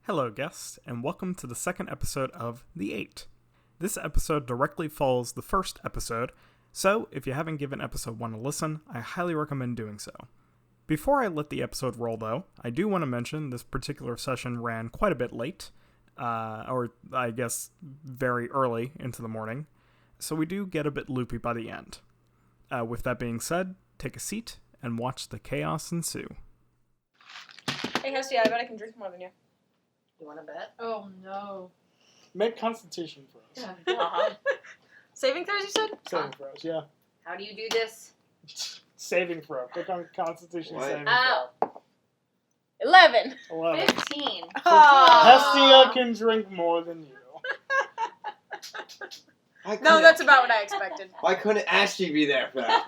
Hello, guests, and welcome to the second episode of The Eight. This episode directly follows the first episode, so if you haven't given episode 1 a listen, I highly recommend doing so. Before I let the episode roll, though, I do want to mention this particular session ran quite a bit late, or I guess very early into the morning, so we do get a bit loopy by the end. With that being said, take a seat and watch the chaos ensue. Hey, Hestia, I bet I can drink more than you. You want to bet? Oh no. Make Constitution throws. Saving throws, you said? Saving throws, yeah. How do you do this? Saving throw. Click on Constitution What? saving Oh, 11. throw. 11. 15. Hestia can drink more than you. No, that's about what I expected. Why couldn't Ashley be there for that?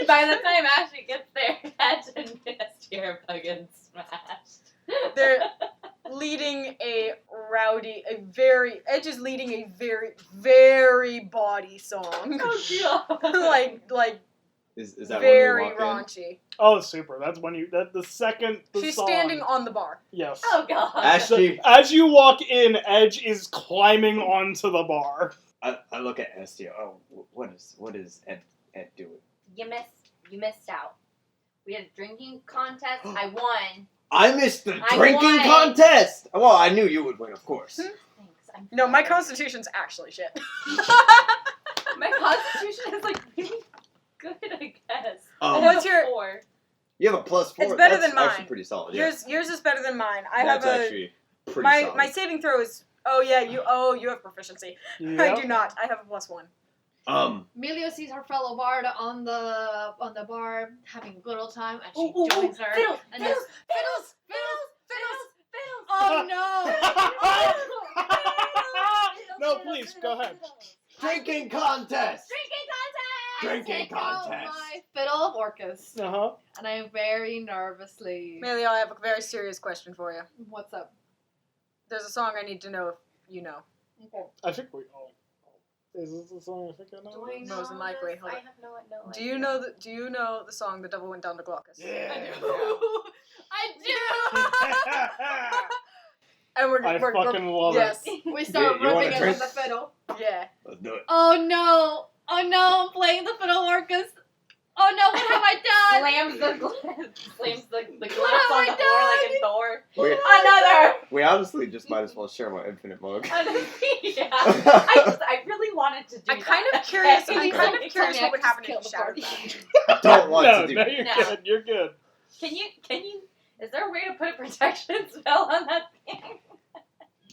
By the time Ashley gets there, Patch and Misty are fucking smashed. They're leading Edge is leading a very body song. Oh, God. like Is that very when we walk raunchy. Oh, super. That's when you... the second the She's song. standing on the bar. Yes. Oh, God. in? Ashley, As you walk in, Edge is climbing onto the bar. I look at Ashley. Oh, what is Ed doing? You missed out. We had a drinking contest. I won. I missed the I drinking won. contest! Well, I knew you would win, of course. Thanks. I'm No, my flattered. constitution's actually shit. My constitution is like really good, I guess. What's your- 4. You have a +4. It's better That's than mine. actually pretty solid. Yeah. Yours is better than mine. I That's have actually pretty my solid. my saving throw is you have proficiency. I Yep. do not. I have a +1. Melio sees her fellow bard on the bar having a good old time, and she Ooh, joins her. fiddles, and fiddles, there's- Oh no! No, please, go ahead. Drinking contest! I Drinking take out contest. my fiddle of Orcus, Uh-huh. and I very nervously. Melio, I have a very serious question for you. What's up? There's a song I need to know if you know. Okay. I think we all... Is this the song I think I know? Do I know Most likely. this? Hold I on. have no Do you know the song "The Devil Went Down to Glaucus"? Yeah. I And we're I fucking love yes. it. do. We start You wanna ripping it drink? on the fiddle. Yeah. Let's do it. Oh no! I'm playing the fiddle Orcus. Oh no! What have I done? Slams the glass What have on I the floor like done? in Thor. We, Another! we honestly just might as well share my infinite mug. Yeah. I really wanted to do I'm kind that. of curious. Okay. I'm kind of Like, curious what would just happen if kill you the shouted party. that. I don't want no, to do no, it. you're No. good. You're good. Can you, is there a way to put a protection spell on that thing?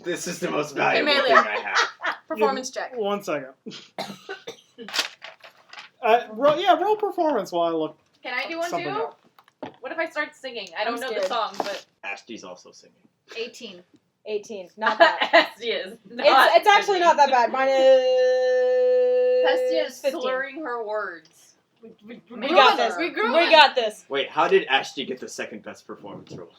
This is the most valuable Amelia. thing I have. Performance check. 1 second. Roll performance while I look Can I do one something too? up. What if I start singing? I don't I'm know the scared. song, but Ashley's also singing. 18. 18. Not bad. Hestia is not It's actually singing. not that bad. Mine is Hestia is 15. slurring her words. We got this. We grew We got this. Wait, how did Ashley get the second best performance role?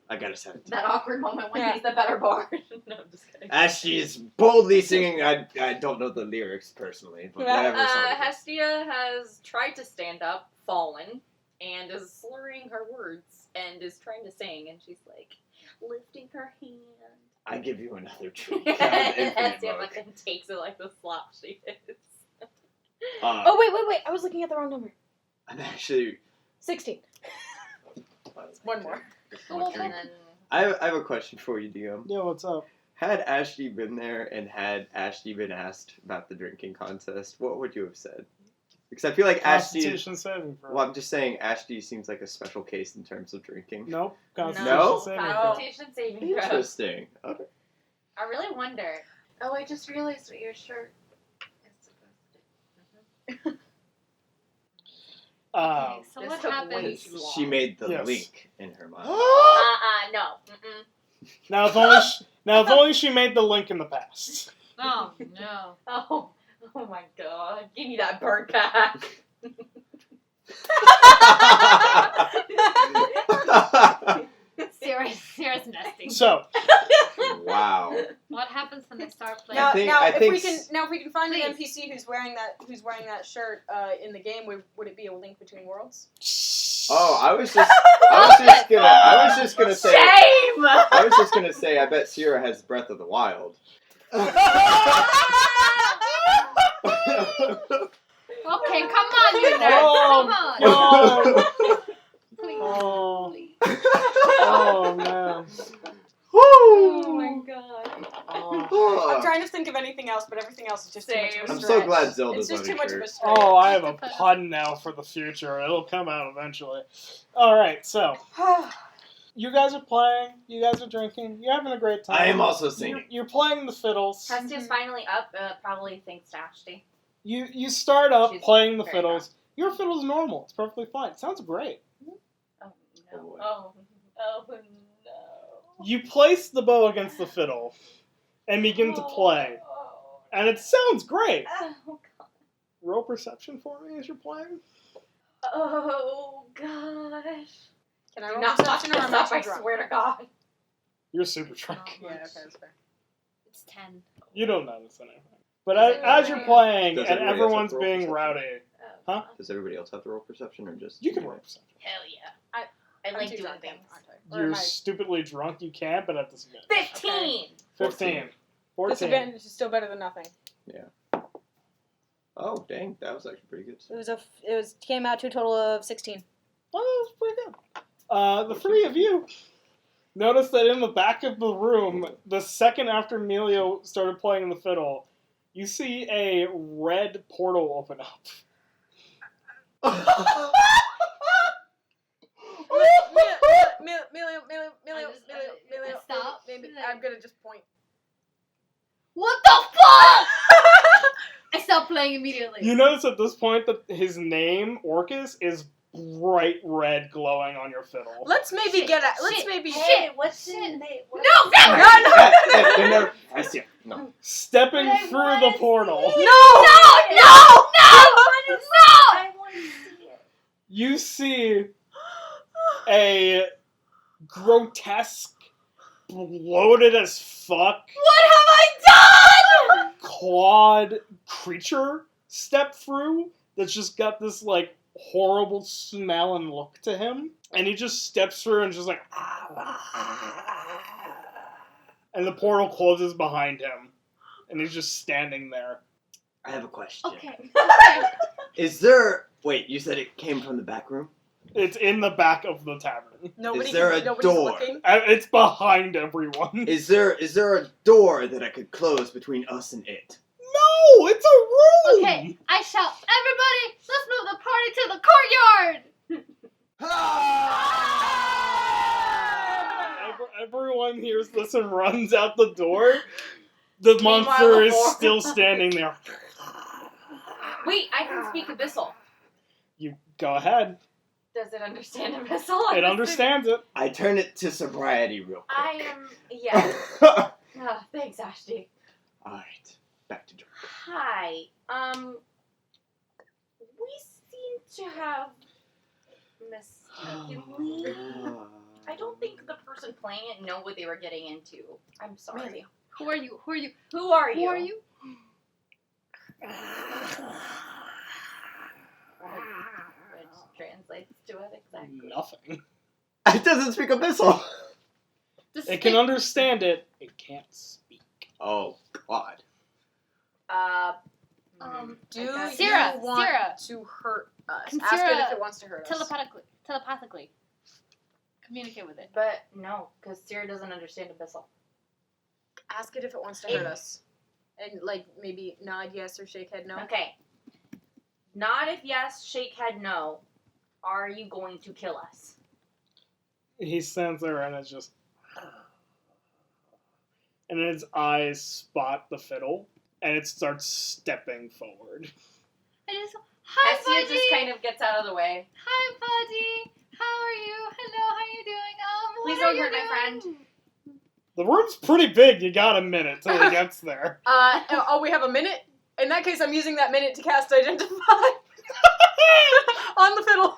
I gotta say it. That awkward moment when Yeah. he's the better bard. No, I'm just kidding. Ashley is boldly singing. I don't know the lyrics personally, but whatever song. it is. Hestia has tried to stand up, fallen, and is slurring her words and is trying to sing, and she's like lifting her hand. I give you another drink. And Infinite Hestia mug. fucking takes it like the slop she is. Oh, wait. I was looking at the wrong number. I'm actually. 16. One more. And then I have a question for you, DM. Yeah, what's up? Had Ashley been there and had Ashley been asked about the drinking contest, what would you have said? Because I feel like Ashley. Constitution saving throw. Well, I'm just saying Ashley seems like a special case in terms of drinking. Nope. Constitution No? saving throw. Constitution saving throw. Interesting. Okay. I really wonder. Oh, I just realized what your shirt is supposed to do. Okay, so this what took way happens? too long. She made the Yes. link in her mind. No. Mm-mm. Now if only she made the link in the past. Oh no. Oh my god. Give me that bird back. Serious nesting. So, Wow. What happens when they start playing? Now, think- now, I if think we can, s- now if we can find an Please. NPC who's wearing that shirt in the game, would it be a link between worlds? Oh, I was just gonna say. Shame! I was just gonna say. I bet Sierra has Breath of the Wild. Okay, come on, you nerds. Oh, Come on. God. Please. Oh. Please. Oh, man. Oh my god. Oh. I'm trying to think of anything else, but everything else is just too much of a I'm stretch. so glad Zelda's It's just on too your much of a shirt. stretch. Oh, I have a pun now for the future. It'll come out eventually. Alright, so, you guys are playing, you guys are drinking, you're having a great time. I am also singing. You're playing the fiddles. Hestia's finally up, probably thanks to Ashty. You start up She's playing the very fiddles. Your fiddle's normal. It's perfectly fine. It sounds great. Oh Oh, no. boy. Oh no. You place the bow against the fiddle and begin to play. And it sounds great. Oh god. Roll perception for me as you're playing. Oh gosh. Can I Do roll not fuck perception this or am up, I I too drunk? swear to god. You're super drunk. Yeah, okay, that's fair. It's 10. You don't notice anything. But Does as you're playing Does and everybody else have everyone's to roll being perception? rowdy, Oh, Huh? God. Does everybody else have to roll perception or just you can roll perception. Hell yeah. I I'm like too doing drunk then, things. aren't I? Or You're am I- stupidly drunk, you can, but at disadvantage. 15! 15. 14. Disadvantage is still better than nothing. Oh, dang, that was actually pretty good. It came out to a total of 16. Oh, that's pretty good. The three of you notice that in the back of the room, the second after Emilio started playing the fiddle, you see a red portal open up. Stop. Maybe I'm gonna just point. What the fuck? I stopped playing immediately. You notice at this point that his name, Orcus, is bright red glowing on your fiddle. Let's maybe Shit, get at. Let's shit, maybe. shit. what's Shit. in No, No, never! no, Hestia, no. Stepping But I through wanna the portal, no, No! I want to see it. you see a grotesque, bloated as fuck, What have I done? clawed creature step through that's just got this, like, horrible smell and look to him. And he just steps through and just like... And the portal closes behind him. And he's just standing there. I have a question. Okay. Is there... Wait, you said it came from the back room? It's in the back of the tavern. Nobody. Is there a nobody's door? looking. It's behind everyone. Is there a door that I could close between us and it? No, it's a room! Okay, I shout, everybody, let's move the party to the courtyard! Everyone hears this and runs out the door. The Meanwhile, monster is before- still standing there. Wait, I can speak Abyssal. You go ahead. Does it understand Abyssal? It understands it. I turn it to sobriety real quick. I am. Yeah. Oh, thanks, Ashty. Alright, back to drink. Hi. We seem to have mistakenly. I don't think the person playing it know what they were getting into. I'm sorry. Really? Who are you? Who are you? Who are you? Who are you? Which translates to it exactly. Nothing. It doesn't speak Abyssal! Just It can speak- understand it. It can't speak. Oh, God. Do I you Sierra, want Sierra. to hurt us? Can Ask it Sierra if it wants to hurt us. telepathically. Communicate with it. But no, because Sierra doesn't understand Abyssal. Ask it if it wants to hurt us. And, like, maybe nod yes or shake head no. Okay. Not if yes, shake head no. Are you going to kill us? He stands there and it's just... And then its eyes spot the fiddle, and it starts stepping forward. I just hi, Hestia buddy. just kind of gets out of the way. Hi, buddy. How are you? Hello, how are you doing? Please what are don't you hurt my doing? friend. The room's pretty big. You got a minute till he gets there. Oh, we have a minute? In that case, I'm using that minute to cast Identify on the fiddle.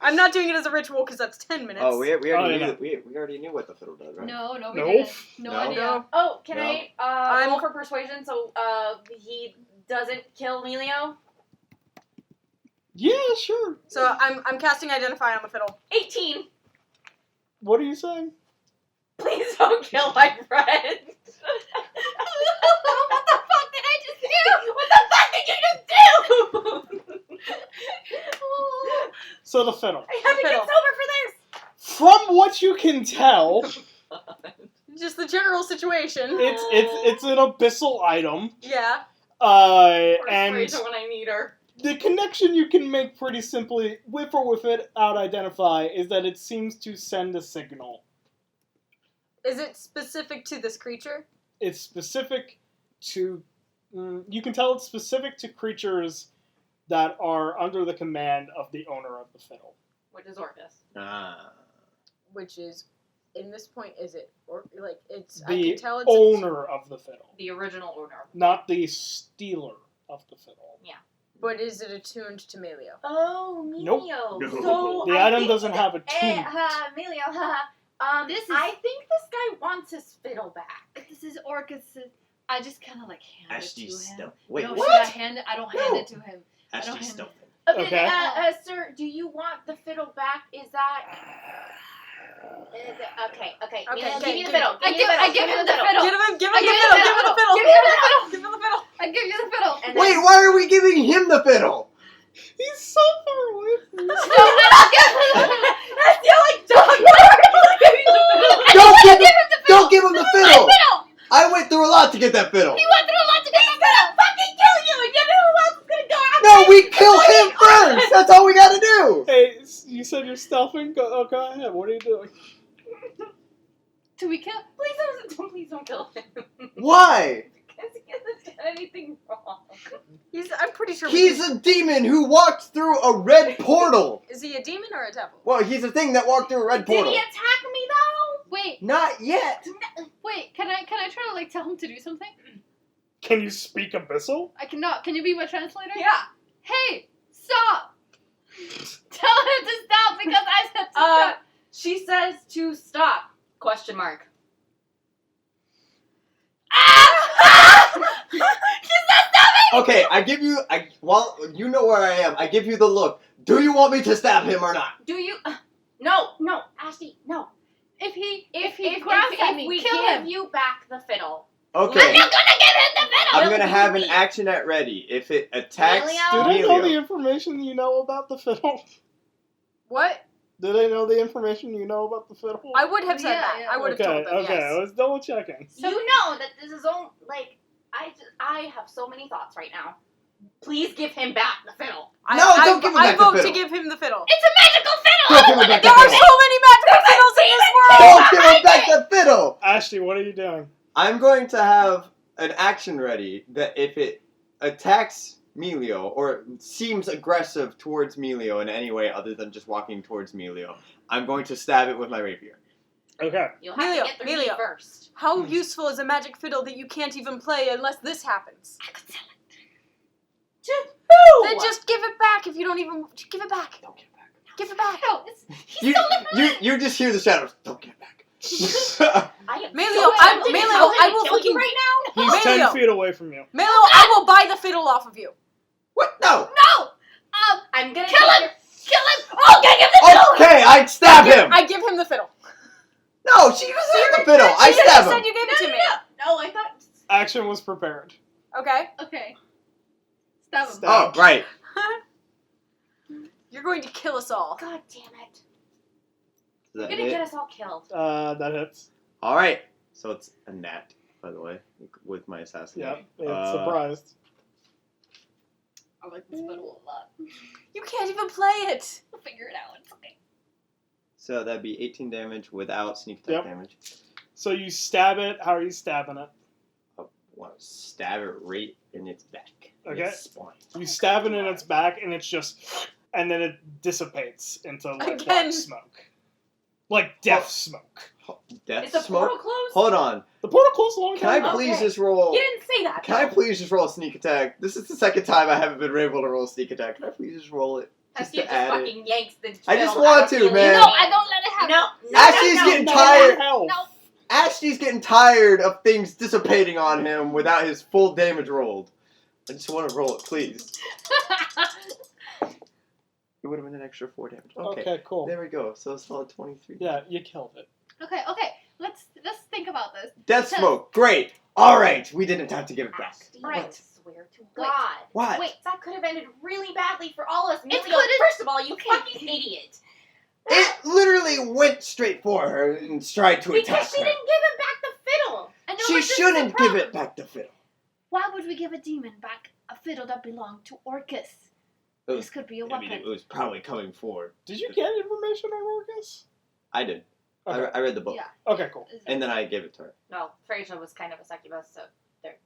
I'm not doing it as a ritual because that's 10 minutes. Oh, we already yeah. knew we already knew what the fiddle does, right? No, we Nope. didn't. No, No. idea. No. Oh, can No. I roll I'm- for persuasion so he doesn't kill Melio? Yeah, sure. So I'm casting Identify on the fiddle. 18. What are you saying? Please don't kill my friend. What the fuck did I just do? What the fuck did you just do? So the fiddle. I have to get Fiddle. sober for From what you can tell, Just the general situation. it's an abyssal item. Yeah. this. And Rachel when I need her. the connection you can make pretty simply, with or without Identify, is that it seems to send a signal. Is it specific to this creature? It's specific to... you can tell it's specific to creatures that are under the command of the owner of the fiddle. Which is Orcus. Ah. Which is, in this point, is it? Or, like, it's... I The can tell it's... owner of the fiddle. The original owner. Not the stealer of the fiddle. But is it attuned to Melio? Oh, Nope. Melio. No. So The I item think doesn't have a tune. Melio, This is- I think this guy wants his fiddle back. This is Orcus. I just kind of like hand Ashley it to him. stealth. Wait, no, what? should I hand it? I don't hand No. it to him. Ashley don't stealth. Okay. Sir, do you want the fiddle back? Is that... okay. Okay, Melio, okay, give me the give- fiddle. I give him the fiddle. Give him I the give fiddle! him Give him the the fiddle! fiddle. Give him the fiddle! Give him the fiddle! I give you the fiddle. And Wait, why are we giving him the fiddle? He's so far away from No, us. I don't give him the fiddle. That's the only dog. Don't give him the fiddle! Fiddle. I went through a lot to get that fiddle. He went through a lot to get the fiddle. Fucking kill you, and you know who else is gonna go after No, you? we kill him first! That's all we gotta do! Hey, you said you're stealthing? Go ahead. What are you doing? Do we kill? Please don't kill him. Why? Because he hasn't done anything wrong. I'm pretty sure... He's a demon who walked through a red portal. Is he a demon or a devil? Well, he's a thing that walked through a red Did portal. he attack me though? Wait, Not yet. wait. Can I try to like tell him to do something? Can you speak abyssal? I cannot. Can you be my translator? Yeah. Hey, stop! Tell him to stop because I said to stop. She says to stop. Question mark. Okay, I give you. Well, you know where I am. I give you the look. Do you want me to stab him or not? Do you? No, Ashley, no. If he If grabs at me, we kill give him. you back the fiddle. Okay. I'm not gonna give him the fiddle. I'm gonna have an action at ready. If it attacks Melio? Do they know the Melio. information you know about the fiddle? What? Do they know the information you know about the fiddle? I would have said Yeah, that. yeah. I would have Okay, told them, okay. yes. I was double checking. You know that this is only like I have so many thoughts right now. Please give him back the fiddle. No, don't give him back the I vote to fiddle. give him the fiddle. It's a magical fiddle. Don't give him back the There are fiddle. so many magical fiddles in this world! Don't give him back the fiddle. Ashley, what are you doing? I'm going to have an action ready that if it attacks Melio or seems aggressive towards Melio in any way other than just walking towards Melio, I'm going to stab it with my rapier. Okay. You'll have Melio, to get through me Melio. first. How useful is a magic fiddle that you can't even play unless this happens? I could sell it. Then just give it back if you don't even... Give it back. Don't get it back. Give it back. No, he You, stole it from me. you just hear the shadows. Don't get it back. I am Melio, so I'm- tempted to Melio, kill him I and will kill you fucking- right now. He's Melio. 10 feet away from you. Melo, I will buy the fiddle off of you. What? No. No. I'm gonna Kill take him. Kill him. Oh, get him the fiddle. Okay, I stab him. I give him the fiddle. No, she was in the fiddle. I You stab said him. you gave it to me. No, I thought. Action was prepared. Okay. Okay. Stab him. Stab. Oh, right. You're going to kill us all. God damn it! Is You're that gonna it? get us all killed. That hits. All right. So it's a nat, by the way, with my assassin. Yeah, it's surprised. I like this fiddle a lot. You can't even play it. We'll figure it out. It's okay. So that'd be 18 damage without sneak attack Yep. damage. So you stab it. How are you stabbing it? I want to stab it right in its back. in Okay. Its spine. You stab it in its back, and it's just, and then it dissipates into like Again. black smoke, like death smoke. Death Is the smoke. portal closed? Hold on. The portal closed a long Can I time ago. please Okay. just roll? You didn't say that. Can I please just roll a sneak attack? This is the second time I haven't been able to roll a sneak attack. Can I please just roll it? Just Ashley to just add it. fucking yanks the. I just fiddle want out of to, Melio's man. No, hand. I don't let it happen. No, Ashley's no, getting no, tired. Hell. No. Ashley's getting tired of things dissipating on him without his full damage rolled. I just want to roll it, please. It would have been an extra 4 damage. Okay, cool. There we go. So it's still at 23. Yeah, you killed it. Okay. Let's think about this. Death Because- smoke. Great. All right. We didn't have to give it back. Ashley, Right. I swear to God. What? Wait, that could have ended really badly for all us. Emilio, could've- first of all, you fucking idiot. It literally went straight for her and tried to attack Because she her. didn't give him back the fiddle. I know, She but this is the shouldn't give problem. it back to Fiddle. Why would we give a demon back a fiddle that belonged to Orcus? Oh, This could be a I weapon. mean, it was probably coming forward. Did you get information on Orcus? I did. Okay. I read the book. Yeah. Okay, cool. And then I gave it to her. No, Frasier was kind of a succubus, so they're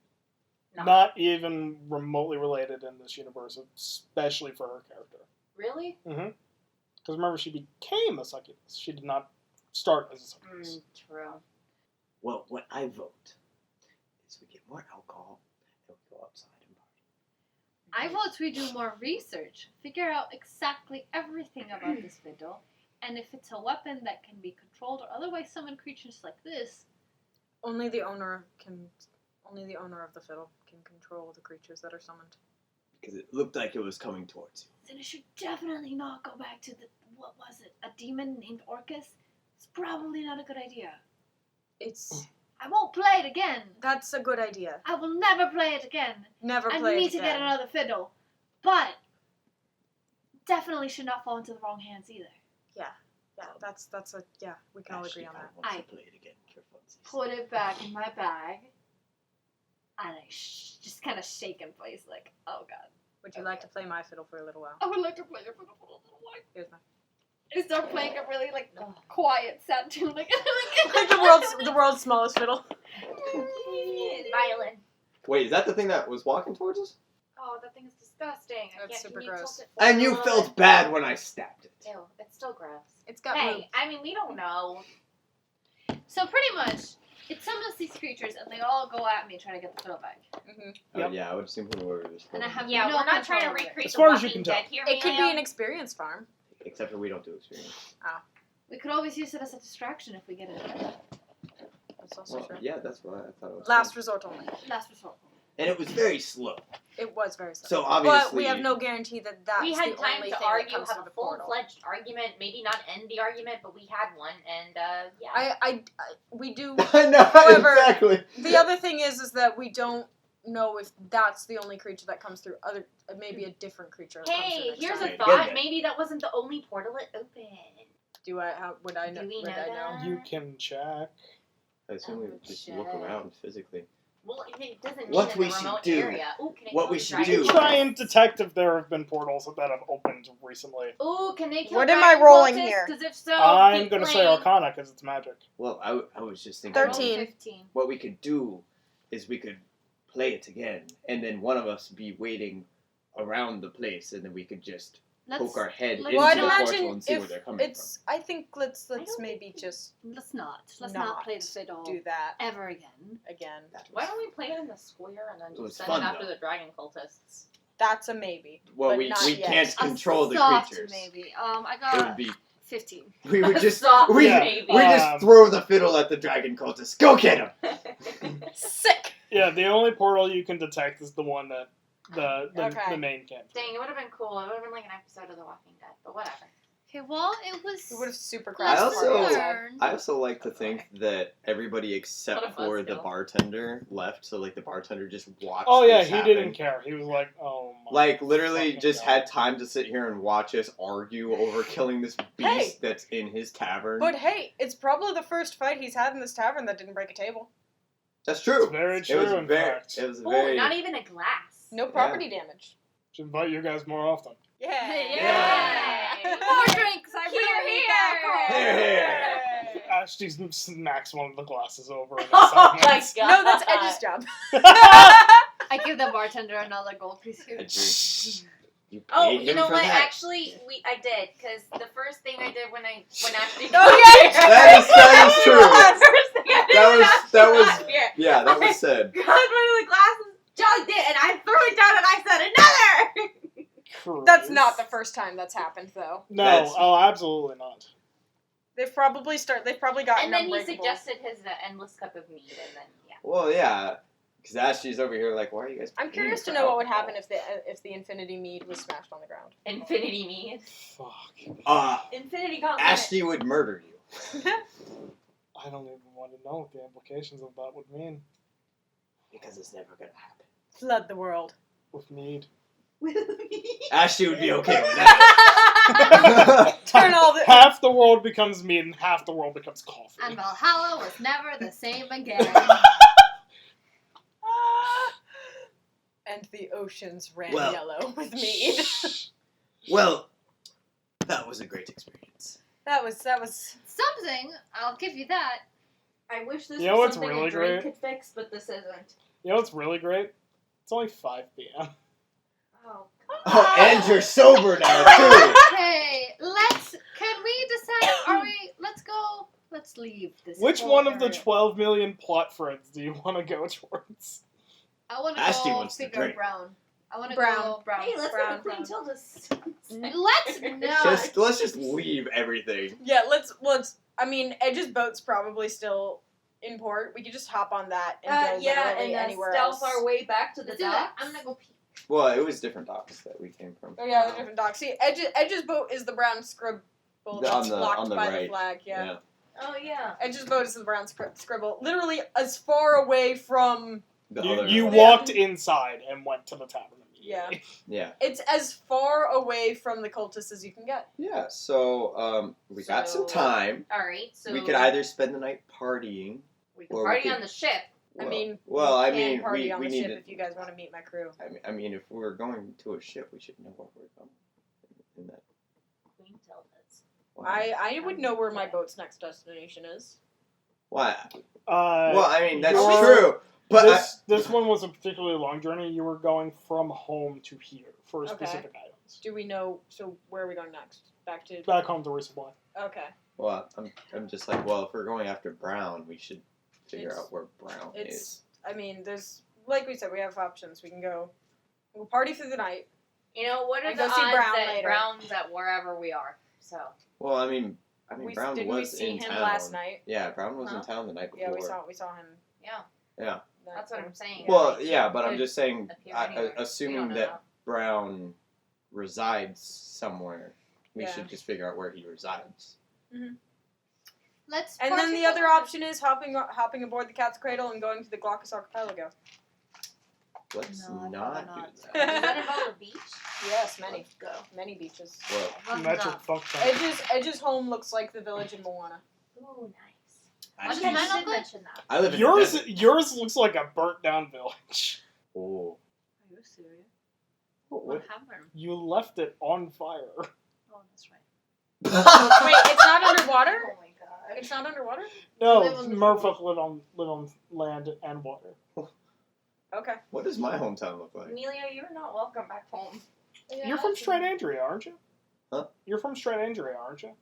Not even remotely related in this universe, especially for her character. Really? Because remember, she became a succubus. She did not start as a succubus. True. Well, what I vote is we get more alcohol and we go outside and party. I vote we do more research, figure out exactly everything about this fiddle, and if it's a weapon that can be controlled or otherwise summon creatures like this. Only the owner of the fiddle can control the creatures that are summoned. Because it looked like it was coming towards you. Then it should definitely not go back to what was it? A demon named Orcus? It's probably not a good idea. I won't play it again. That's a good idea. I will never play it again. Never I play need it to again. get another fiddle. But definitely should not fall into the wrong hands either. Yeah, we can all agree on that. I want to play it again for funsies. Put it back in my bag. And I just kind of shake in place like, oh god. Would you like to play my fiddle for a little while? I would like to play it for a little while. Here's my. I start playing a really quiet, sad tune. Like the world's smallest fiddle. Violin. Wait, is that the thing that was walking towards us? Oh, that thing is disgusting. That's super can you gross. tilt it And you forward a little felt bad when I stabbed it. bit? Ew, it's still gross. It's got Hey, moves. I mean, we don't know. So pretty much, it summons these creatures and they all go at me trying to get the fiddle back. Oh, Yep. yeah, I would assume whoever it was. And I have Yeah, no we're not trying to control over it. recreate As the far as you Walking can Dead here, It could be Emilio. an experience farm. Except for we don't do experience. We could always use it as a distraction if we get it. That's also Well, true. yeah, that's what I thought it was. Last resort only. Last resort. And it was very slow. It was very slow. So obviously. But we have no guarantee that that's We had the time only to thing argue, that comes have through a the portal. full-fledged argument, maybe not end the argument, but we had one, and yeah. We do. No, However- exactly. The other thing is that we don't know if that's the only creature that comes through. Maybe a different creature. That comes through Hey, next here's time. a Get thought. it. Maybe that wasn't the only portal it opened. Would I know? Do we would know I know? that? You can check. I assume we would just look shit. around physically. Well, it doesn't mean What in we the should remote do- area. Ooh, can it what kill we the should dragon do- Try cultists? and detect if there have been portals that have opened recently. Ooh, can they kill What am dragon I rolling cultists? here? 'Cause if so, I'm keep gonna say playing. Arcana because it's magic. Well, I was just thinking. 13. 15. What we could do is we could play it again, and then one of us be waiting around the place, and then we could just poke our head let's- into Well, I'd the portal imagine and see where if they're coming it's. I think let's don't maybe think just Let's not Not play the fiddle do that ever again. again. from. Why don't we play it in the square and then It was just send fun, it after though. the dragon cultists? That's a maybe. Well, but we not yet. can't control the soft creatures. maybe. I It got would be. 15. We would just. Soft we, maybe. we just Um, throw the fiddle at the dragon cultists. Go get him! Sick. Yeah, the only portal you can detect is the one that Okay. the main camp. Dang, it would have been cool. It would have been like an episode of The Walking Dead, but whatever. Okay, well, it was. We would have super I crashed. also- learned. I also like to think that everybody What except a for the buzzkill. bartender left, so like the bartender just watched. Oh yeah, this he happen. didn't care. He was like, oh my. Like literally fucking just God. had time to sit here and watch us argue over killing this beast Hey. that's in his tavern. But hey, it's probably the first fight he's had in this tavern that didn't break a table. That's true. It's very It was true, in very. fact. It was Ooh, very. not even a glass. No property damage. Should invite you guys more often. Yeah. Yay. More drinks! I Here, really need here. alcohol. Here, Ashley smacks one of the glasses over. In Oh my silence. god. No, that's Edge's job. I give the bartender another gold piece here. I drink. You Oh, paid you him know for what? that. Actually, I did, because the first thing I did when Ashley Oh, got yeah. here- That is true. The first thing I did That when was- Ashley that was- got here, Yeah, that was said. grabbed one of the glasses, chugged it, and I threw it down, and I said, another! That's not the first time that's happened, though. No, That's- oh, absolutely not. They've probably gotten And then he unbreakable. suggested his endless cup of mead, and then, yeah. Well, yeah. Because Ashley's over here like, why are you guys? I'm paying curious for to know what would alcohol? happen if the infinity mead was smashed on the ground. Infinity mead. Fuck. Infinity gauntlet. Ashley would murder you. I don't even want to know what the implications of that would mean. Because it's never gonna happen. Flood the world. With mead. Ashley would be okay with that. Turn all the. Half the world becomes mead and half the world becomes coffee. And Valhalla was never the same again. And the oceans ran Well. yellow with mead. Well, that was a great experience. That was. Something, I'll give you that. I wish this You know was what's something really a drink great? could fix, but this isn't. You know what's really great? It's only 5 p.m. Oh. Oh, and you're sober now too. Okay, can we decide, let's leave this. Which whole one of the area. 12 million plot threads do you want to go towards? I want to Ashley go wants to figure drink. Brown. I want to Brown. go Brown. Hey, let's Brown, go to Queen Tilda's. Let's not. Let's just leave everything. Yeah, let's. I mean, Edge's boat's probably still in port. We could just hop on that and go literally anywhere stealth else. our way back to the Let's do that. docks. I'm gonna go pee. Well, it was different docks that we came from. Oh yeah, the different docks. See, Edge's boat is the brown scribble that's blocked by the right. flag. Yeah. Oh yeah. Edge's boat is the brown scribble. Literally as far away from. The You, other. you Yeah. walked inside and went to the tavern immediately. Yeah. It's as far away from the cultists as you can get. Yeah. So we got some So- time. All right. So We could either spend the night partying. we can or we party could- on the ship. I mean, well, we I can mean, party we on the need ship to. if you guys want to meet my crew. I mean, if we're going to a ship, we should know where we're going. In that. Queen Tilda's. I would know where my boat's next destination is. Why? Uh, Well, I mean that's you're- true, but this one was a particularly long journey. You were going from home to here for Okay. specific items. Do we know? So where are we going next? Back to. Back home to resupply. Okay. well, I'm just like, well, if we're going after Brown, we should figure It's- out where Brown is. It's. I mean, there's like we said, we have options. We can go. We'll party through the night. You know what are And the go odds see Brown that later. Brown's at wherever we are? So Well, I mean, Brown didn't was we see in him town last night? Yeah, Brown was Huh? in town the night before. Yeah, we saw him. yeah, Yeah. that's what I'm saying. Well, Like, yeah, he but I'm could just saying, appear anywhere. We assuming don't know that Brown resides somewhere, we Yeah. should just figure out where he resides. Let's. And then party the other for- option is hopping aboard the Cat's Cradle and going to the Glaucus Archipelago. Let's No, I'd not rather do not. Does that. that involve a beach? Yes, many. Let's go. Many beaches. Well, Love That's your that. fuck time. Edge's home looks like the village in Moana. Ooh, nice. What actually, does mine I look did like? mention that. I live in Yours, the desert. yours looks like a burnt down village. Oh. Are you serious? What? What happened? You left it on fire. Oh, that's right. Wait, it's not underwater? Oh my god. It's not underwater? No, Live on the Merfolk live on land and water. Okay. What does my hometown look like? Amelia, you're not welcome back home. You're from Stratandria, aren't you? Huh? You're from Stratandria, aren't you?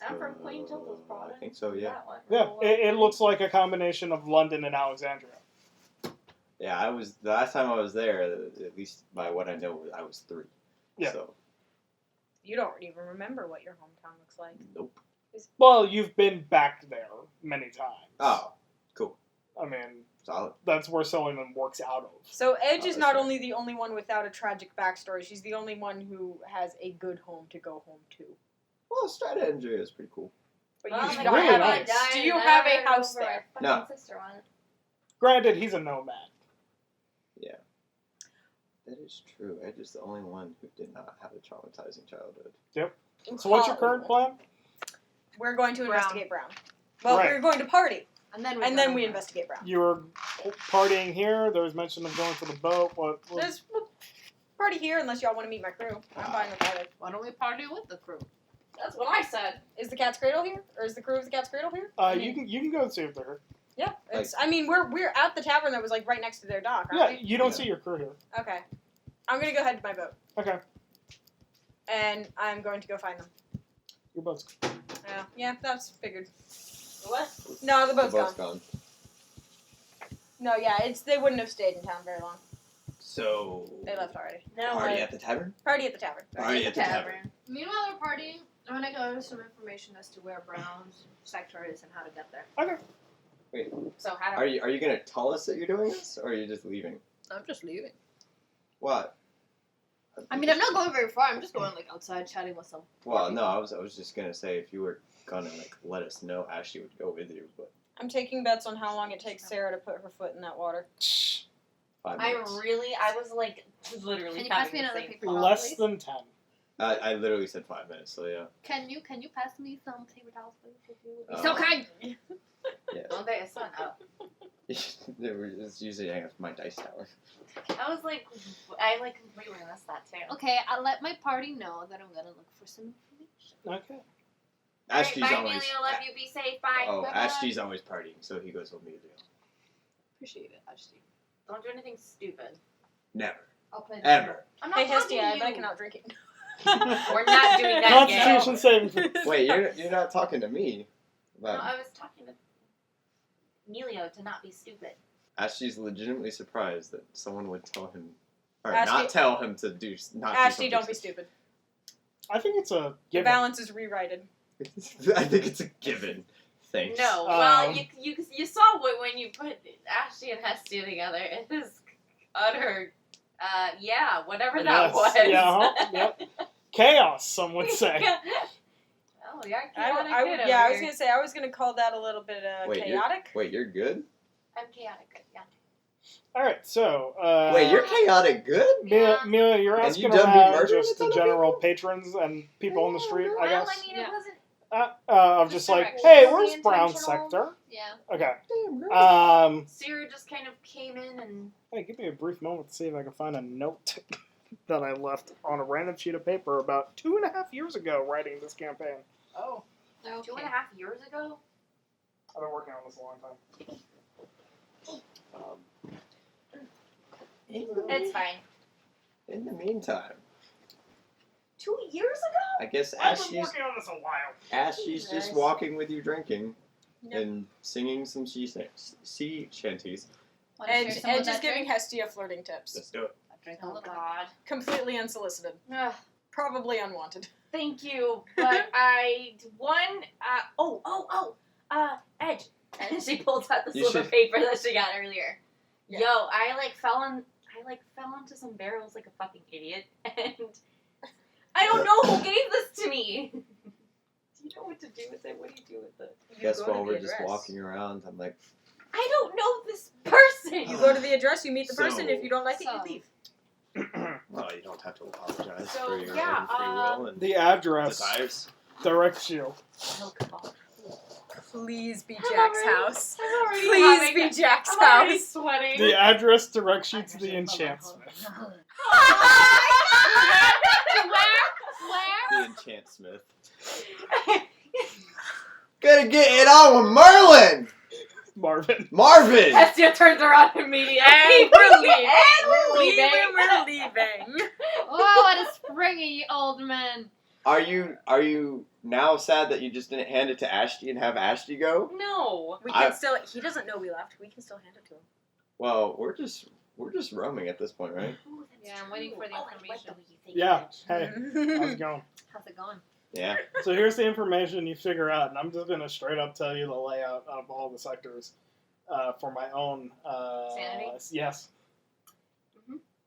I'm from Queen Tilda's province. I think so, yeah. That one. Yeah, Oh, it looks like a combination of London and Alexandria. Yeah, the last time I was there, at least by what I know, I was 3. Yeah. So, You don't even remember what your hometown looks like. nope. Well, you've been back there many times. Oh, cool. I mean, Solid. that's where Sullivan works out of. So Edge Oh, is that's not right. only the only one without a tragic backstory, she's the only one who has a good home to go home to. Well, Stratandria is pretty cool. But Well, you my do It's not really have nice. a, do you have a house there? No. Sister went. Granted, he's a nomad. That is true. Edge is the only one who did not have a traumatizing childhood. So what's your current plan? We're going to Brown. investigate Brown. Well, Right. we're going to party, And then and then we investigate Brown. You were partying here. There was mention of going to the boat. What There's we'll party here unless y'all want to meet my crew. I'm fine with either. Why don't we party with the crew? That's what I said. Is the Cat's Cradle here, or is the crew of the Cat's Cradle here? you can go and see if they're here. Yeah, it's. I mean, we're at the tavern that was like right next to their dock, Yeah, aren't you don't Yeah. see your crew here. we? Okay, I'm gonna go head to my boat, Okay, and I'm going to go find them. your boat's. Yeah, that's figured. What? No, the The boat's boat's gone. gone. No, yeah, they wouldn't have stayed in town very long. So, They left already. No. party at the tavern? Party at the tavern. Party at the tavern. Meanwhile, we're partying. I'm gonna go over some information as to where Brown's sector is and how to get there. Okay. Wait, So how do are you gonna tell us that you're doing this, or are you just leaving? I'm just leaving. What? I mean, I'm not going very far. I'm just going like outside chatting with some. Well, no, I was just gonna say if you were gonna like let us know, Ashley would go with you, but I'm taking bets on how long it takes Sarah to put her foot in that water. 5 I minutes. was like literally Can you pass having me the another same paper thought. towel, Less please? than 10. I literally said 5 minutes, so yeah. Can you pass me some paper towels, please? If you would be So kind. Yes. Don't they? It's not up. It's usually hang up my dice tower. I was like, I like completely missed that too. Okay, I'll let my party know that I'm gonna look for some information. Okay. Ashty's bye, always. Emilio. Love you. Be safe. Bye. Oh, Bye-bye. Ashty's always partying, so he goes with me to jail. Appreciate it, Ashley. Don't do anything stupid. Never. I'll play Ever. I'm not Hey, talking Hestia, to I you. bet I can outdrink it. We're not doing that yet. Constitution saving throw. Wait, you're not talking to me No, about. I was talking to Emilio to not be stupid. Ashty's legitimately surprised that someone would tell him, or Ashty- not tell him to do not. Ashley, do don't be something stupid. I think it's a The given. balance is rerighted. I think it's a given. Thanks. No, well, Um, you saw when you put Ashley and Hestia together. It was utter, yeah, whatever that Yes, was. yeah, yep. Chaos, some would say. Oh, you're chaotic I good over yeah, I was here. gonna say I was gonna call that a little bit Wait, chaotic. Wait, you're good? I'm chaotic. Yeah. Alright, so. Wait, you're chaotic good? Mia, you're And asking you done be around murdering just a the ton of general people? patrons and people on the street, I Well, guess. I mean, Yeah. it wasn't. Of just like, Directions. hey, Really where's Brown intentional. Sector? Yeah. Okay. Damn, girl. Sarah just kind of came in and. Hey, give me a brief moment to see if I can find a note that I left on a random sheet of paper about 2.5 years ago writing this campaign. Oh. Okay. 2.5 years ago? I've been working on this a long time. It's fine. In the meantime, 2 years ago? I guess I've been Ashty's working on this a while. just Nice. walking with you drinking Yep. and singing some sea shanties. Wanna share Edge some of is that giving drink? Hestia flirting tips. Let's do it. I'll drink a Oh, little bit. God. Completely unsolicited. Ugh. Probably unwanted. Thank you, but Edge. And she pulls out the You slip of should- paper that she got earlier. Yeah. Yo, I fell into some barrels like a fucking idiot, and I don't know who gave this to me. Do you know what to do with it? What do you do with it? Guess go to while the we're just address. walking around, I'm like, I don't know this person. You go to the address, you meet the So- person. If you don't like it, So- you leave. well, you don't have to apologize So, for your yeah, own free will and The address desires. directs you. Oh, come on. Please be I'm Jack's already- house. I'm already Please having be a- Jack's I'm already house. sweating. The address directs you to the enchantsmith. The enchant smith. Gotta get it on with Merlin! Marvin. Marvin! Hestia turns around immediately. And we're leaving. And we're Leaving, leaving. we're leaving. Oh, what a springy old man. Are you now sad that you just didn't hand it to Ashty and have Ashty go? No. We I- can still. He doesn't know we left. We can still hand it to him. Well, we're just roaming at this point, right? Oh, that's Yeah, I'm waiting for the Oh, I like information. way you think Yeah, of it. hey, how's it going? How's it going? Yeah. So here's the information you figure out, and I'm just going to straight up tell you the layout of all the sectors for my own... Sanity? Yes.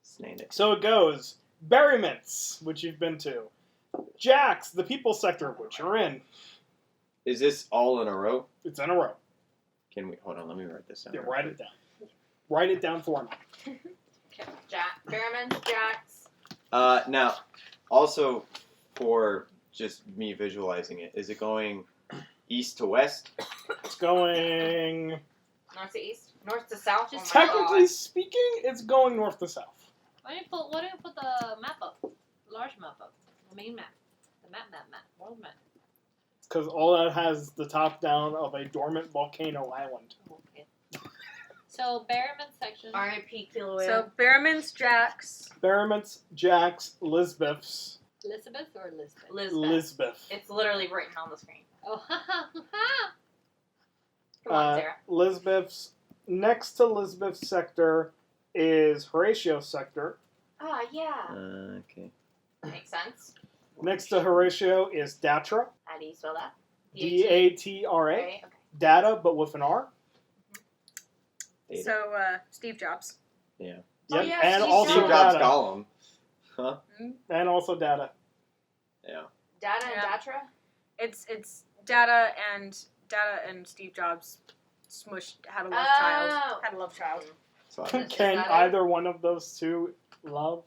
Snake it. So it goes, Berrymints, which you've been to. Jack's, the people sector, which you're in. Is this all in a row? It's in a row. Can we hold on? Let me write this down. Yeah, write it down. Write it down for me. Okay. Behrman, Jax. Now, also for just me visualizing it, is it going east to west? It's going... North to east. North to south. Just oh my Technically God. speaking, it's going north to south. Why don't you put the map up? Large map up. The main map. The map. World map. Because all that has the top down of a dormant volcano island. Okay. So, Berryman section. R.I.P. Kilo Whale. So Behrman's, Jack's. Berrymints, Jack's, Lisbeth's, Elizabeth or Elizabeth? Lisbeth. Lisbeth. It's literally written on the screen. Oh, ha ha ha. Come on, Sarah. Lisbeth's. Next to Lisbeth's sector is Horatio's sector. Ah, yeah. Okay. Makes sense. Next to Horatio is Datra. How do you spell that? D-A-T-R-A. Okay. Data, but with an R. Data. So, Steve Jobs. Yeah. Oh, Yep, yeah, and Steve also Steve Jobs data. Gollum. Huh? And also data. Yeah. Data and Yeah. Datra? It's Data and Steve Jobs smushed had a love child. Oh. Had a love child. So Is Can that it? either one of those two love?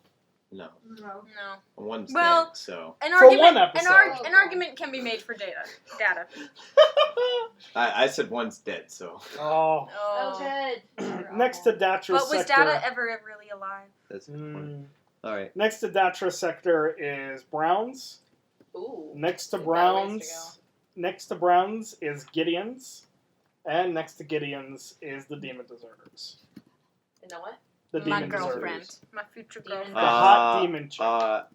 no. No. No. One's Well- dead, so. An For argument one episode. an argument can be made for Data. I said one's dead, so. Oh. Oh, good. Next to Datra But was sector. Data ever really alive? That's a good point. Mm. Alright. Next to Datra sector is Browns. Ooh. Next to We've got a ways to Browns. Next to Browns is Gideon's. And next to Gideon's is the Demon Deserters. You know what? The My Demon girlfriend. Deserters. My future Demon girlfriend. The hot demon chick.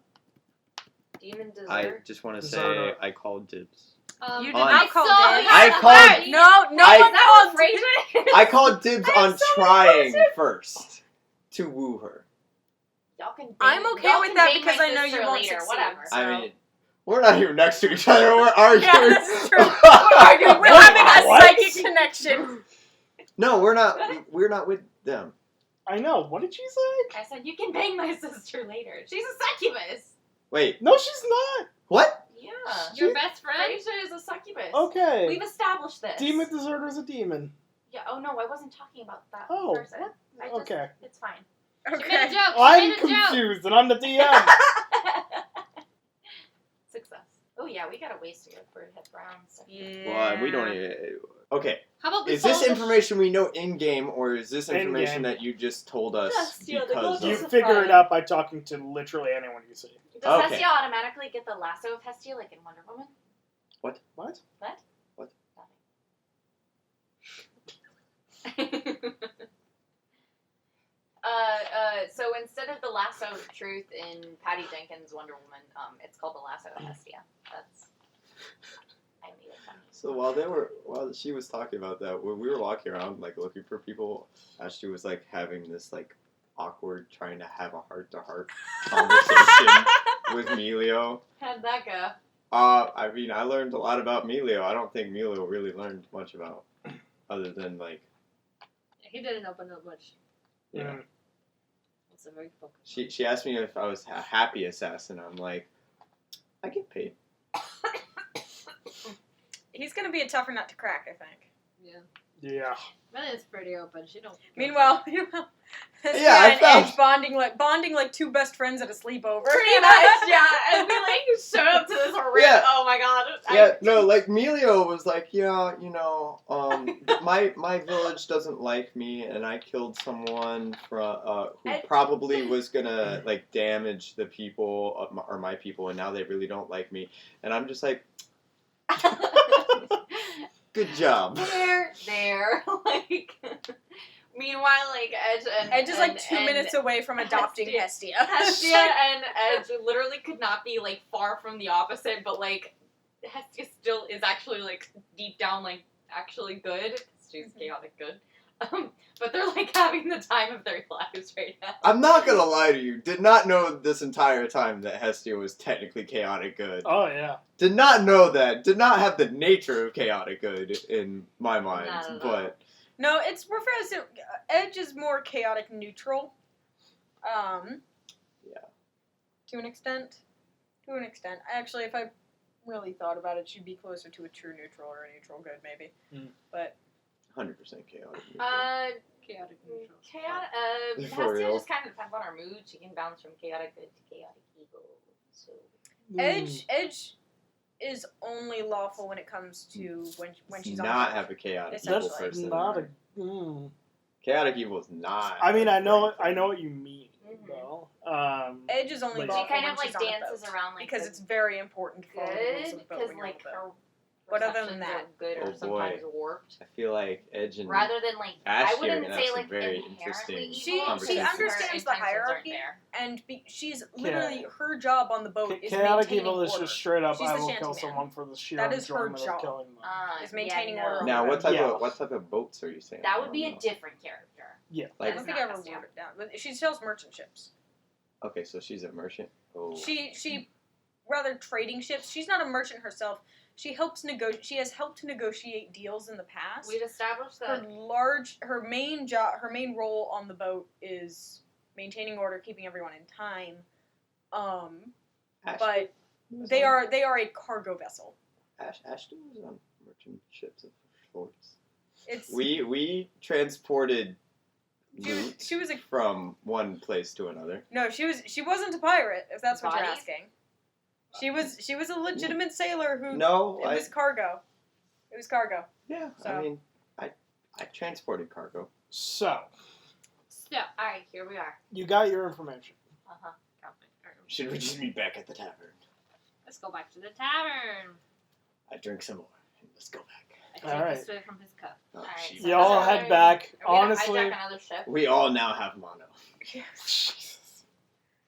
Demon Dessert? I just want to say Deserter. I called dibs. You did On- not call saw dibs. you I at called- work. No I- one called Fraser. I called dibs I'm on so trying impulsive. first to woo her. Y'all can. I'm bang- okay y'all with can that bang because my I know you sister won't later, succeed. Whatever. So- I mean, we're not even next to each other. We're arguing. Yeah, that's true. arguing. We're having a What? psychic connection. No, we're not. We're not with them. I know. What did she say? I said you can bang my sister later. She's a succubus. Wait, No, she's not. what? Yeah. Your best friend? Fraser is a succubus. Okay. We've established this. Demon Deserter's a demon. Yeah. Oh no, I wasn't talking about that Oh, person. what? I just, Okay. It's fine. She made a Okay. joke. She I'm made a joke. confused, and I'm the DM. Success. Oh yeah, we got a ways to go for head browns. Yeah. Well, we don't even. Okay, How about we is this follow the information we know in game, or is this information In-game. that you just told us Yes, yeah, the because gold You is of? a figure fire. it out by talking to literally anyone you see. Does Okay. Hestia automatically get the lasso of Hestia like in Wonder Woman? What? What? What? Nothing. So instead of the lasso of truth in Patty Jenkins' Wonder Woman, it's called the lasso of Hestia. That's. I made it funny. So while she was talking about that, when we were walking around like looking for people, Ashley was like having this like awkward trying to have a heart-to-heart conversation with Melio. How'd that go? I mean, I learned a lot about Melio. I don't think Melio really learned much about, other than like He didn't open up much. yeah. Mm. It's a very focused. She asked me if I was a happy assassin. I'm like, I get paid. He's gonna be a tougher nut to crack, I think. Yeah. Yeah. But it's pretty open. She don't. Meanwhile, Hestia Yeah, I and found- Edge bonding like two best friends at a sleepover. Pretty much, yeah. And we like showed up to this horrific. Yeah. Oh my god. Yeah, no, like Melio was like, yeah, you know, my village doesn't like me, and I killed someone who probably was gonna like damage the people or my people, and now they really don't like me, and I'm just like, good job. there. Like, meanwhile, like Edge and Edge is like and- 2 and minutes away from adopting Hestia. Hestia and Edge literally could not be like far from the opposite, but like Hestia still is actually like deep down like actually good. She's chaotic good. But they're like having the time of their lives right now. I'm not gonna lie to you. Did not know this entire time that Hestia was technically chaotic good. Oh yeah. Did not know that. Did not have the nature of chaotic good in my mind. Not at all. But No, it's we're fair to Edge is more chaotic neutral. Yeah. To an extent. Actually, if I really thought about it, she'd be closer to a true neutral or a neutral good, maybe. But 100% chaotic. Chaotic neutral. Chaotic. For Hestia real. just kind of depends on her mood. She can bounce from chaotic good to chaotic evil. So Edge is only lawful when it comes to when she's on not top. have a chaotic It's evil actually That's person. not a. Mm. Chaotic evil is not. I mean, I know a what you mean, Mhm. though. Edge is only Like- lawful she kind when of like she's on a dances boat, around like because the it's very important to follow the rules good of the boat because when you're on like the boat. her But other than perceptions that- are good Oh, or sometimes boy. warped. I feel like Edge and Rather than like Ashley I are wouldn't gonna say have some like very inherently interesting evil. She because her understands the intentions aren't hierarchy. there. And she's literally her job on the boat is Chaotic maintaining evil is order. just straight up. She's I the will kill shantyman. someone for the sheer That is her enjoyment job. of killing them. Is maintaining yeah, order. no. now what type Yeah. of boats are you saying? That would be I a don't know. different character. Yeah. I Like don't think not I ever Hestia. wrote it down. But she sells merchant ships. okay, so she's a merchant. Oh. She rather trading ships. She's not a merchant herself. She has helped negotiate deals in the past. We'd established that. Her main role on the boat is maintaining order, keeping everyone in time. But they are a cargo vessel. Ashton was on merchant ships of sorts. It's We transported loot she was a from one place to another. no. She wasn't a pirate. If that's what you're Bodies? asking. She was a legitimate sailor who. No, It was cargo. It was cargo. yeah. So. I mean, I transported cargo. So, Alright, here we are. you got your information. Uh-huh. Should we just meet back at the tavern? Let's go back to the tavern. I drink some more. And let's go back. I take Alright. a swig from his cup. Oh, Alright, jeez. so- Y'all head back. Are we gonna Honestly, hijack another ship? We all now have mono.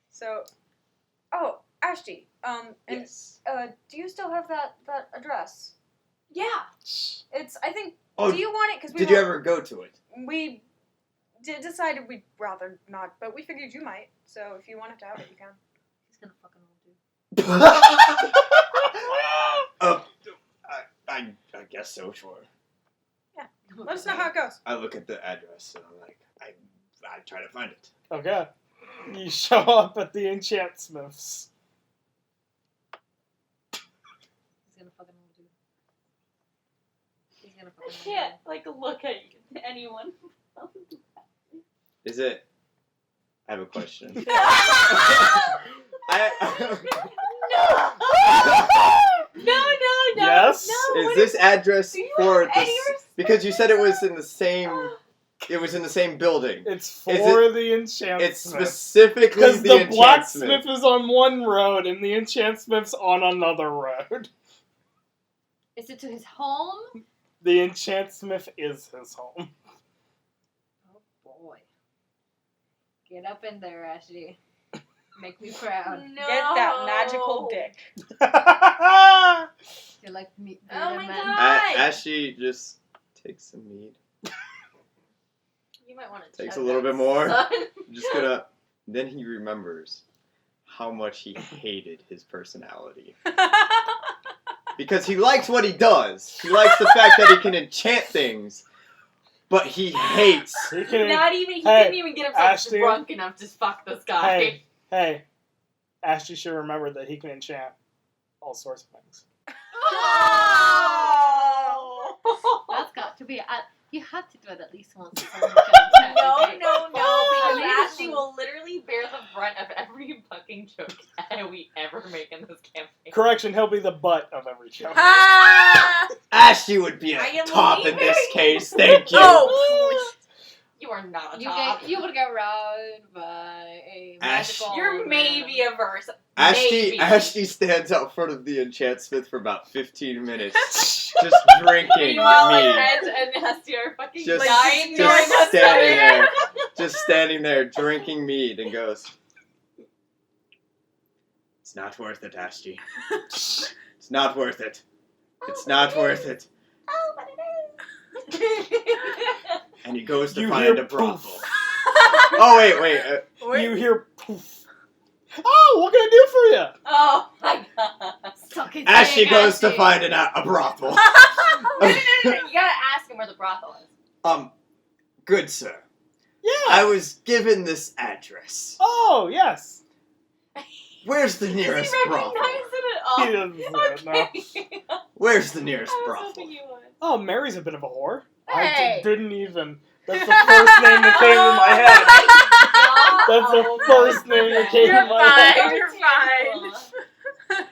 So, Ashty, and Yes. do you still have that address? Yeah. It's I think. Oh, do you want it? Because did you ever go to it? We decided we'd rather not, but we figured you might. So if you wanted to have it, you can. He's gonna fucking hold you. I guess so, sure. Let us know how it goes. I look at the address and I'm like, I try to find it. okay. You show up at the Enchant Smiths. He's gonna fucking hold you. He's gonna I fucking can't, look at anyone. Is it? I have a question. No! No! Yes? No! Is this address do you for have any the? respect Because you said it was in the same. Oh. It was in the same building. It's Is for the Enchant It's Smiths. specifically Because the the Enchant blacksmith Smith. is on one road and the Enchant Smith's on another road. Is it to his home? The Enchant Smith is his home. Oh boy. Get up in there, Ashley. Make me proud. No. Get that magical dick. You like me? Oh my man? God. Ashley just takes some mead. You might want to Takes chug a little that, bit more. son. I'm just gonna. Then he remembers how much he hated his personality. Because he likes what he does. He likes the fact that he can enchant things. But he hates. He can, He Hey, didn't even get himself Ashton. drunk enough to fuck this guy. hey, Ashley should remember that he can enchant all sorts of things. Oh! That's got to be. You have to do it at least once. No, because Ashley will literally bear the brunt of every fucking joke we ever make in this campaign. Correction, he'll be the butt of every joke. Ashley would be I a am top in leaving. this case. Thank you. Oh! You are not a You top. would get robbed by a Ash- magical. You're maybe a verse. Ashley Maybe. stands out front of the Enchant Smith for about 15 minutes. Just drinking Meanwhile, like, mead. Ed and Hestia are fucking Just, dying. just during this standing time. there. Just standing there drinking mead and goes, "It's not worth it, Ashley. It's not worth it. It's not worth it." Oh, but it is. And he goes to You find hear a brothel. poof. Oh, wait. You hear poof. Oh, what can I do for you? Oh my god. Suck his Ashley dick, goes to Ashley. find a brothel. No. You gotta ask him where the brothel is. Good sir. Yeah. I was given this address. Oh, yes. Where's the Does nearest he brothel? recognize it at all? He doesn't say it, no. Okay. Where's the nearest I was brothel? hoping you would. Oh, Mary's a bit of a whore. Hey. I didn't even. That's the first name that came to my head. That's the first name that came You're to my head. fine. You're fine.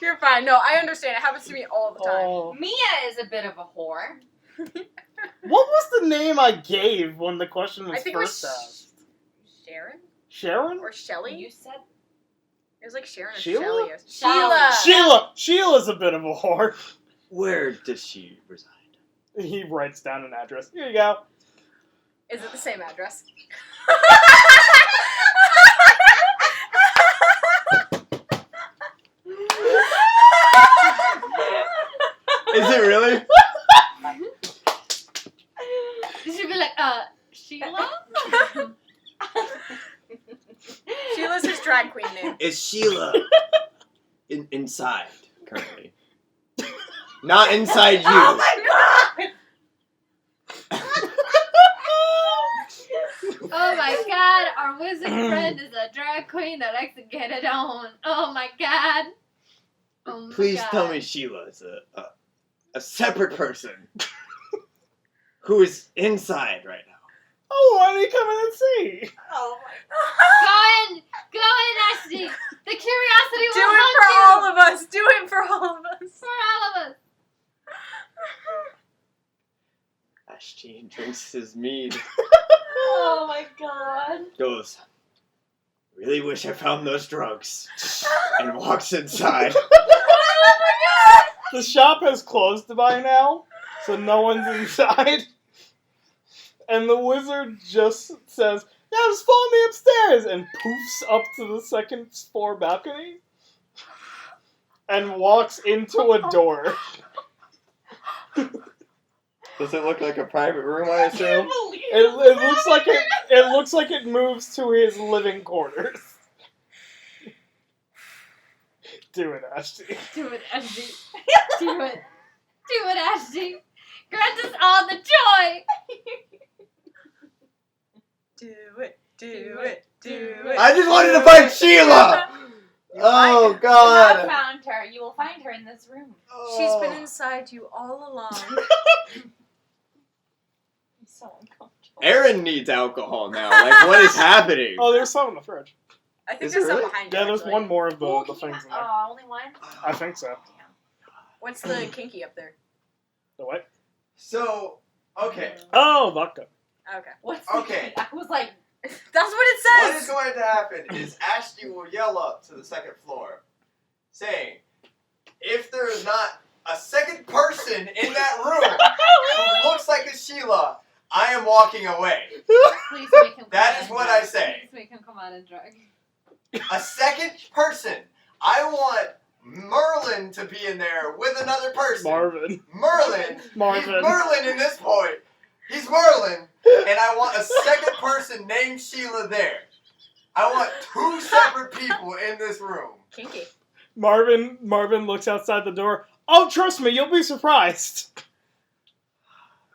You're fine. No, I understand. It happens to me all the time. Oh. Mia is a bit of a whore. What was the name I gave when the question was I think it was first asked? Sharon Sharon? or Shelly. You said It was like Sharon or Sheila? Shelly. Or Sheila. Sheila. Sheila's a bit of a whore. Where does she reside? He writes down an address. Here you go. Is it the same address? Is it really? You should be like, Sheila? Sheila's his drag queen name. Is Sheila inside currently? Not inside you. Oh my god! Oh my god, our wizard friend is a drag queen that likes to get it on. Oh my god. Oh my Please god. tell me Sheila is a separate person who is inside right now. Oh, why don't you come in and see? Oh my Go in, Ashley. The curiosity Do will it for haunt all of us. Do it for all of us. for all of us. Ashton drinks his mead. Oh my god. Goes, really wish I found those drugs. And walks inside. The shop has closed by now, so no one's inside. And the wizard just says, "Yeah, just follow me upstairs," and poofs up to the second floor balcony and walks into a door. Does it look like a private room, I assume? It looks like it looks like it moves to his living quarters. Do it, Ashty. Do it, Ashley. Do it. Do it, Ashley. Grant us all the joy. Do it. Do it. Do it. I just wanted to find Sheila! Oh, You God. have found her. You will find her in this room. She's been inside you all along. I'm so uncomfortable. Aaron needs alcohol now. Like, what is happening? Oh, there's some in the fridge. I think Is there's it some really? behind you. Yeah, there's actually. one more of Oh, the can you things in ha- there. Oh, only one? I think so. What's the kinky up there? The what? So, okay. Oh, vodka. Okay. What's Okay. I was like, That's what it What says. is going to happen is Ashley will yell up to the second floor, saying, if there is not a second person in that room who looks like a Sheila, I am walking away. Please make him come That out is in what drag. I say. Please make him come out and drag. A second person. I want Merlin to be in there with another person. Marvin. Merlin. Marvin. He's Merlin in this point. He's Merlin. And I want a second person named Sheila there. I want two separate people in this room. Kinky. Marvin looks outside the door. Oh, trust me, you'll be surprised.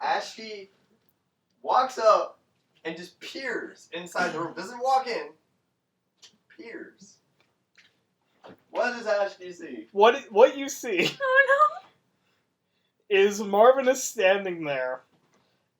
Ashley walks up and just peers inside the room. Doesn't walk in. Peers. What does Ashley see? What you see Oh is Marvin is standing there,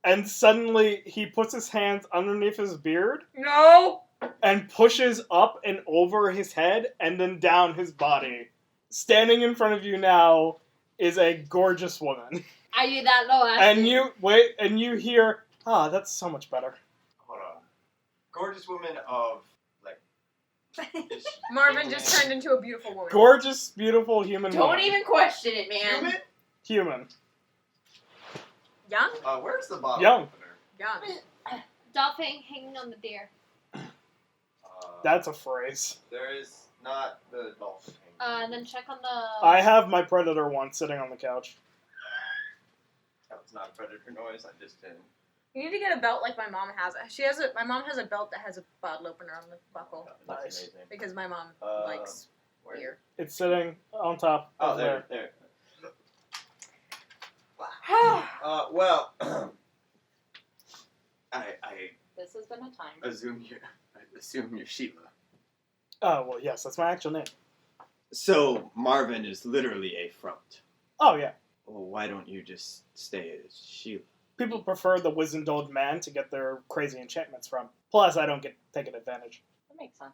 and suddenly he puts his hands underneath his beard no. No. and pushes up and over his head and then down his body. Standing in front of you now is a gorgeous woman. Are you that low, Ashley? And you hear, "Ah, that's so much better." Hold on. Gorgeous woman of, like... Marvin just turned into a beautiful woman. Gorgeous, beautiful human don't woman. even question it, man. Human? Human. Young? Where's the bottle Young. opener? Young. Dolphin hanging on the deer. That's a phrase. There is not the dolphin. And then check on the... I have my Predator one sitting on the couch. That was not a predator noise. I just didn't. You need to get a belt like my mom has. My mom has a belt that has a bottle opener on the buckle That's Nice. amazing. because my mom likes Where? beer. It's sitting on top. Oh, of there. Well, I This has been a time. assume you're Sheila. Oh, well, yes, that's my actual name. So Marvin is literally a front. Oh, yeah. Well, why don't you just stay as Sheila? People prefer the wizened old man to get their crazy enchantments from. Plus, I don't get taken advantage. That makes sense.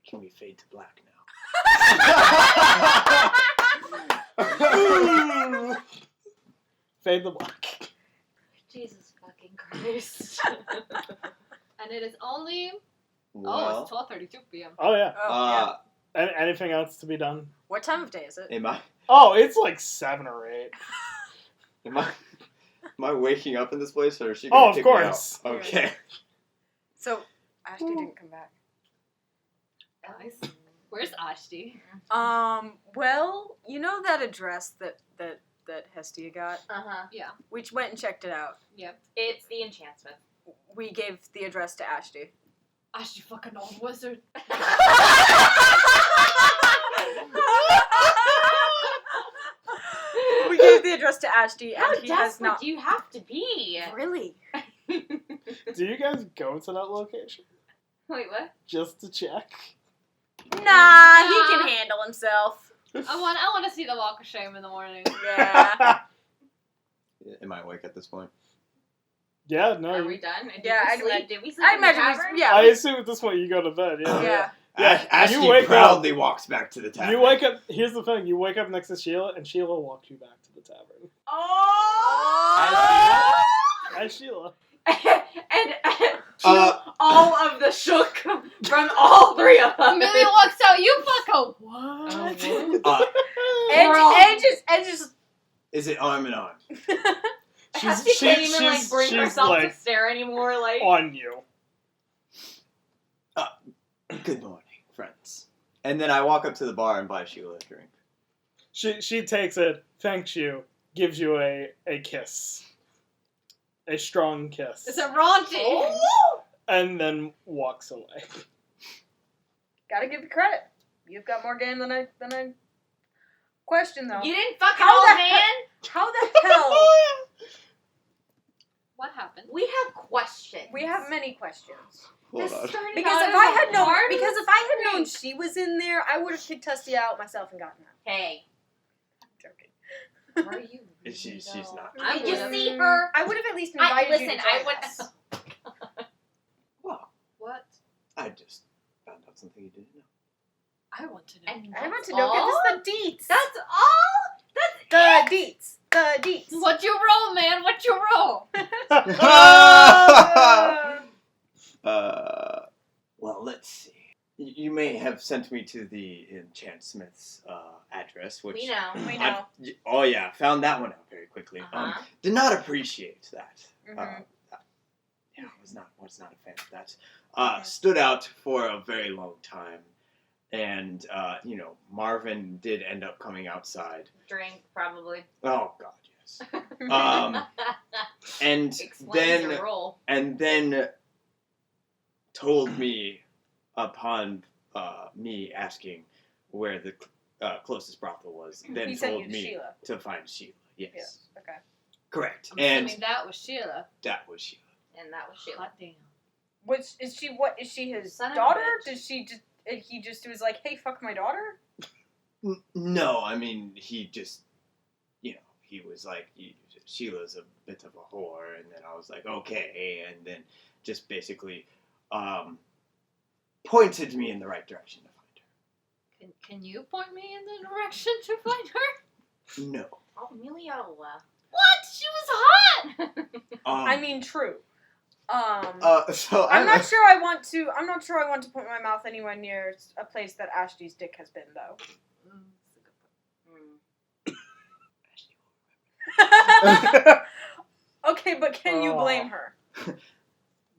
Can we fade to black now? Fade the black. Jesus fucking Christ. And it is only... Well, it's 12:32 p.m. Oh, yeah. Oh, yeah. Anything else to be done? What time of day is it? am I Oh, it's like 7 or 8. am I waking up in this place, or is she Oh, gonna of kick me out? course. Okay. So, Ashley didn't come back. Guys, where's Ashti? Well, you know that address that Hestia got? Uh-huh. Yeah. We went and checked it out. Yep. It's the enchantment. We gave the address to Ashti. Ashti fucking old wizard. We gave the address to Ashty, How and he has desperate not. do you have to be? Really? Do you guys go to that location Wait, what? just to check? Nah, he can handle himself. I want to see the walk of shame in the morning. Yeah. Am I awake at this point? Yeah, no. Are we done? Did Yeah, we I'd sleep? imagine- Did we sleep I in the imagine tavern? I assume at this point you go to bed. Yeah. Yeah. Yeah, Ashley you wake proudly walks back to the tavern. You wake up. Here's the thing: you wake up next to Sheila, and Sheila walks you back to the tavern. Oh! As Sheila. And all of the shook from all three of us. Amelia walks out. You fucko. What? Edge is. Is it arm in arm? She can't even like bring she's, herself like, to stare anymore. Like on you. Good morning, friends. And then I walk up to the bar and buy Sheila a drink. She takes it, thanks you, gives you a kiss. A strong kiss. It's a raunchy. And then walks away. Gotta give you credit. You've got more game than I question though. you didn't fucking How old the man. How the hell? What happened? We have questions. We have many questions. Hold This on. started Because out if as I a had known, hard because if I had known mistake. she was in there, I would have kicked Tusty out myself and gotten her. Hey, I'm joking. are you? She's not. I Did just you see her. I would have at least invited you to join us. Well, What? I just found out something you didn't know. I want to know. And I want that's to know. all? Give us the deets. That's all. the deets. The deets. What you roll, man? What you roll? Well, let's see. You may have sent me to the Enchantsmith's address, which We know. We know. oh yeah, found that one out very quickly. Uh-huh. Did not appreciate that. Mhm. Yeah, was not a fan of that. Stood out for a very long time, and Marvin did end up coming outside. Drink probably. Oh God, yes. And Explains the role. then told me upon me asking where the closest brothel was. Then He sent told you to me Sheila. to find Sheila. Yes, Yes. Okay. correct. I'm And assuming that was Sheila. that was Sheila. And that was Sheila. God damn. Which is she? What is she? His Son of a daughter? bitch. Did she just? He just was like, "Hey, fuck my daughter." No, I mean he just, he was like, Sheila's a bit of a whore, and then I was like, okay, and then just basically pointed me in the right direction to find Can you point me in the direction to find her? her. No. Oh, Emilio. What? She was hot. I mean, true. So I'm not sure I want to. I'm not sure I want to put my mouth anywhere near a place that Ashty's dick has been, though. Okay, but can you blame her?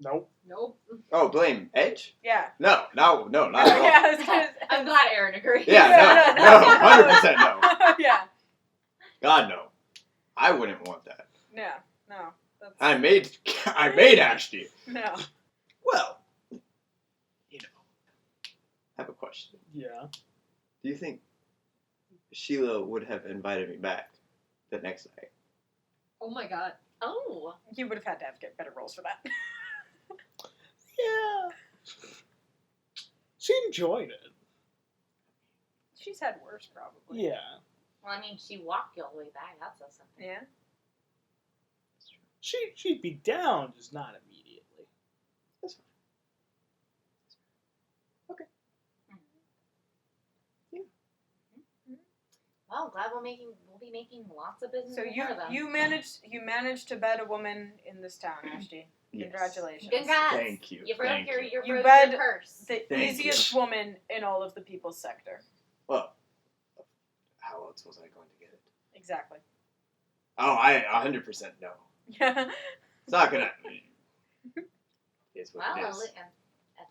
Nope. Nope. Oh, blame Edge? Yeah. No, not at all. Yeah, I was gonna I'm glad Aaron agrees. Yeah, no, 100% no. yeah. God, no. I wouldn't want that. Yeah. No. That's, I made Ashty. no. Well, I have a question. Yeah. Do you think Sheila would have invited me back the next night? Oh my god. Oh. You would have had to get better rolls for that. Yeah. She enjoyed it. She's had worse, probably. Yeah. Well, I mean, she walked you all the way back. That says something. Yeah. She'd be down, just not immediately. That's fine. Okay. Well, glad we'll be making lots of business. So with her, then. you managed to bed a woman in this town, Ashty. Yes. Congratulations. Congrats. Thank you. You broke Thank your you. you You broke bed- your curse. The Thank easiest woman in all of the people's sector. Well, how else was I going to get it? Exactly. Oh, I 100% know. Yeah. It's not gonna. It's what Well, it at is.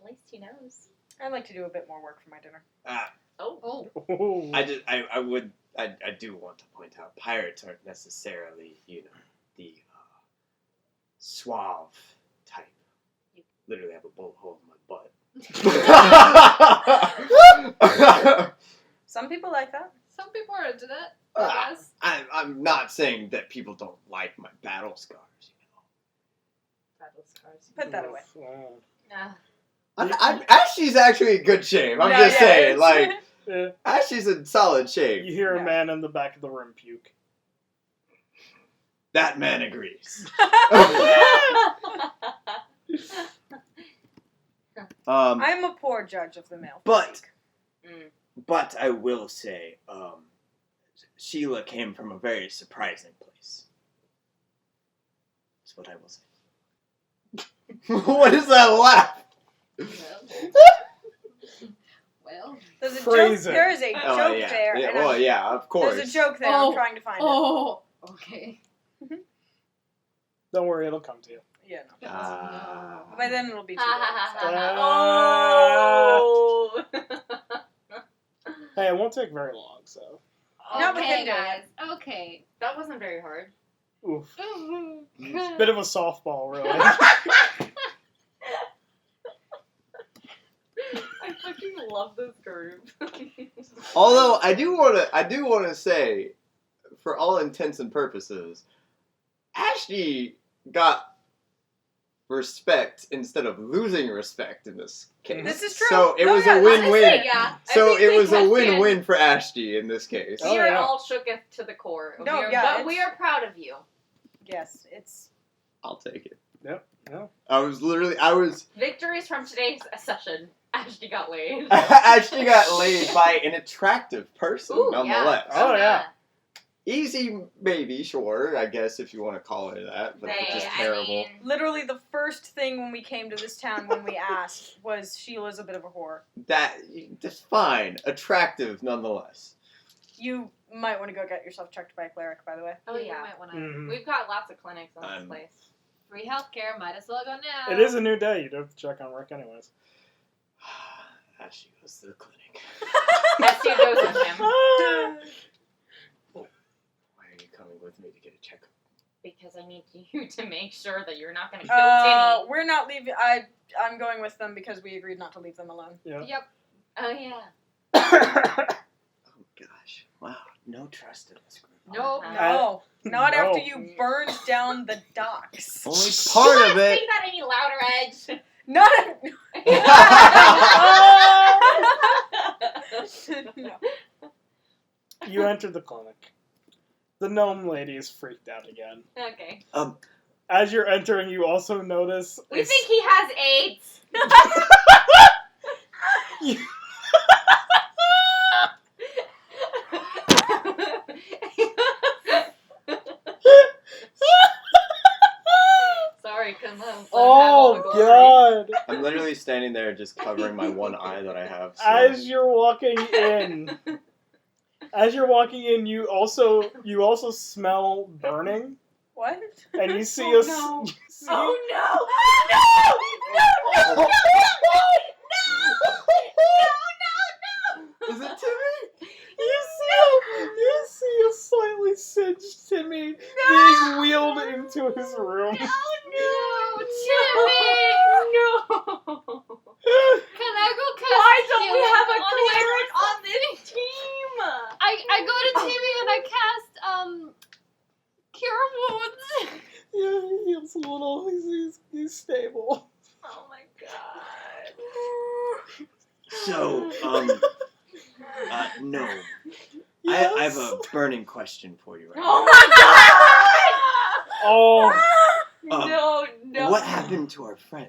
least he knows. I'd like to do a bit more work for my dinner. Oh. Oh. Oh. I do want to point out, pirates aren't necessarily, the suave type. You literally have a bullet hole in my butt. Some people like that. Some people are into that. Yes. I'm not saying that people don't like my battle scars. Battle scars. Put that away. Nah. Ashley's actually in good shape. I'm No, just yeah, saying, it's- like, Yeah. Ashley's in solid shape. You hear a Yeah. man in the back of the room puke. That man agrees. I'm a poor judge of the male. But- physique. But I will say, Sheila came from a very surprising place. That's what I will say. What is that laugh? Well. There's a Phrase joke. it. There is a Oh, joke yeah. there. Yeah, and well, I'm- yeah, of course. There's a joke there. Oh. I'm trying to find it. Oh. Okay. Don't worry, it'll come to you. Yeah, no. Ah. By then it'll be too Ha late. ha so. ha ha. Oh. Hey, it won't take very long, so. Not with Okay, him doing guys. Okay. That wasn't very hard. Oof. Mhm. Bit of a softball, really. I fucking love this group. Although I do want to say, for all intents and purposes, Ashley got respect instead of losing respect in this case. This is true. So it No, was yeah, a win-win. Honestly, yeah. I So think it they was a kept win-win for Ashley in this case. Oh, We are yeah. all shooketh to the core. No, we are, yeah, but we it's- are proud of you. Yes, it's. I'll take it. Yep. No. I was Victories from today's session. Ashley got laid. Ashley got laid by an attractive person, Ooh, nonetheless. yeah. Oh, yeah. Easy, maybe, sure, I guess, if you want to call her that, but They, just I terrible. mean, Literally, the first thing when we came to this town when we asked was Sheila's a bit of a whore. That's fine. Attractive, nonetheless. You might want to go get yourself checked by a cleric, by the way. oh You yeah. might wanna Mhm. We've got lots of clinics on this I'm- place. free healthcare. Might as well go now. It is a new day. You don't have to check on Rick anyways. Ashley goes to the clinic. Esty goes with him Why are you coming with me to get a checkup? because I need you to make sure that you're not going to kill Timmy. We're not leaving. I'm going with them because we agreed not to leave them alone. Yeah. Yep. Oh yeah. Oh gosh. Wow. No trust in this group. Nope. No, not No. after you burned down the docks. Only part of Say it. that any louder, Edge. Not. No. You enter the clinic. The gnome lady is freaked out again. Okay. As you're entering, you also notice. We think he has AIDS. Sorry, couldn't let him have all the Oh glory. God! I'm literally standing there just covering my one eye that I have. So. As you're walking in, you also smell burning, What? and you see Oh, a. no. You see, Oh no! No! No! No! No! Is it Timmy? you see a slightly singed Timmy being wheeled into his room. No, Timmy! No! Can I go cast Why don't we healing have a on him? cleric on this team? I go to Timmy and I cast cure wounds. Yeah, he heals a little. He's stable. Oh my god. So, no. Yes. I have a burning question for you right Oh my Oh, god! Um, No, now. no. What happened to our friend?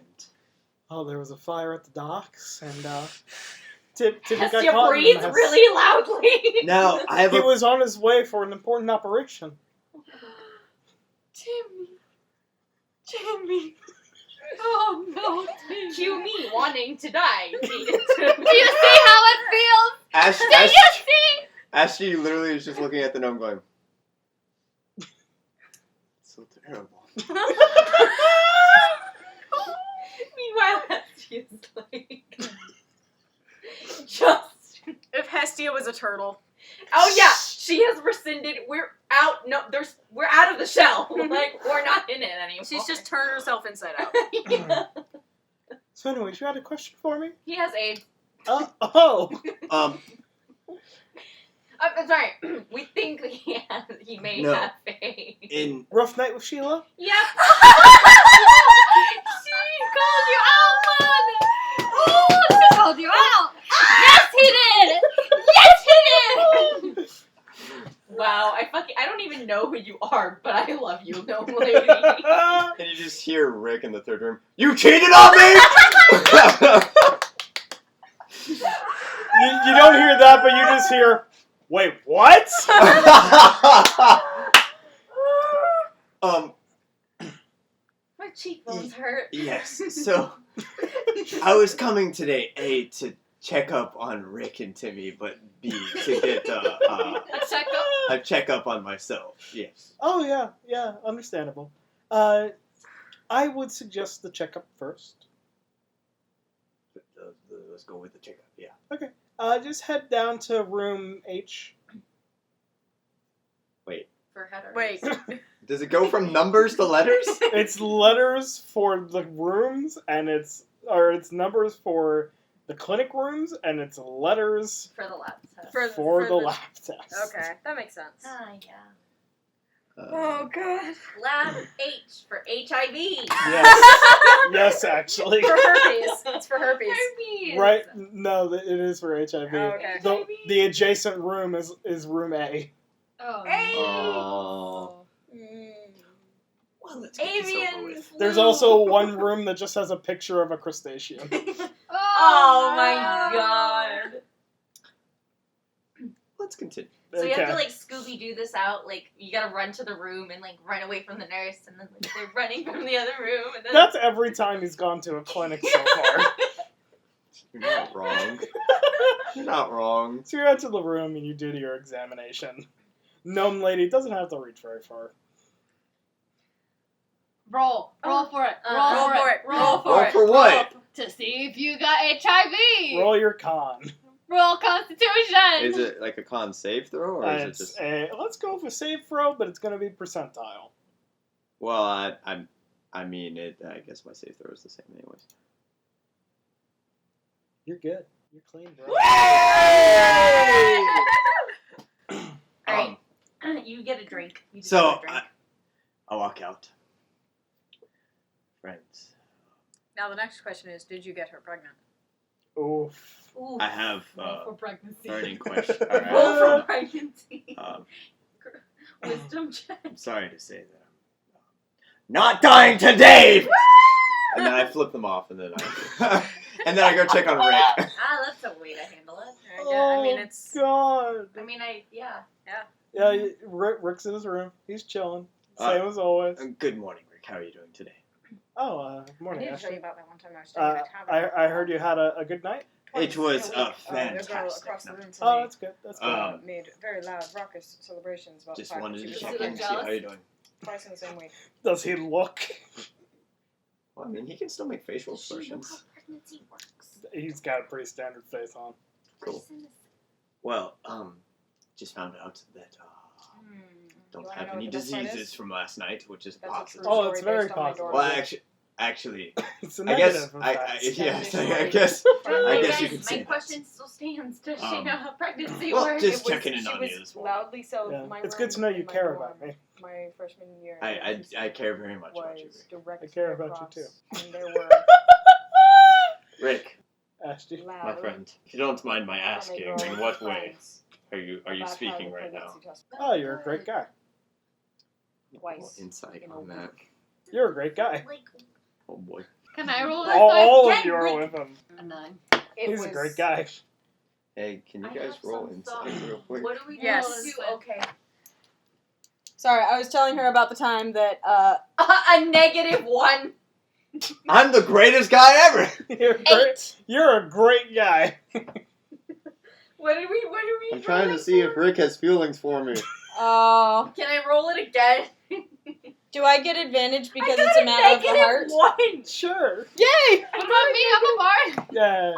oh, there was a fire at the docks, and Timmy got Hestia caught in the breathes mess. really loudly. Now, I have He a was on his way for an important operation. Timmy. Oh no, Timmy. Cue me wanting to die. Do you see how it feels? Ash, Do you see? Ashley literally is just looking at the gnome going, so terrible. Meanwhile, Hestia's like, just. If Hestia was a turtle. Oh yeah, she has rescinded. We're out. No, we're out of the shell. Like we're not in it anymore. She's just turned herself inside out. Yeah. So, anyways, you had a question for me? He has AIDS. Oh, I'm sorry. We think he may No. have a. In Rough night with Sheila? Yep. She called you out, man. Oh, he called you out! Yes, he did! Yes, he did! Wow, I don't even know who you are, but I love you, no lady. and you just hear Rick in the third room. You cheated on me! You don't hear that, but you just hear, wait, what? My cheekbones hurt. Yes, so I was coming today, A, to check up on Rick and Timmy, but B, to get A checkup? a checkup on myself. Yes. Oh, yeah, understandable. I would suggest the checkup first. Let's go with the checkup, yeah. Okay. Just head down to room H. For headers. Wait. Does it go from numbers to letters? It's letters for the rooms, and it's numbers for the clinic rooms, and it's letters For the lab test. for the lab test. Okay, that makes sense. Ah, yeah. Oh god. Lab H for HIV. Yes. Yes, actually. For herpes. It's for herpes. Herpes. Right? No, it is for HIV. Oh, okay. The adjacent room is room A. Oh, Hey. Oh. Well, let's get this over Avian with. flu. There's also one room that just has a picture of a crustacean. Oh my god. Let's continue. So you have to Okay. like Scooby Doo this out, like you gotta run to the room and like run away from the nurse, and then like they're running from the other room, and then That's every time he's gone to a clinic so far. You're not wrong. You're not wrong. So you enter the room and you do your examination. Gnome lady doesn't have to reach very far. Roll for it. roll Roll for for it. it. Roll for Roll it. for what? To see if you got HIV. Roll your con. Roll Constitution. Is it like a con save throw, or is it It's just? let's go for save throw, but it's going to be percentile. Well, I mean, I guess my save throw is the same, anyways. You're good. You're clean, bro. Alright. You get a drink. You So deserve a drink. I walk out. Friends, Now the next question is, did you get her pregnant? Oof. Ooh. I have Roll for pregnancy. burning question. Roll Alright. for pregnancy. Um, Wisdom check. I'm sorry to say that I'm not dying today. And then I flip them off, and then I go check on Rick. Ah, that's a way to handle it. I mean, it's. God. I mean, Yeah, Mm-hmm. Rick's in his room. He's chilling. Uh, Same as always. Good morning, Rick. How are you doing today? Oh, I morning, need to tell you Ashley. about that one time I was staying at a tavern. I heard you had a good night. It was a week. The girl fantastic across the night. room from Oh, me that's good. That's good. made very loud, raucous celebrations about Just the fact wanted that to she check was in and see jealous? how you're doing. twice in the same week. Does he look? Well, I mean, he can still make facial she knows how expressions. pregnancy works. He's got a pretty standard face on. Cool. Well, just found out that don't You wanna have know any what the best part diseases is? from last night, which is That's a positive. true Oh, story it's very based on my positive. dorm. Well, actually, It's a I guess negative. in I fact. yes, Foundation I rate. guess. But, I like, guess you guys, could say my that. question still stands. Does she Um, know how pregnancy well, works? just It was- checking in she on was you this morning. loudly Yeah. my It's room good to know you in my care dorm about me. My freshman year. I care very much about you, was directly I care about you, across, too. And there were Rick, Ashley. loud. my friend. If you don't mind my and asking, they girl in what way friends are you about how speaking the right now? pregnancy test Oh, you're a great guy. Twice. Well, insight in a on that. You're a great guy. Like, Oh boy. Can I roll All this? of you are with him. A 9. It He's was, a great guy. Hey, can you I guys have roll some insight thoughts. real quick? what do we Yes. do? Okay. Sorry, I was telling her about the time that A -1. I'm the greatest guy ever. You're great. You're a great guy. What do we? I'm trying to see if Rick has feelings for me. Can I roll it again? do I get advantage because I it's got a matter of the heart? -1. Sure. Yay! What about me? I'm a bard. Yeah.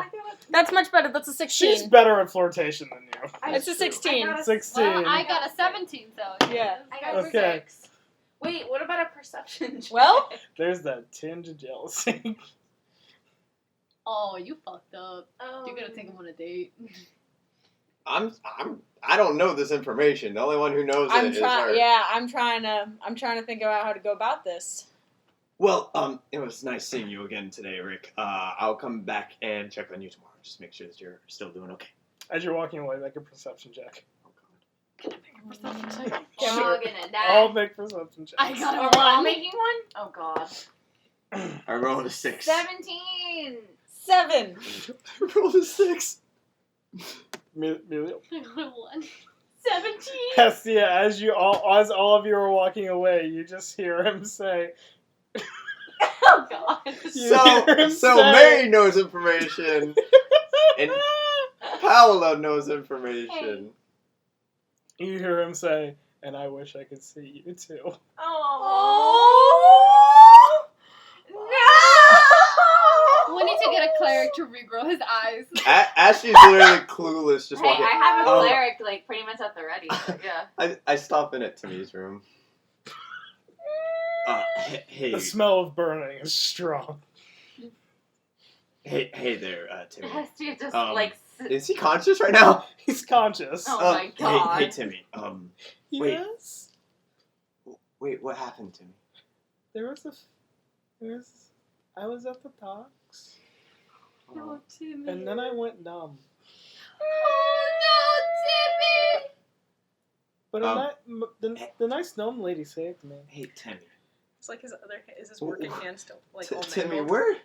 That's much better. That's a 16. She's better at flirtation than you. It's a 16. I got a 16. Well, I got a 17, so. Yeah. I got a Okay. 6. Wait, what about a perception check? Well? There's that tinge of jealousy. Oh, you fucked up. Oh. You're gonna take him on a date. I don't know this information. The only one who knows it is her. Yeah, I'm trying to think about how to go about this. Well, it was nice seeing you again today, Rick. I'll come back and check on you tomorrow. Just make sure that you're still doing okay. As you're walking away, make a perception check. Perception check. Sure. We're gonna die. All make perception checks. I got Are a we all 1. making one? Oh god. I rolled a 6. 17. 7. I rolled a 6. Emilio. I got a 1. 17. Yes, yeah. As all of you are walking away, you just hear him say. Oh god. So Mary knows information, and Paola knows information. You hear him say, "And I wish I could see you too." Oh. No. We need to get a cleric to regrow his eyes. Ashley's literally clueless, just Hey, walking. I have a cleric like pretty much at the ready. So yeah. I stop in at Timmy's room. Hey, The smell of burning is strong. hey there, Timmy. Hestia just Is he conscious right now? He's conscious. Oh my god. Hey, Timmy. Wait. Yes. Wait, what happened to me? I was at the docks, No, Timmy. and then I went numb. Oh no, Timmy! But the nice gnome lady saved me. Hey, Timmy. It's like his working hand still like all Timmy, mangled?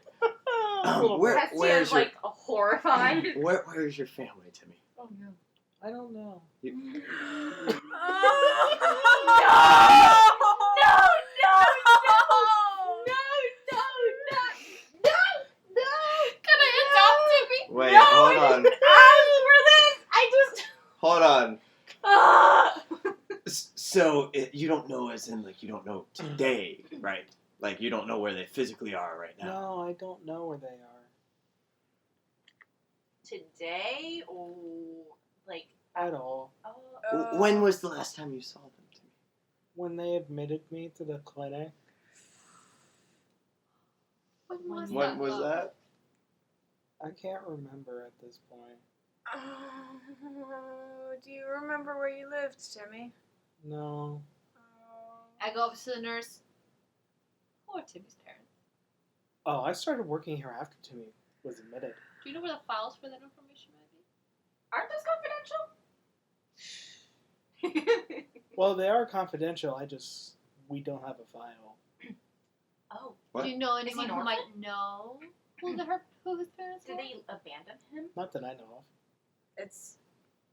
where's Hestia's your like horrified. where's your family, Timmy? Oh no, I don't know. Can I adopt Timmy? Wait, No, hold I on. didn't ask for this. I just. Hold on. Ah. So you don't know, as in like you don't know today, right? Like you don't know where they physically are right now. No, I don't know where they are. Today or like At all. When was the last time you saw them, Timmy? When they admitted me to the clinic. When was that? I can't remember at this point. Do you remember where you lived, Timmy? No. I go up to the nurse. Or Timmy's parents. Oh, I started working here after Timmy was admitted. Do you know where the files for that information might be? Aren't those confidential? Well, they are confidential. We don't have a file. Oh. What? Do you know Is he anyone who normal? might know who his parents Did were? they abandon him? Not that I know of.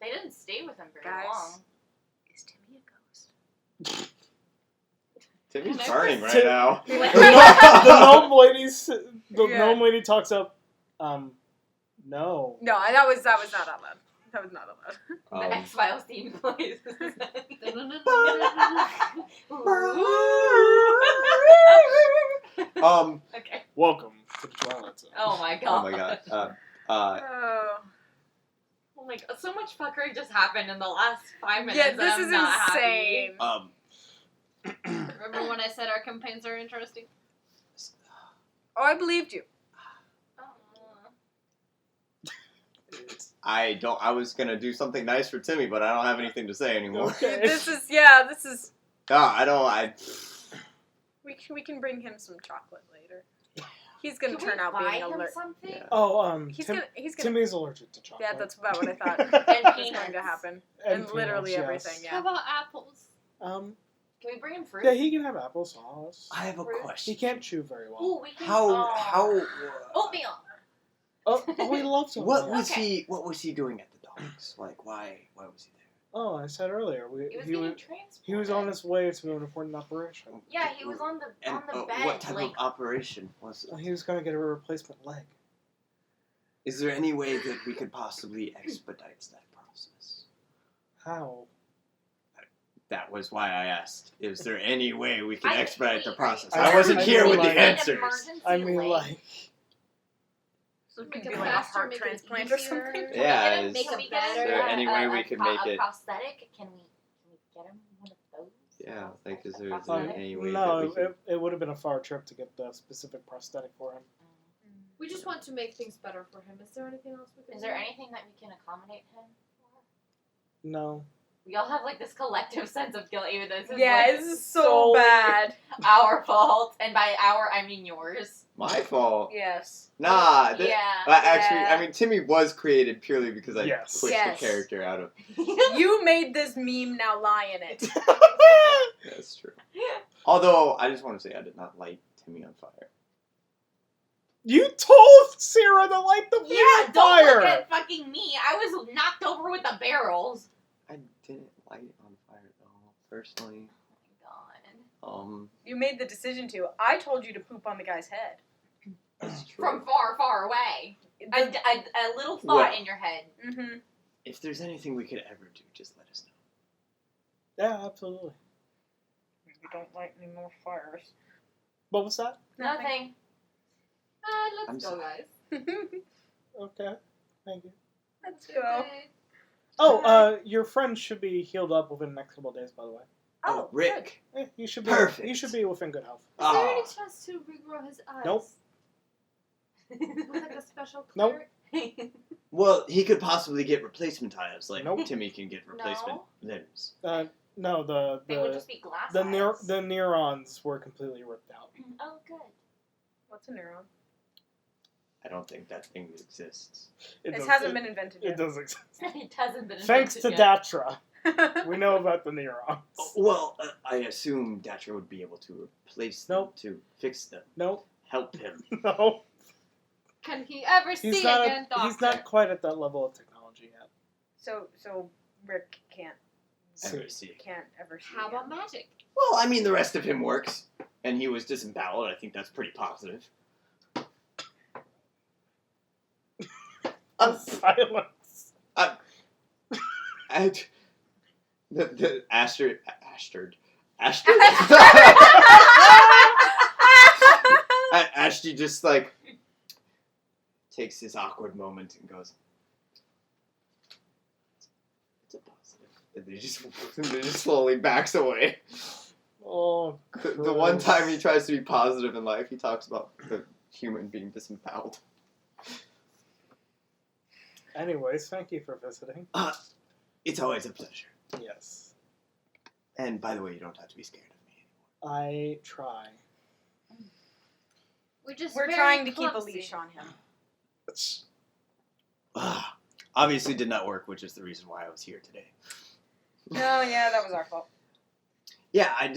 They didn't stay with him very Guys. long. Is Timmy a ghost? Timmy's Can I burning press- right now. The Yeah. gnome lady talks up. No. No, that was not out loud. That was not out loud. The X-Files theme plays. Okay. Welcome to the Twilight Zone. Oh my god. Oh my god. Oh. Oh my god. So much fuckery just happened in the last 5 minutes. Yeah, and this I'm is not insane. Remember when I said our campaigns are interesting? Oh, I believed you. I was gonna do something nice for Timmy, but I don't have anything to say anymore. Okay. This is. We can bring him some chocolate later. He's gonna Can turn we out buy being him alert. something? Yeah. Oh, He's gonna. Timmy's allergic to chocolate. Yeah, that's about what I thought. And was peanuts. going to happen. And And literally peanuts, everything. yes. How Yeah. about apples? Can we bring him fruit? Yeah, he can have applesauce. I have a Fruit? question. He can't chew very well. Ooh, we can. How Oatmeal. Oh, he loves him. what was Okay. what was he doing at the docks? Like why was he there? Oh, I said earlier. He was getting transported. He was on his way to an important operation. Yeah, he was on the And bed. what type like, of operation was it? He was going to get a replacement leg. Is there any way that we could possibly expedite that process? How? That was why I asked. Is there any way we can expedite the process? I- I wasn't I here mean, with the like- answers. I mean, like, So it Make could it be like a faster, heart make it transplant or easier. something. Yeah, Can we is- get him, Make it get him better. there any way we could make a it- prosthetic? Can we get him one of those? Yeah, like is there Prosthetic? any way that no, we could... it would have been a far trip to get the specific prosthetic for him. We just want to make things better for him. Is there anything else we can Is there do? anything that we can accommodate him No. We all have like this collective sense of guilt, even though this is Yeah, like this is so bad. our fault, and by our I mean yours. My fault. Yes. Nah. Yeah. Actually, Yeah. I mean, Timmy was created purely because I Yes. pushed Yes. the character out of. You made this meme, now lie in it. That's true. Although, I just want to say I did not light Timmy on fire. You told Sarah to light the thing Yeah, on don't fire! look at fucking me. I was knocked over with the barrels. I didn't light it on fire, though, personally. Oh my god. You made the decision to. I told you to poop on the guy's head. That's true. From far, far away. A little thought Well. in your head. Mm-hmm. If there's anything we could ever do, just let us know. Yeah, absolutely. We don't light any more fires. What was that? Nothing. Let's I'm go, sorry. guys. Okay. Thank you. Let's go. Oh, your friend should be healed up within the next couple of days, by the way. Oh, Rick. You should be. Perfect. You should be within good health. Is there any Ah. chance to regrow his eyes? Nope. With like a special Nope. cleric? Well, he could possibly get replacement eyes, like Nope. Timmy can get replacement limbs. No, They would the just be glass the eyes. the neurons were completely ripped out. Oh, good. What's a neuron? I don't think that thing exists. This hasn't been invented It yet. does exist. It hasn't been Thanks to invented yet. Datra, we know about the neurons. Well, I assume Datra would be able to replace them, Nope. to fix them, Nope. help him. No. Can he ever He's see not. again, Doctor? He's not quite at that level of technology yet. So Rick can't Ever see. ever see. How again. about magic? Well, I mean, the rest of him works, and he was disemboweled. I think that's pretty positive. Silence. The Astrid. Ashty just like takes this awkward moment and goes, "It's a positive." And they just slowly backs away. Oh. The one Christ. time he tries to be positive in life, he talks about the human being disemboweled. Anyways, thank you for visiting. It's always a pleasure. Yes. And by the way, you don't have to be scared of me. I try. We're trying to keep a leash on him. Obviously did not work, which is the reason why I was here today. No, yeah, that was our fault. Yeah, you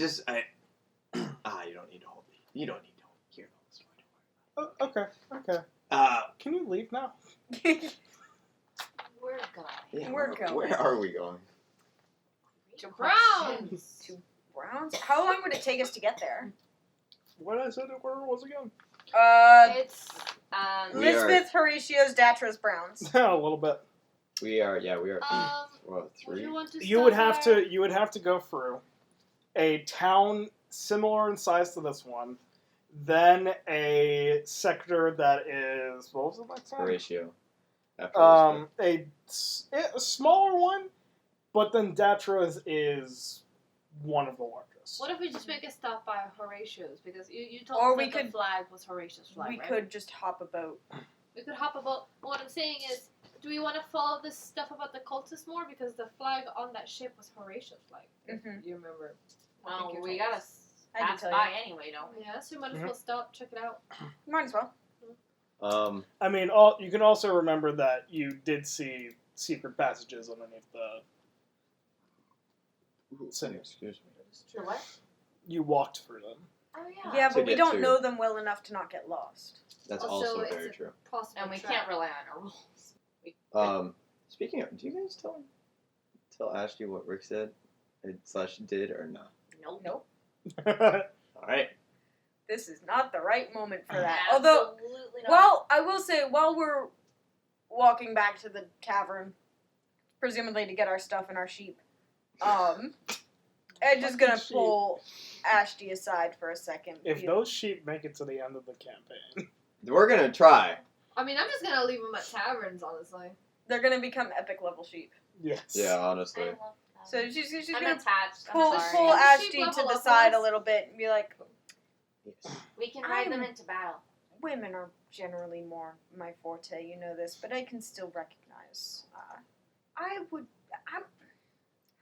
don't need to hold me. You don't need to hear the whole story. Oh, okay. Can you leave now? We're going. Yeah, We're going. Where are we going? To Browns. To Browns? How long would it take us to get there? What I said it where it was again? It's We are- Lisbeth, Horatio's, Datra's, Browns. A little bit. We are. Well, Would 3. you want to You would start have there? to. You would have to go through a town similar in size to this one, then a sector that is what was the next one? Horatio. A smaller one, but then Datra's is one of the largest. What if we just make a stop by Horatio's? Because you told Or us we that could- the flag was Horatio's flag, We right? could just hop a boat. We could hop a boat. What I'm saying is, do we want to follow this stuff about the cultists more? Because the flag on that ship was Horatio's flag. Mhm. You remember? I well, think you we told gotta us. I did pass tell by you. anyway, don't we? Yeah, so we might as well stop, check it out. Might as well. I mean, you can also remember that you did see secret passages underneath the city. Excuse me. The what? You walked through them. Oh yeah. Yeah, To but we get don't to- know them well enough to not get lost. That's Also, also it's very a- true. Possible And we trap. can't rely on our rules. Speaking of, do you guys tell Ashley what Rick said, / did or not? Nope. Nope. All right. This is not the right moment for that. Although, Absolutely not. well, I will say, while we're walking back to the tavern, presumably to get our stuff and our sheep, Edge is gonna Fucking pull Ashty aside for a second. If those sheep make it to the end of the campaign, We're gonna try. I mean, I'm just gonna leave them at taverns, honestly. they're gonna become epic level sheep. yes. Yeah, I honestly. love that. So she's I'm gonna attached. pull I'm sorry. pull Can the sheep Ashty to level the up side with a us? little bit and be like, Yes. We can ride them I'm- into battle. women are generally more my forte, you know this, but I can still recognize.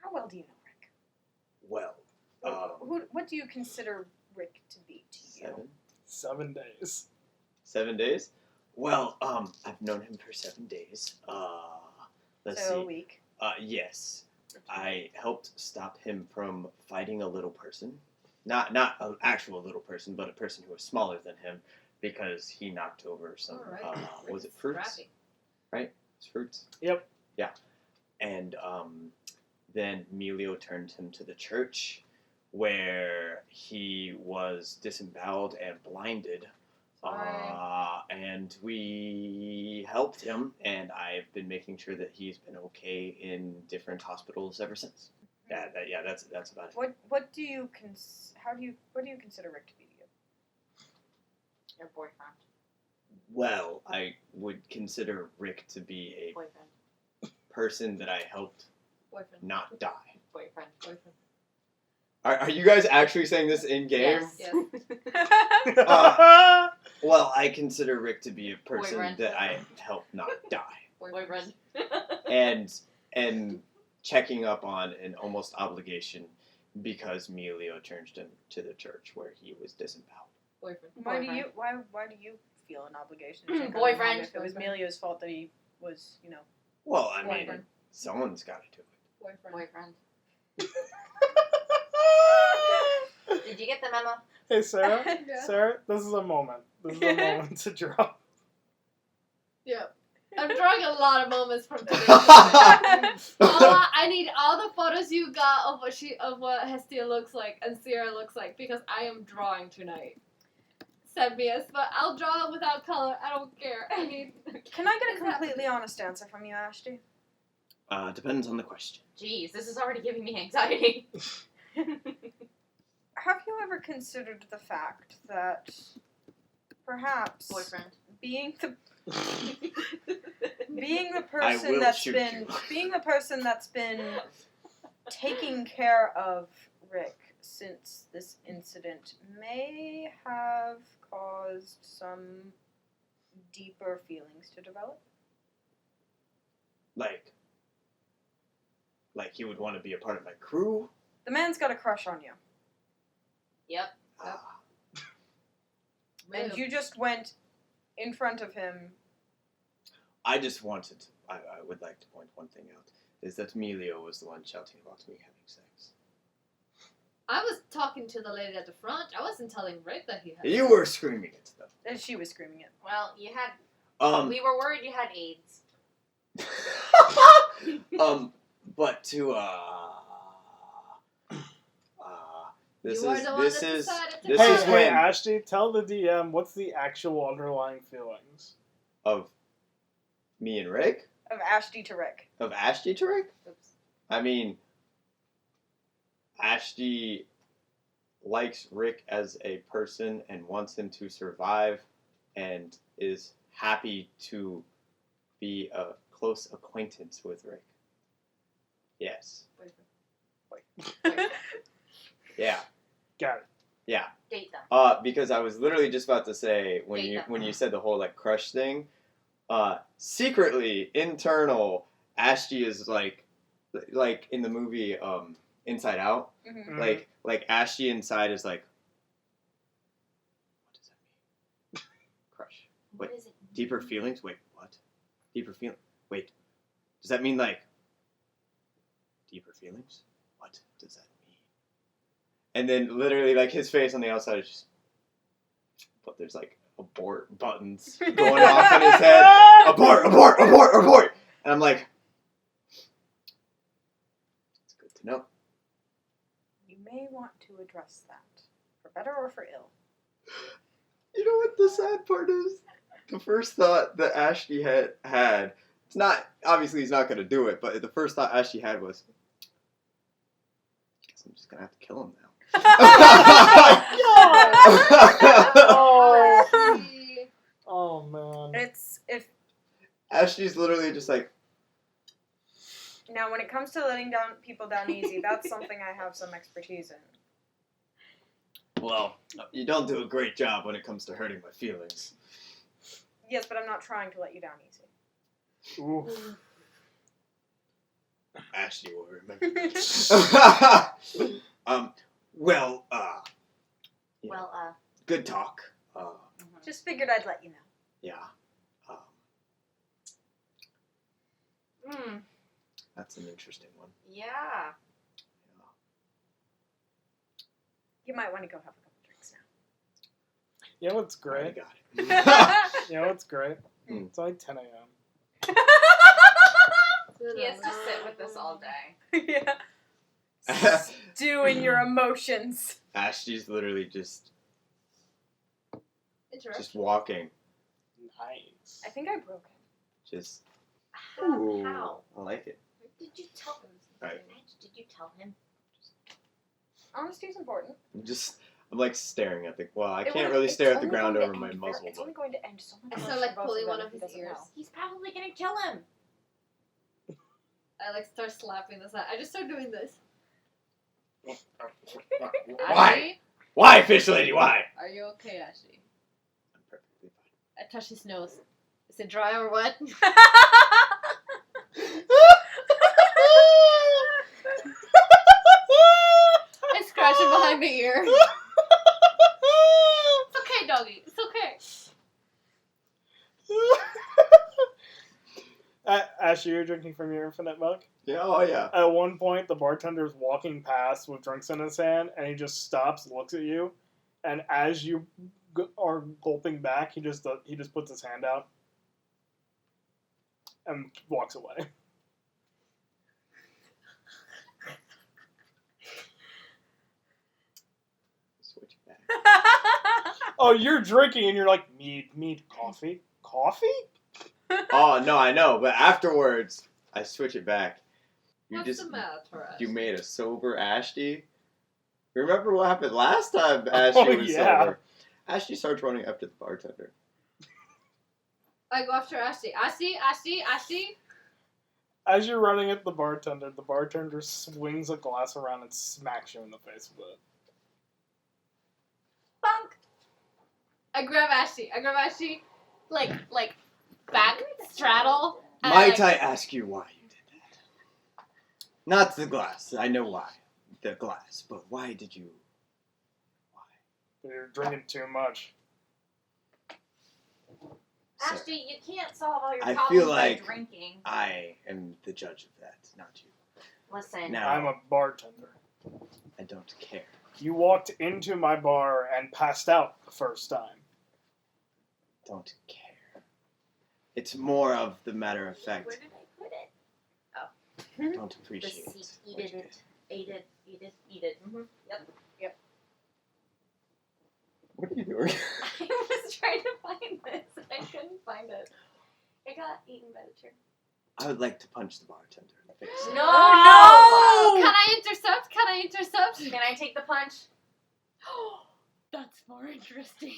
How well do you know Rick? Well, What do you consider Rick to be to you? 7 days. 7 days? Well, I've known him for 7 days. Let's So see. a week. Yes. I helped stop him from fighting a little person. Not an actual little person, but a person who was smaller than him, because he knocked over some, Alright. was it fruits? Scrappy. Right? It's fruits? Yep. Yeah. And then Melio turned him to the church, where he was disemboweled and blinded. And we helped him, and I've been making sure that he's been okay in different hospitals ever since. That's about it. What do you consider Rick to be to you? Your boyfriend. Well, I would consider Rick to be a Boyfriend. person that I helped Boyfriend. not die. Boyfriend. Are you guys actually saying this in game? Yes. Well, I consider Rick to be a person Boyfriend. that I helped not die. Boyfriend. And checking up on an almost obligation because Melio turned him to the church where he was disemboweled. Boyfriend. Why do you feel an obligation to check on Boyfriend. him if it was Melio's fault that he was, Well, I mean, Boyfriend. someone's got to do it. Boyfriend. Boyfriend. Did you get the memo? Hey, Sarah. Yeah. Sarah, this is a moment. This is a moment to draw. Yep. I'm drawing a lot of moments from today. I need all the photos you got of what Hestia looks like and Sierra looks like, because I am drawing tonight. Send me us, but I'll draw it without color. I don't care. I need. Can I get a completely honest answer from you, Ashton? Depends on the question. Jeez, this is already giving me anxiety. Have you ever considered the fact that perhaps Boyfriend. being the I person will that's shoot been you. being the person that's been taking care of Rick since this incident may have caused some deeper feelings to develop? Like he would want to be a part of my crew? The man's got a crush on you. Yep. And you just went in front of him. I just wanted to, I would like to point one thing out, is that Melio was the one shouting about me having sex. I was talking to the lady at the front. I wasn't telling Rick that he had. You were screaming it, though. And she was screaming it. Well, you had. We We were worried you had AIDS. but to this You are is the one this that is decided to this Hey, is hey, when Ashty, tell the DM what's the actual underlying feelings. of me and Rick, Of Ashty to Rick. of Ashty to Rick. Oops. I mean, Ashty likes Rick as a person and wants him to survive, and is happy to be a close acquaintance with Rick. Yes. Yeah. Got it. Yeah. Date them. Because I was literally just about to say when Date you them. when you said the whole like crush thing, secretly internal, Ashty is like in the movie Inside Out, Mm-hmm. like Ashty inside is like, what does that mean? Crush. What is it? Deeper feelings? Wait, what? Deeper feeling? Wait, does that mean like deeper feelings? What does that mean? And then literally like his face on the outside is just, but there's like abort buttons going off in his head. Abort, abort, abort, abort. And I'm like, it's good to know. You may want to address that, for better or for ill. You know what the sad part is? The first thought that Ashty had, it's not, obviously he's not going to do it, but the first thought Ashty had was, I guess I'm just going to have to kill him now. Oh, oh man. It's if Ashty's literally just like, now when it comes to letting down people down easy, that's something I have some expertise in. well, you don't do a great job when it comes to hurting my feelings. Yes, but I'm not trying to let you down easy. Oof. Ashley will remember. Well, yeah, Well, good talk. Just figured I'd let you know. Yeah. That's an interesting one. yeah. You might want to go have a couple drinks now. You know what's Already great? got it. You know what's great? Hmm. It's only 10 a.m. He has to sit with this all day. Yeah. Stew in your emotions. Ashley's literally just Interesting. walking. Nice. I think I broke him. Just. How? I like it. Did you tell him? Right. Did you tell him? Honesty's important. I'm like staring at the. Well, I It can't wouldn't- really it's stare at the only ground going to over my end muzzle. It's But only going to end so much. I worse start like for both pulling of one them of if his he doesn't ears. know. He's probably gonna kill him. I like start slapping the side. I just start doing this. Why? Ashley, Why, fish lady? Why? are you okay, Ashley? I'm perfectly fine. I touch his nose. Is it dry or wet? I scratch it behind the ear. It's okay, doggy. It's okay. Ashley, you're drinking from your infinite mug? Yeah, oh yeah. At one point, the bartender's walking past with drinks in his hand, and he just stops, looks at you, and as you are gulping back, he just puts his hand out and walks away. Switch back. Oh, you're drinking, and you're like, mead, coffee? Coffee? Oh no, I know, but afterwards I switch it back. What's the matter, Ashley? You made a sober Ashley. Remember what happened last time Ashley was yeah. sober? Ashley starts running up to the bartender. I go after Ashley. Ashley. As you're running at the bartender swings a glass around and smacks you in the face with it. Bunk. I grab Ashley, like back straddle. and Might like, I ask you why you did that? Not the glass. I know why. The glass. But why did you... Why? You're drinking too much. So, Ashley, you can't solve all your I problems feel like- by drinking. I am the judge of that, not you. Listen. Now, I'm a bartender. I don't care. You walked into my bar and passed out the first time. Don't care. It's more of the matter of fact. Where did I put it? I don't The appreciate seat. what you did. Eat it. Mm-hmm. Yep. What are you doing? I was trying to find this. I couldn't find it. It got eaten by the chair. I would like to punch the bartender in the face. No! Oh, Can I intercept? Can I take the punch? That's more interesting.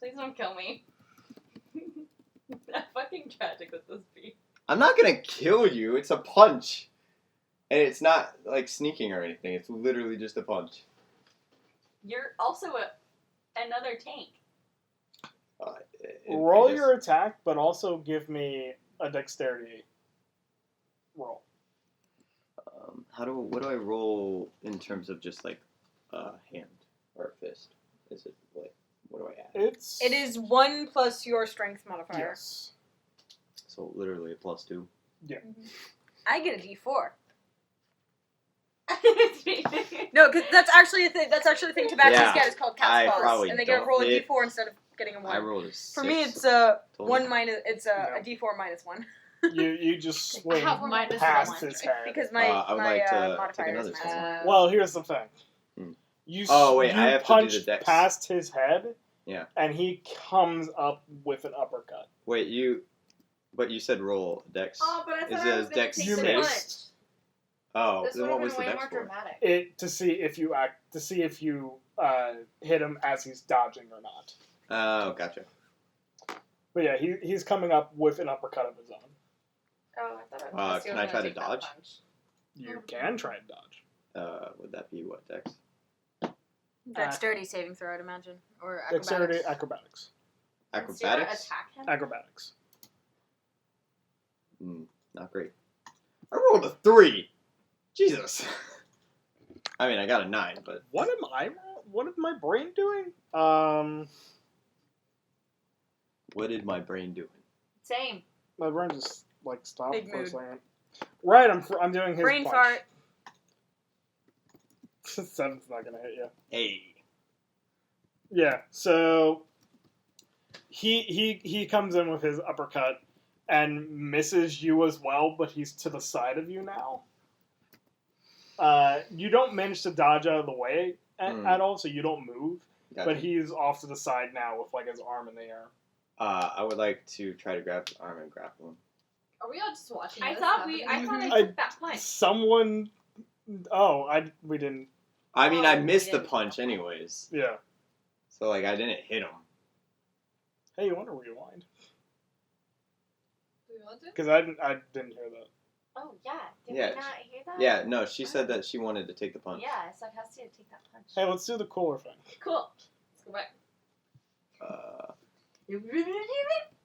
Please don't kill me. How fucking tragic would this be? I'm not gonna kill you. It's a punch. And it's not like sneaking or anything. It's literally just a punch. You're also another tank. Roll your attack, but also give me a dexterity roll. What do I roll in terms of just like a hand or a fist? Is it like, what do I add? It is 1 plus your strength modifier. Yes. So literally a +2. I get a D4. No, because that's actually a thing. That's actually a thing Tabaxis Yeah, get. It's called I cat's paws, probably and they get to don't roll a fit. D4 instead of getting a 1. I rolled a 6. For me, it's a total. 1 minus. It's a No. D4 minus 1 You just swing Have minus past one. his head. because my I would like to take modifier is another minus step. 1. Well, here's the thing. Hmm. You Oh, wait, you I have to do punch the dex. past his head, Yeah. and he comes up with an uppercut. Wait, but you said roll dex. Oh, but I Is thought it I was a gonna dex take You the save? missed. Oh, This then would what have was been the way dex more for? dramatic. It to see if you hit him as he's dodging or not. Oh, gotcha. But yeah, he's coming up with an uppercut of his own. Oh, I thought Can I try to dodge? You can try and dodge. Would that be what dex? Dexterity saving throw, I'd imagine, or acrobatics. Dexterity, acrobatics. Can Sarah Acrobatics? attack him? Acrobatics. Not great. I rolled a 3. Jesus. I mean, I got a 9, but What is my brain doing? what did my brain do? Same. My brain just like stopped Big for a mood. second. Right, I'm doing his Brain punch. fart. 7's not gonna hit you. Hey. Yeah, so he comes in with his uppercut and misses you as well, but he's to the side of you now. You don't manage to dodge out of the way at all, so you don't move. Gotcha. But he's off to the side now with like his arm in the air. I would like to try to grab his arm and grapple him. Are we all just watching? I this thought happening? I took that punch. Someone. Oh, we didn't. I mean, Oh, I missed we the didn't. punch anyways. Yeah. So, like, I didn't hit him. Hey, you want to rewind? Do we want to? Because I didn't hear that. Oh, yeah. Did Yeah, we not hear that? Yeah, no, she said that she wanted to take the punch. Yeah, I said Hestia to take that punch. Hey, let's do the cooler thing. Cool. Let's go back.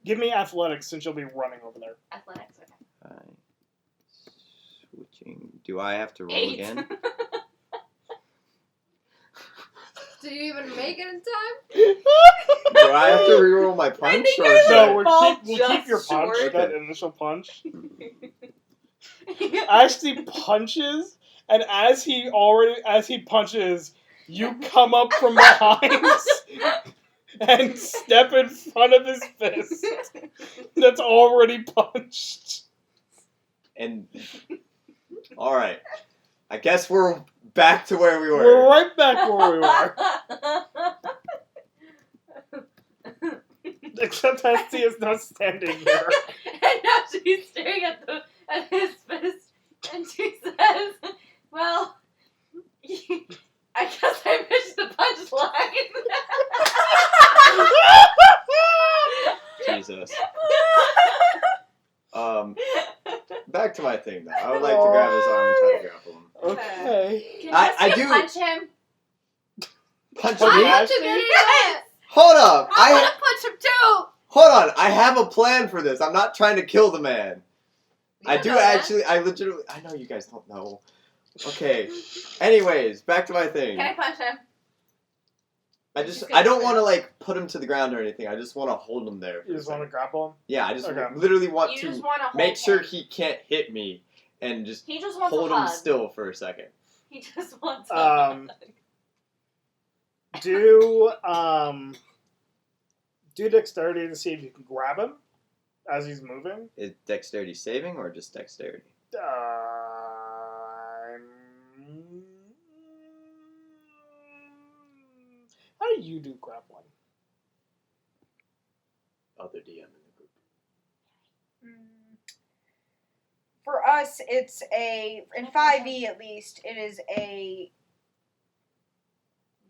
Give me athletics since you'll be running over there. Athletics, okay. Switching. Do I have to roll 8. again? Do you even make it in time? Do I have to reroll my punch? think Or I should No, I- we'll Ball keep just your punch, short. that initial punch. Ashley punches, and as he punches, you come up from behind and step in front of his fist that's already punched. And alright. I guess we're back to where we were. We're right back where we were. Except Hesty is not standing here. And now she's staring at his fist, and she says, "Well, I guess I missed the punchline." Jesus. Back to my thing though. I would like to grab his arm and try to grapple him. Okay. Can I Hestia do- punch him? Punch Punch me? him? Punch him anyway! Hold up! I want to punch him too! Hold on! I have a plan for this. I'm not trying to kill the man. I do actually. I legitimately. I know you guys don't know. Okay. Anyways, back to my thing. Can I punch him? I don't want to like put him to the ground or anything. I just want to hold him there. You just want to grapple him? Yeah, I just Okay. literally want You to just want to make sure him. he can't hit me and just He just wants hold a him hug. still for a second. He just wants a hug. Do dexterity to see if you can grab him as he's moving. Is dexterity saving or just dexterity? How do you do grappling? Other DM in the group. For us, it's in 5e at least, it is a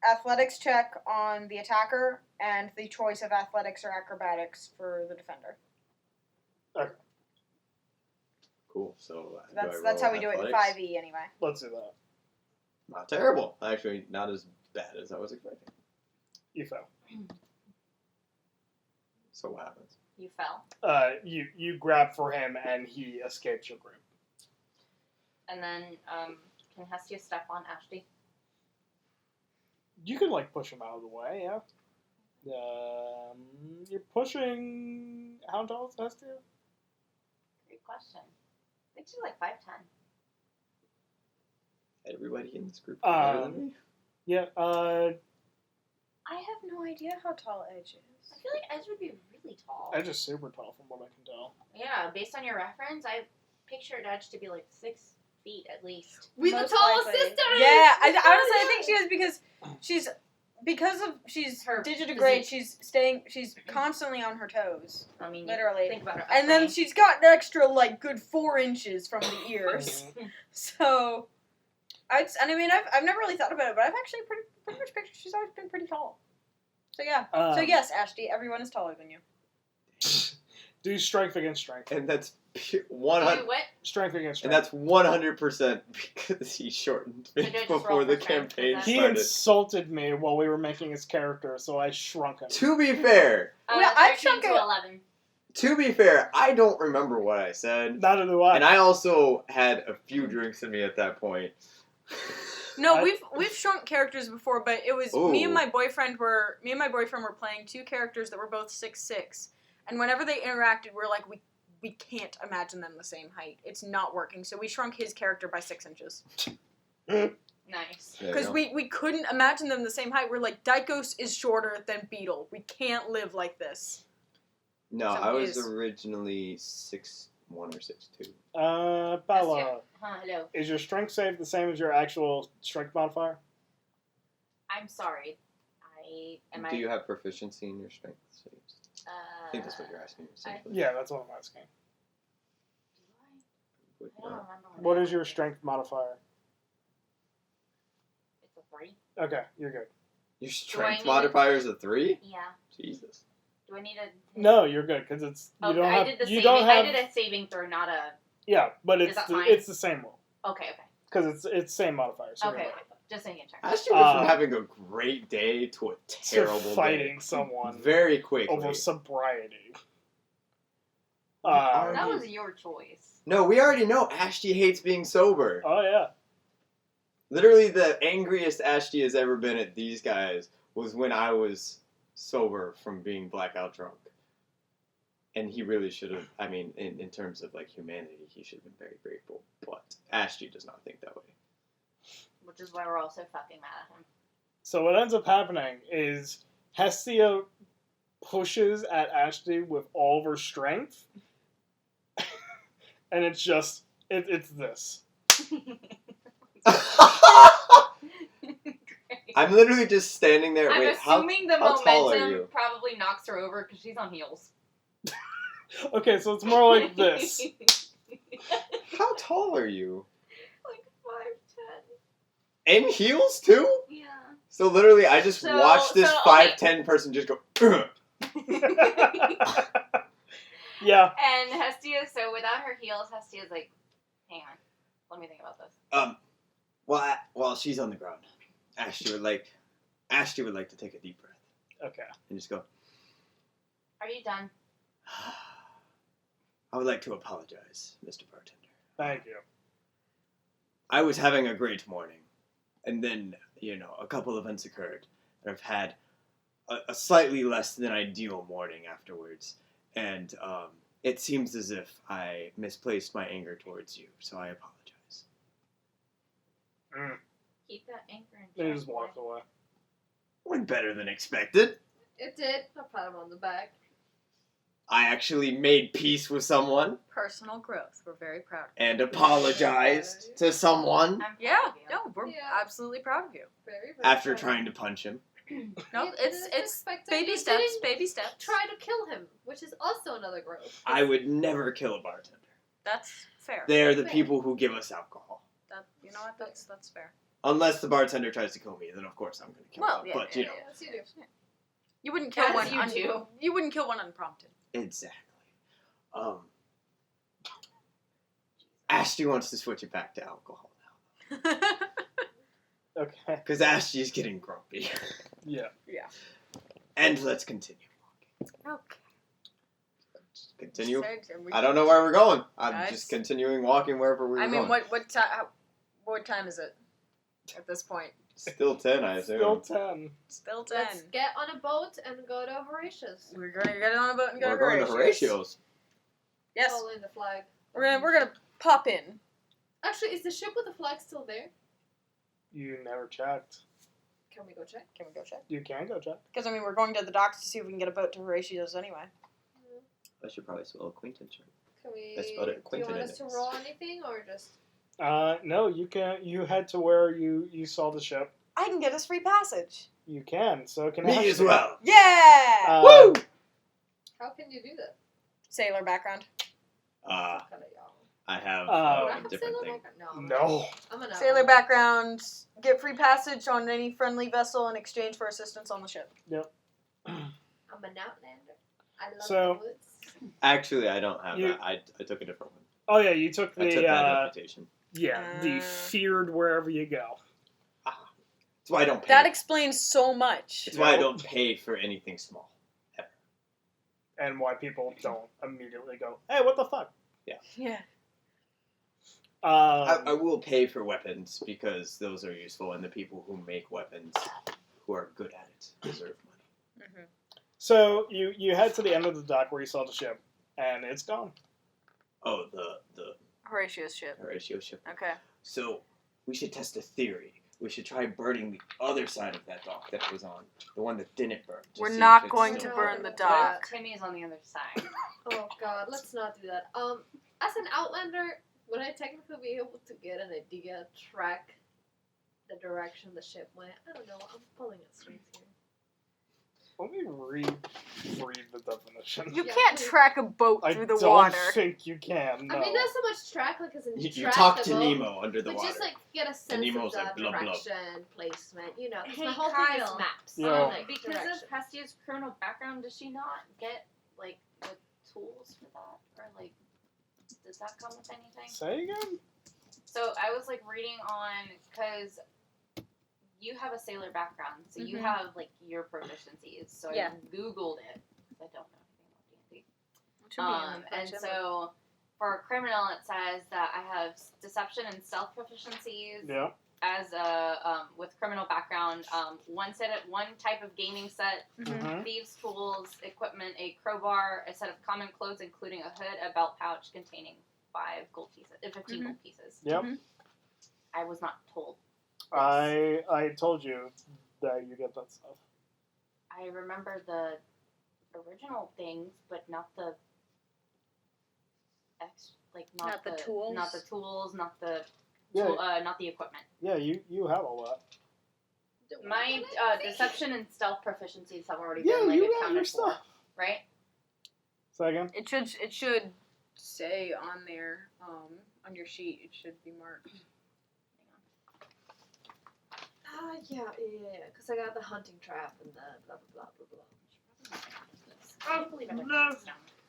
athletics check on the attacker and the choice of athletics or acrobatics for the defender. Cool. So That's how we do it in 5e anyway. Let's do that. Not terrible. Actually, not as bad as I was expecting. You fell. So what happens? You fell. You grab for him and he escapes your grip. And then, can Hestia step on Ashley? You can like push him out of the way, yeah. You're pushing. How tall is Hestia? Great question. I think she's like 5'10". Everybody in this group is better than me? Yeah. I have no idea how tall Edge is. I feel like Edge would be really tall. Edge is super tall from what I can tell. Yeah, based on your reference, I pictured Edge to be like 6 feet at least. We the Most tallest likely. sisters! Yeah, honestly, I think she is because she's Her digitigrade. physique. She's constantly on her toes, I mean, literally. think about it. And then she's got an extra like good 4 inches from the ears. So, I've never really thought about it, but I've actually pretty much pictured she's always been pretty tall. So yeah. So yes, Ashley, everyone is taller than you. Do strength against strength. And that's Do 100. what? Strength against And strength. that's 100% because he shortened So me do I just before roll the for strength? campaign Is He started. insulted me while we were making his character, so I shrunk him. To be fair, Yeah, I've 13 shrunk to it. 11. I don't remember what I said. Neither do I. And I also had a few drinks in me at that point. No, I- we've shrunk characters before, but it was me and Ooh. my boyfriend were playing two characters that were both 6'6", and whenever they interacted, we're like we can't imagine them the same height. It's not working, so we shrunk his character by 6 inches Nice. There you because go. we couldn't imagine them the same height. We're like, Dykos is shorter than Beetle. We can't live like this. No, So I he was is. originally 6'1" or 6'2". Bella, Hello. is your strength save the same as your actual strength modifier? I'm sorry. Do you have proficiency in your strength saves? I think that's what you're asking. Essentially. Yeah, that's what I'm asking. Would I don't not. remember. What is your strength modifier? It's a 3. Okay, you're good. Your I strength need modifier is a 3? Yeah. Jesus. Do I need a? No, you're good because it's you Okay, don't have I did the you saving. don't have I did a saving throw, not a. yeah, but Is it's that fine? it's the same roll Okay. because it's same modifier. So Okay. you're Okay. Just saying it. Ashton went from Uh, having a great day to a good. To terrible fighting day. someone Very quickly. over sobriety. Are That you- was your choice. No, we already know Ashty hates being sober. Oh yeah. Literally, the angriest Ashty has ever been at these guys was when I was sober from being blackout drunk. And he really should have, I mean, in terms of, like, humanity, he should have been very grateful. But Ashty does not think that way. Which is why we're all so fucking mad at him. So what ends up happening is Hestia pushes at Ashty with all of her strength, and it's just it's this. I'm literally just standing there. I'm Wait, assuming the how tall are momentum you? probably knocks her over because she's on heels. Okay, so it's more like this. How tall are you? Like 5'10". In heels, too? Yeah. So literally, I just So- watched this so, okay. 5'10" person just go, "Ugh." Yeah. And Hestia, so without her heels, Hestia's like, hang on, let me think about this. While she's on the ground, Ashty would like to take a deep breath Okay. and just go, Are you done? I would like to apologize, Mr. Bartender. Thank you. I was having a great morning, and then, a couple events occurred, and I've had a slightly less than ideal morning afterwards, and it seems as if I misplaced my anger towards you, so I apologize. Keep that anchor in They check, just boy. walked away. Went better than expected. It did. I pat him on the back. I actually made peace with someone Personal growth. We're very proud. and apologized to someone I'm proud Yeah, of you. no, we're Yeah. absolutely proud of you. Very, very after proud. trying to punch him. No, You it's didn't it's expect it. baby You steps, didn't baby steps. Try to kill him, which is also another growth. I would never kill a bartender. That's fair. They're the Fair. people who give us alcohol. That you know what? That's fair. Unless the bartender tries to kill me, then of course I'm going to kill Well, him. yeah, But, yeah, you know. Yes, you do. You wouldn't kill As one. you do. You wouldn't kill one unprompted. Exactly. Ashty wants to switch it back to alcohol now. Okay. Because Ashty's getting grumpy. Yeah. And let's continue. Okay. Just continue. Said we- I don't know where we're going. I'm Guys. just continuing walking wherever we were I mean, going. what time is it at this point? Still 10, I assume. Still 10. Still 10. Let's get on a boat and go to Horatius. We're gonna get on a boat and go We're to going to Horatius. Horatio's. Yes, Following the flag. we're gonna pop in. Actually, is the ship with the flag still there? You never checked. Can we go check? Can we go check? You can go check. Because I mean, we're going to the docks to see if we can get a boat to Horatius anyway. I should probably spell acquaintance right. Can we? That's about it. Do you want us to Acquaintance. roll anything or just? No, you can. You head to where you saw the ship. I can get us free passage. You can. So can Me Ashley. as well. Yeah. Woo! How can you do that? Sailor background. I have Uh, Do I a have different sailor thing. background? No. I'm an Sailor background. Get free passage on any friendly vessel in exchange for assistance on the ship. I'm an outlander. I love So- the woods. Actually, I don't have You- that. I took a different one. Oh yeah, you took I took the that reputation. the feared wherever you go. That's why I don't pay. That explains so much. It's why I don't pay for anything small. And why people don't immediately go, hey, what the fuck? Yeah. I will pay for weapons because those are useful, and the people who make weapons who are good at it deserve money. Mm-hmm. So you head to the end of the dock where you saw the ship, and it's gone. Oh, the Horatio's ship. Horatio ship. Okay. So we should test a theory. We should try burning the other side of that dock that it was on, the one that didn't burn. to We're see not if it's going still to burn the burning. dock. Timmy's on the other side. Oh god, let's not do that. As an outlander, would I technically be able to get an idea, track the direction the ship went? I don't know. I'm pulling at strings here. Let me read the definition. You Yeah, can't please. track a boat I through the don't water. think you can. No. I mean, not so much track, like as in You track talk the to boat, Nemo under the but water. just like get a sense Nemo's of like, the blub, blub. direction, placement, you know. 'cause Hey, my whole thing is Kyle. maps. Yeah. so, like, Because direction. of Hestia's criminal background, does she not get like the tools for that, or like does that come with anything? Say again? So I was like reading on because you have a sailor background, so you Mhm. have like your proficiencies. So Yeah. I googled it because I don't know anything about D&D. Should be in the And budget. so for a criminal, it says that I have deception and stealth proficiencies. Yeah. As a with criminal background, one type of gaming set, Mhm. thieves' tools, equipment, a crowbar, a set of common clothes, including a hood, a belt pouch containing 15 gold pieces. Yep. Mhm. I was not told. I told you that you get that stuff. I remember the original things, but not the Not the tools? not the tools, not the Yeah. not the equipment. Yeah, you have all that. My deception and stealth proficiencies have already Yeah, been like you got accounted your for, stuff. right? Say again? It should say on there, on your sheet. It should be marked. Yeah, because I got the hunting trap and the blah blah blah blah I believe I No.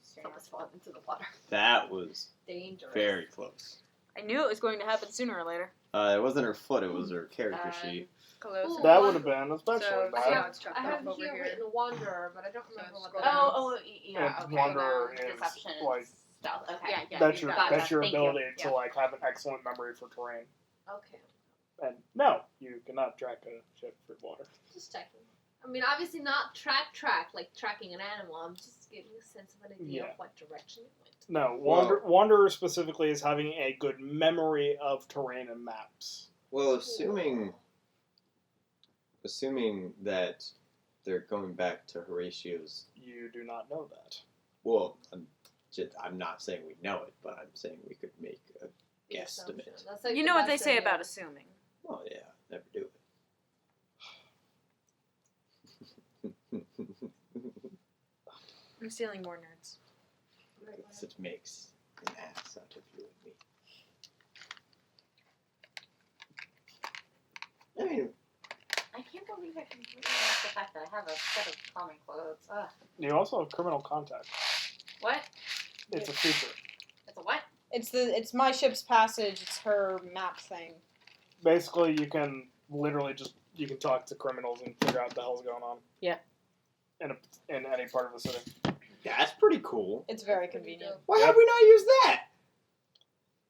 Someone's fallen into the water. That was Dangerous. very close. I knew it was going to happen sooner or later. It wasn't her foot, it was her character sheet. Close. That would have been especially So, bad. now it's chopped I have off over here here. written Wanderer, but I don't remember what scroll that down. is. Yeah, And okay. Wanderer then is, deception and like, stealth. Okay. Yeah, That's you your got that's your Thank you. ability Yeah. to like have an excellent memory for terrain. Okay, And no, you cannot track a ship through water. just checking. I mean, obviously not track like tracking an animal. I'm just getting a sense of an idea Yeah. of what direction it went. No, Well- Wanderer specifically is having a good memory of terrain and maps. Well, assuming that they're going back to Horatio's. You do not know that. Well, I'm not saying we know it, but I'm saying we could make a The guesstimate. assumption. That's like You the know what they best say idea. about assuming. Well, yeah, never do it. I'm stealing more nerds. It makes an ass out of you and me. I mean, I can't believe I completely missed the fact that I have a set of common clothes. Ugh. You also have criminal contact. What? It's a feature. It's a what? It's my ship's passage. It's her map thing. Basically, you can literally you can talk to criminals and figure out what the hell's going on. Yeah. In any part of the city. that's pretty cool. It's very Pretty convenient. dope. Why Yep. have we not used that?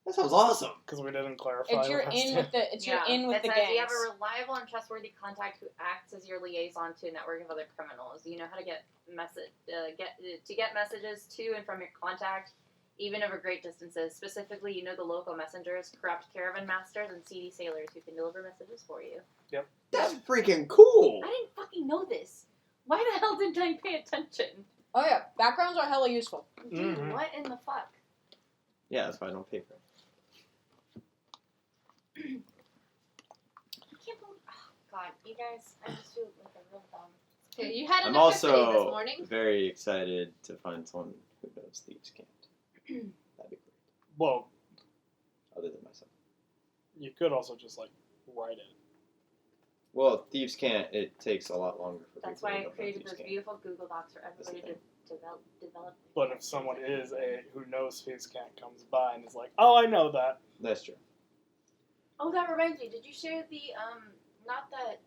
That sounds awesome. Because we didn't clarify. It's you're last in time. with the it's you're in with it the says gangs. you have a reliable and trustworthy contact who acts as your liaison to a network of other criminals. You know how to get messages to and from your contact, even over great distances. Specifically, you know the local messengers, corrupt caravan masters, and seedy sailors who can deliver messages for you. That's freaking cool. I didn't fucking know this. Why the hell didn't I pay attention? Oh yeah, backgrounds are hella useful. Dude, Mhm. what in the fuck? Yeah, that's why I don't pay for it. I can't believe. Oh, God, you guys, I just feel like a real dumb. Okay, you had an I'm epiphany this also morning. very excited to find someone who knows Thieves' Cant. That'd be great. Well, Other than myself. you could also just like write it. Well, Thieves' Cant, it takes a lot longer for That's people why to I know about created Thieves' those Cant. beautiful Google Docs for everybody to develop. But if someone who knows Face Cat comes by and is like, oh, I know that. That's true. Oh, that reminds me. Did you share the not that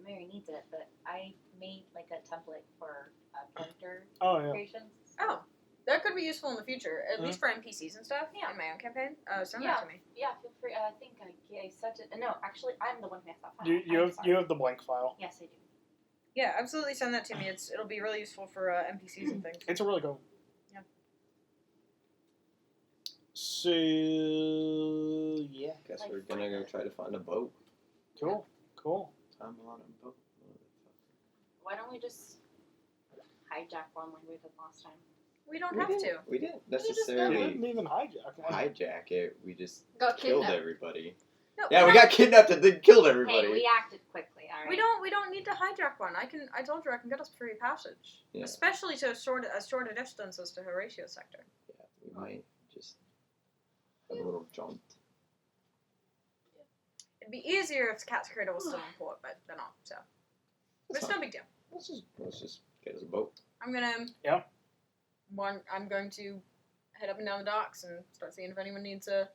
Mary needs it, but I made like a template for character Oh, yeah. creations. Oh, that could be useful in the future, at least for NPCs and stuff. Yeah. In my own campaign. Send Yeah. that to me. Yeah, feel free. I think I sent it. No, actually, I'm the one who has that file. You have the blank file. Yes, I do. Yeah, absolutely send that to me. It'll be really useful for NPCs and things. It's a really cool. Yeah. So, yeah. Guess we're gonna go try to find a boat. Cool. I'm on a boat. Why don't we just hijack one like we did last time? We don't have to. We didn't We necessarily didn't even hijack one. hijack it. We just Got killed kidnapped. everybody. No, Yeah, we got kidnapped and then killed everybody. Hey, we acted quickly. All right. We don't need to hijack one. I told you I can get us free passage, Yeah. especially to as short a distance as to Horatio sector. Yeah, we might just have a little jaunt. It'd be easier if the Cat's Cradle was still in port, but they're not. So, but it's no big deal. Let's just get us a boat. I'm gonna. Yeah. I'm going to head up and down the docks and start seeing if anyone needs a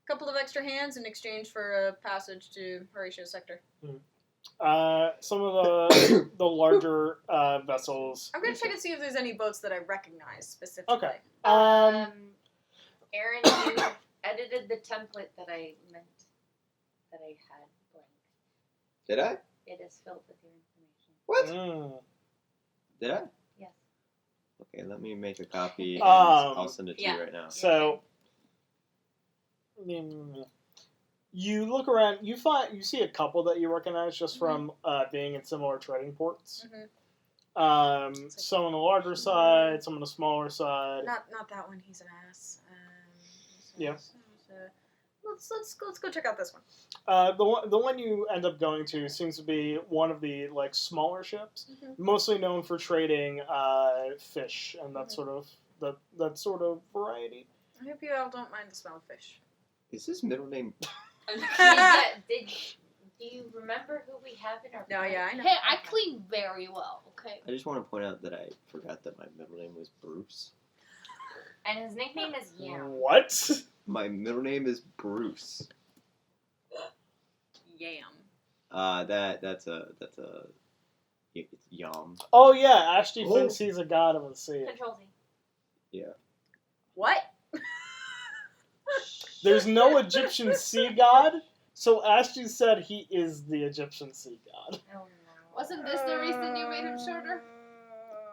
couple of extra hands in exchange for a passage to Horatio sector. Some of the larger vessels. I'm gonna check and see if there's any boats that I recognize specifically. Okay. Aaron, you edited the template that I meant that I had blank. Did I? It is filled with your information. What? Did I? Yes. Okay, let me make a copy and Um, I'll send it to yeah. you right now. So, you look around. You see a couple that you recognize just from being in similar trading ports. Some on the larger side, some on the smaller side. Not that one. He's an ass. Yeah. Let's go check out this one. The one you end up going to seems to be one of the like smaller ships, mostly known for trading fish and that sort of variety. I hope you all don't mind the smell of fish. Is his middle name? Do you remember who we have in our? No, yeah, I know. Hey, I clean very well. Okay. I just want to point out that I forgot that my middle name was Bruce. And his nickname is Yam. What? My middle name is Bruce. Yam. That's it's Yum. Oh yeah, Ashty Oh. thinks he's a god of the sea. Control Z. What? There's no Egyptian sea god, so Ashty said he is the Egyptian sea god. Oh no. Wasn't this the reason you made him shorter?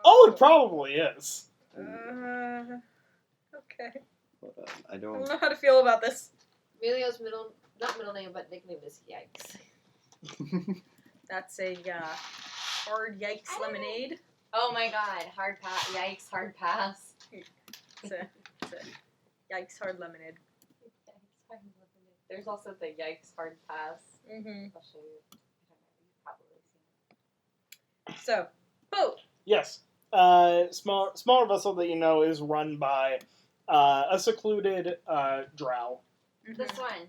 Oh, it probably is. Okay. Hold on, I I don't. don't know how to feel about this. Emilio's not middle name, but nickname is Yikes. That's a hard yikes lemonade. Oh my god, hard pass. Yikes, hard pass. It's a yikes hard lemonade. Yikes, hard lemonade. There's also the Yikes, hard pass. Mm-hmm. I'll show you. I don't know, you've probably seen it. So, boat. Yes. Smaller vessel that you know is run by a secluded drow. This one.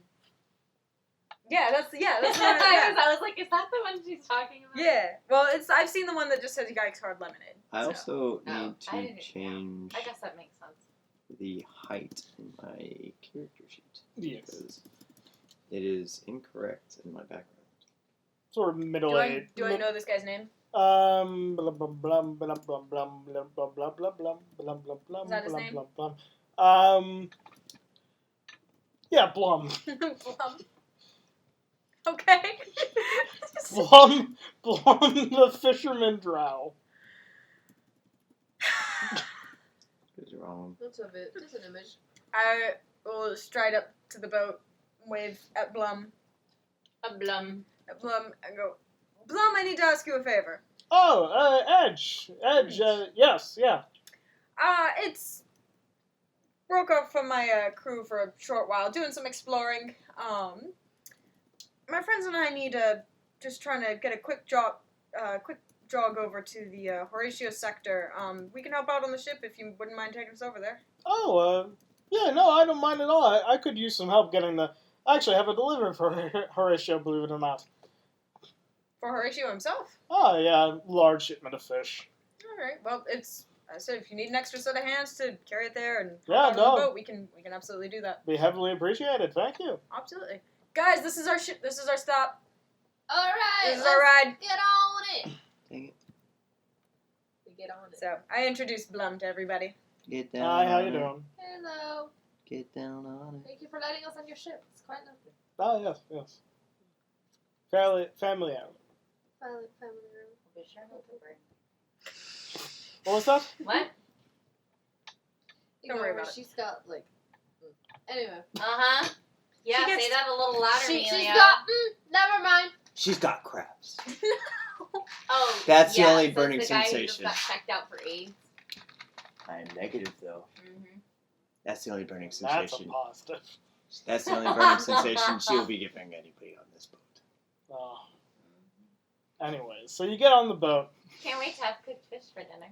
Yeah, that's the one. Yeah. I was like, is that the one she's talking about? Yeah. Well, I've seen the one that just says yikes hard lemonade. I so. also Oh, need I to didn't- change I guess that makes sense. the height in my character sheet Yes. because it is incorrect in my background. Sort of middle aged. Do I know this guy's name? Blum blum blum blum blum blum blum blum blum blum blum blum blum blum blum Is that his blum name? blum blum. Yeah, Blum. Blum. Okay. Blum the fisherman drow. Is wrong. That's a bit. Just an image. I will stride up to the boat, wave at Blum. A blum. At Blum, and go, Blum, I need to ask you a favor. Oh, Edge. Yes, yeah. It's broke up from my crew for a short while, doing some exploring. My friends and I need just trying to get a quick jog over to the Horatio sector. We can help out on the ship if you wouldn't mind taking us over there. Oh, yeah, no, I don't mind at all. I could use some help getting I actually have a delivery for Horatio, believe it or not. For Horatio himself? Oh, yeah, large shipment of fish. Alright, well, it's I said if you need an extra set of hands to carry it there and Yeah, hop out on no. the boat, we can absolutely do that. Be heavily appreciated. Thank you. Absolutely, guys. This is our This is our stop. All right, This is let's our ride. get on it. Dang it. We get on it. So I introduced Blum to everybody. Get down Hi, how on you it. doing? Hello. Get down on it. Thank you for letting us on your ship. It's quite lovely. Oh, yes, yes. Family hour. Family room. Be sure not to break. What was that? What? Don't worry about it. She's got like. Anyway. Uh-huh. Yeah, She gets- say that a little louder, She's Amelia. got. Never mind. She's got crabs. Oh, That's the yeah, only says burning the guy sensation. Who just got checked out for AIDS. I am negative, though. Mm-hmm. That's the only burning That's a sensation. positive. That's the only burning sensation she'll be giving anybody on this boat. Oh. Anyways, so you get on the boat. Can't wait to have cooked fish for dinner.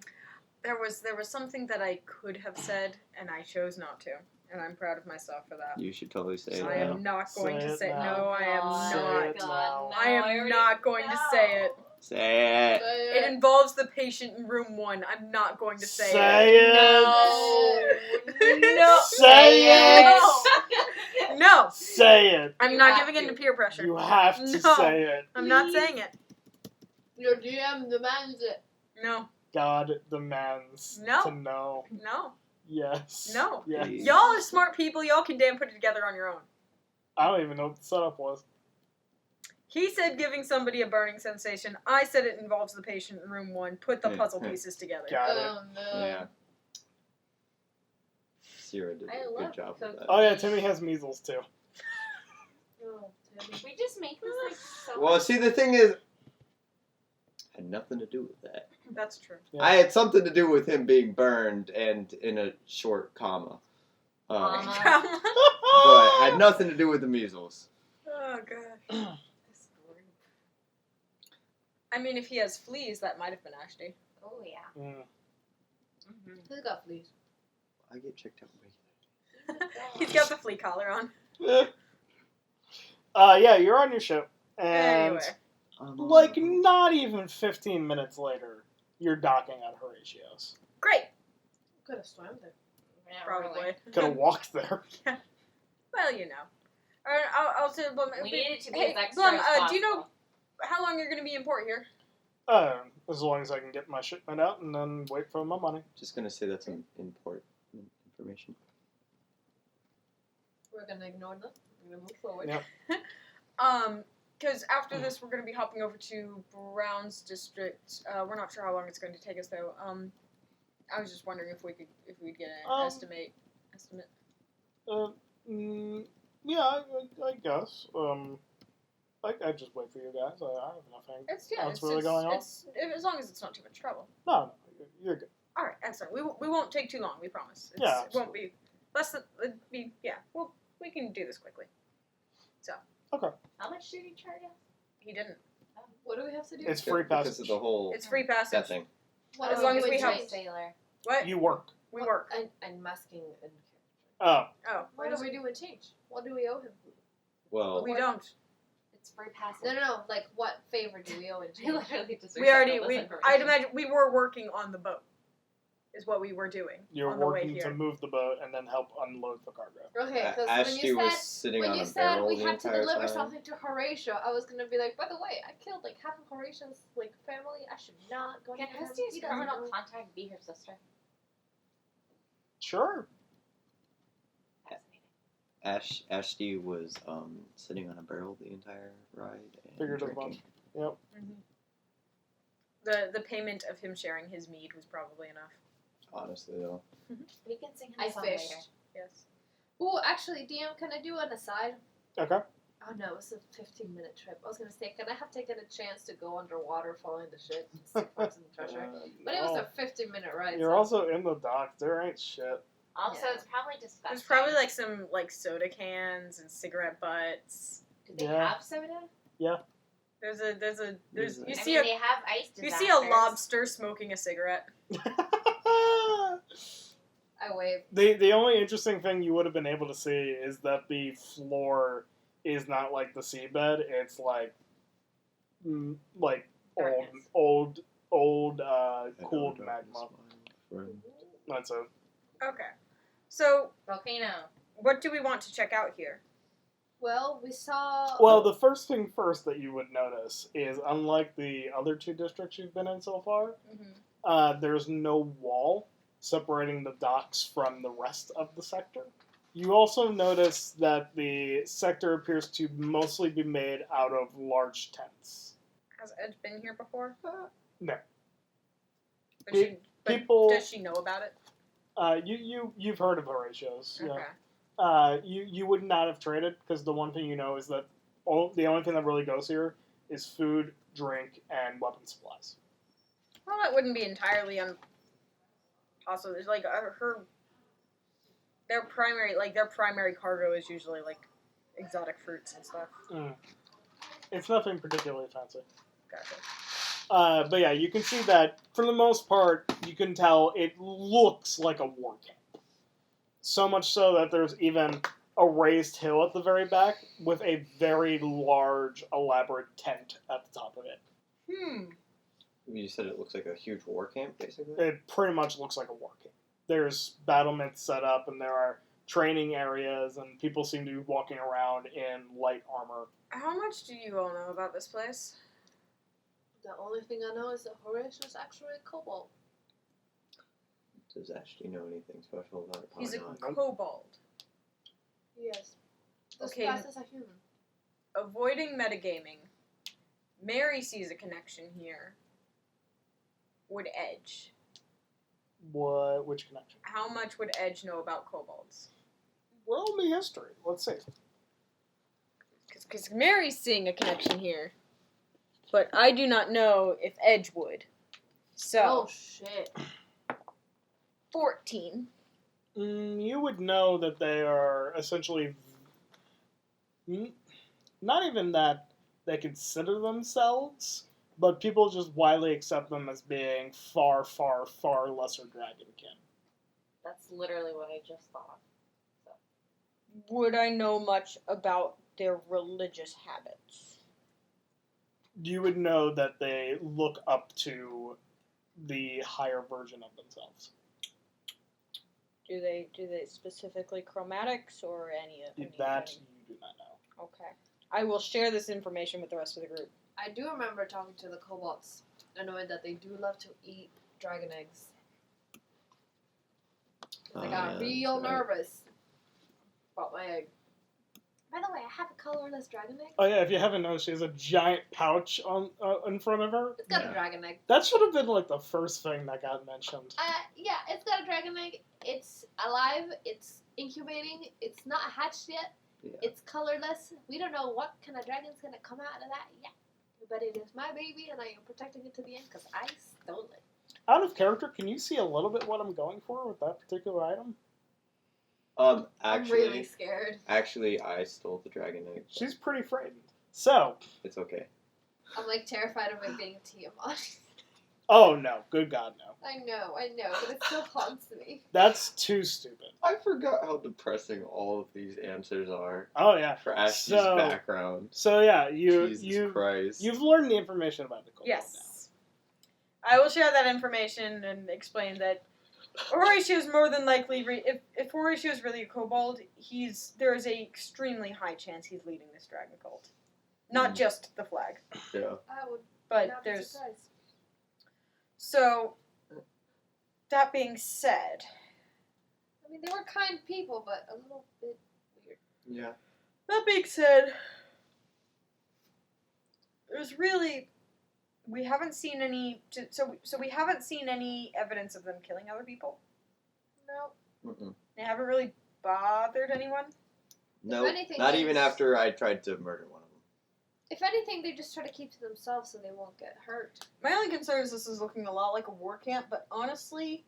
There was something that I could have said, and I chose not to, and I'm proud of myself for that. You should totally say Say I it. am not going Say to it say now. no. I am God. Say not. it now. I am not going to say it. Say it. It involves the patient in room 1. I'm not going to say, Say it. it. No. Say it. No. Say it. I'm You not have giving in to. to peer pressure. You have to No. say it. I'm not saying it. Your DM demands it. No. God demands No. to know. No. Yes. No. Yes. Please. Y'all are smart people. Y'all can damn put it together on your own. I don't even know what the setup was. He said giving somebody a burning sensation. I said it involves the patient in room 1. Put the Yeah. puzzle pieces together. Got it. Oh no. Yeah. Sierra did I a love good job with cookies. that. Oh yeah, Timmy has measles too. Oh, Timmy. We just make this like so. Well, see, the thing is, had nothing to do with that. That's true. Yeah. I had something to do with him being burned and in a short coma. Comma. But had nothing to do with the measles. Oh gosh. I mean, if he has fleas, that might have been Ashty. Oh yeah. Mm. Mm-hmm. Who's got fleas? I get checked out regularly. He's got the flea collar on. Yeah, you're on your ship, and Anyway. like not even 15 minutes later, you're docking at Horatio's. Great. Could have swam there. Yeah, Probably. really. Could have walked there. Well, you know. I'll say Blum. We need it to be hey, as extra Blum, as do you know possible. how long you're going to be in port here? As long as I can get my shipment out and then wait for my money. Just gonna say that's some important information. We're gonna ignore them. We're gonna move forward. Yep. Because after this, we're going to be hopping over to Brown's district. We're not sure how long it's going to take us, though. I was just wondering if we'd get an estimate. Yeah, I guess. I just wait for you guys. I have nothing. It's really going on? as long as it's not too much trouble. No, you're good. All right, excellent. We won't take too long. We promise. Yeah, it won't be less than. It'd be Well, we can do this quickly. How much did he charge us? He didn't. What do we have to do? It's free Because passage. of the whole It's free passage. that thing. What as do long we as do we in have- change? Sailor. What? You work. We work. I'm masking and Oh, Oh, what do we do in change? What do we owe him? Well, we don't. It's free passage. No. Like, what favor do we owe in I change? literally just We already. recycled this information. I'd imagine we were working on the boat. Is what we were doing you're on the way working here. to move the boat and then help unload the cargo. Okay, because when Ashty you was said sitting when on you a said barrel we the had to entire deliver time. something to Horatio, I was gonna be like, by the way, I killed like half of Horatio's like family. I should not go Can near him. Hestea's He doesn't criminal know. contact be her sister? Sure. Fascinating. Ashty was sitting on a barrel the entire ride and Figured as drinking. much. The payment of him sharing his mead was probably enough. Honestly, though. We can sing him I a song fished. later. Yes. Ooh, actually, DM, can I do an aside? Okay. Oh no, it's a 15-minute trip. I was gonna say, can I have taken a chance to go underwater following the ship and see what's in the treasure? But it was no. a 15-minute ride. You're so- also in the dock. There ain't shit. Also, Yeah. it's probably disgusting. There's probably like some like soda cans and cigarette butts. Do they Yeah. have soda? There's There's you a- see they have ice you see a disasters. lobster smoking a cigarette. I wave. The only interesting thing you would have been able to see is that the floor is not like the seabed. It's like like Darkness. old I cooled know, magma. darkness, friend. That's it. Okay. So, Volcano. what do we want to check out here? Well, we saw. Well, the first thing first that you would notice is, unlike the other two districts you've been in so far, there's no wall separating the docks from the rest of the sector. You also notice that the sector appears to mostly be made out of large tents. Has Edge been here before? No. But she, but People- does she know about it? You've heard of Horatio's. Okay. Yeah. You would not have traded, because the one thing you know is that the only thing that really goes here is food, drink, and weapon supplies. Well, that wouldn't be entirely impossible. It's like their primary cargo is usually like exotic fruits and stuff. It's nothing particularly fancy. Gotcha. But yeah, you can see that for the most part, you can tell it looks like a war camp. So much so that there's even a raised hill at the very back with a very large, elaborate tent at the top of it. You said it looks like a huge war camp, basically? It pretty much looks like a war camp. There's battlements set up, and there are training areas, and people seem to be walking around in light armor. How much do you all know about this place? The only thing I know is that Horatio is actually a kobold. Does Ashley know anything special about it? He's a Probably not. kobold. Yes. This Okay. class is a human. Avoiding metagaming. Mary sees a connection here. Would Edge? What? Which connection? How much would Edge know about kobolds? Roll me history. Let's see. Because Mary's seeing a connection here. But I do not know if Edge would. So, Oh shit. 14. You would know that they are essentially not even that they consider themselves, but people just widely accept them as being far, far, far lesser dragonkin. That's literally what I just thought. Would I know much about their religious habits? You would know that they look up to the higher version of themselves. Do they specifically chromatics or any? That you do not know. Okay. I will share this information with the rest of the group. I do remember talking to the kobolds and knowing that they do love to eat dragon eggs. I got real nervous about my egg. By the way, I have a colorless dragon egg. Oh yeah, if you haven't noticed, she has a giant pouch on in front of her. It's got a dragon egg. That should have been like the first thing that got mentioned. Yeah, it's got a dragon egg. It's alive. It's incubating. It's not hatched yet. Yeah. It's colorless. We don't know what kind of dragon's gonna come out of that yet. But it is my baby, and I am protecting it to the end because I stole it. Out of character, can you see a little bit what I'm going for with that particular item? I'm Actually, really scared. Actually, I stole the dragon egg. She's pretty frightened. So, It's okay. I'm like terrified of it being Tiamat. oh no, good God, no. I know, but it still haunts me. That's too stupid. I forgot how depressing all of these answers are Oh yeah. for Ashley's So- background. So yeah, Jesus Christ. you've learned the information about the kobold Yes. I will share that information and explain that Horatio is more than likely, if Horatio is really a kobold, there is a extremely high chance he's leading this dragon cult. Not just the flag, Yeah. I would but not be there's... surprised. So, that being said, I mean, they were kind people, but a little bit weird. Yeah. that being said, there's really... We haven't seen any... So we haven't seen any evidence of them killing other people. No. Mm-mm. They haven't really bothered anyone. No, anything, not it's- even after I tried to murder one of them. If anything, they just try to keep to themselves so they won't get hurt. My only concern is this is looking a lot like a war camp, but honestly,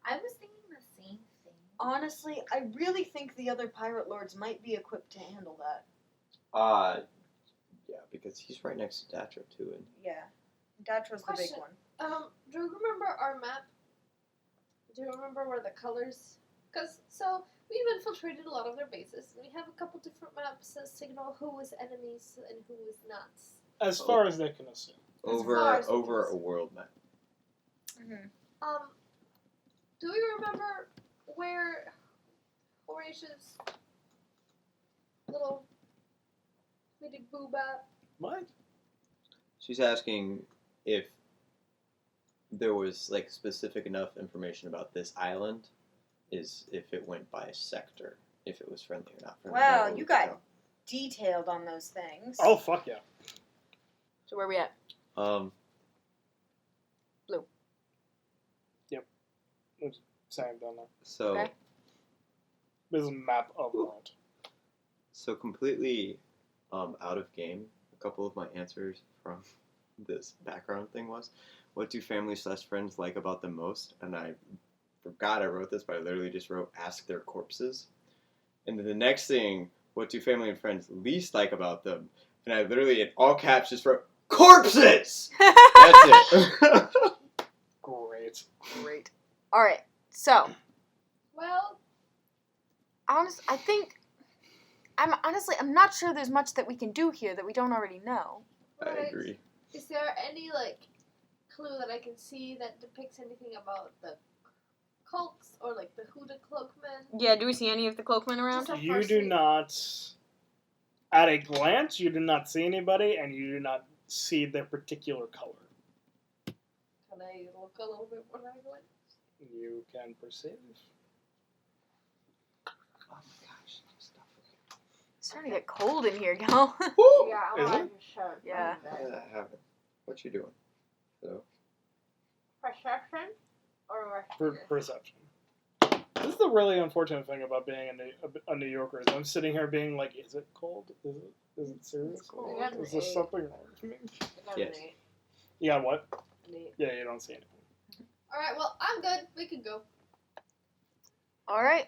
I was thinking the same thing. I really think the other pirate lords might be equipped to handle that. Yeah, because he's right next to Datra too, and Yeah. That was the big Question. one. Do you remember our map? Do you remember where the colors? So we've infiltrated a lot of their bases. We have a couple different maps that signal who is enemies and who is not. As far as they can assume. far over as it over goes. a world map. Mm-hmm. Do we remember where Horatius' little bitty boob at? What? She's asking if there was like specific enough information about this island, is if it went by sector, if it was friendly or not friendly. Well, Not what you we could got tell. detailed on those things. Oh, fuck yeah. So where we at? Same down there. So Okay. This is a map of world. so completely out of game. A couple of my answers from this background thing was, what do family/friends like about them most? And I forgot I wrote this, but I literally just wrote ask their corpses. And then the next thing, what do family and friends least like about them? And I literally in all caps just wrote corpses. That's it. Great. Great. All right. So, Well, I think I'm not sure there's much that we can do here that we don't already know. I right. agree. Is there any, like, clue that I can see that depicts anything about the cults or, like, the hooded cloakmen? Yeah. Do we see any of the cloakmen around? Just a You first do read. not, at a glance, you do not see anybody, and you do not see their particular color. Can I look a little bit more like it? You can perceive. Oh my gosh. Stop it. It's starting to get cold in here, Gal. Yeah, I Is want it? your shirt. Yeah. I haven't. What you doing? So Perception or Perception. This is the really unfortunate thing about being a New Yorker. Is I'm sitting here being like, is it cold? Is it serious? cold. I got an Is there 8. something wrong with me? I got Yes. an 8. You got what? An 8. Yeah, you don't see anything. Alright, well, I'm good. We can go. All right.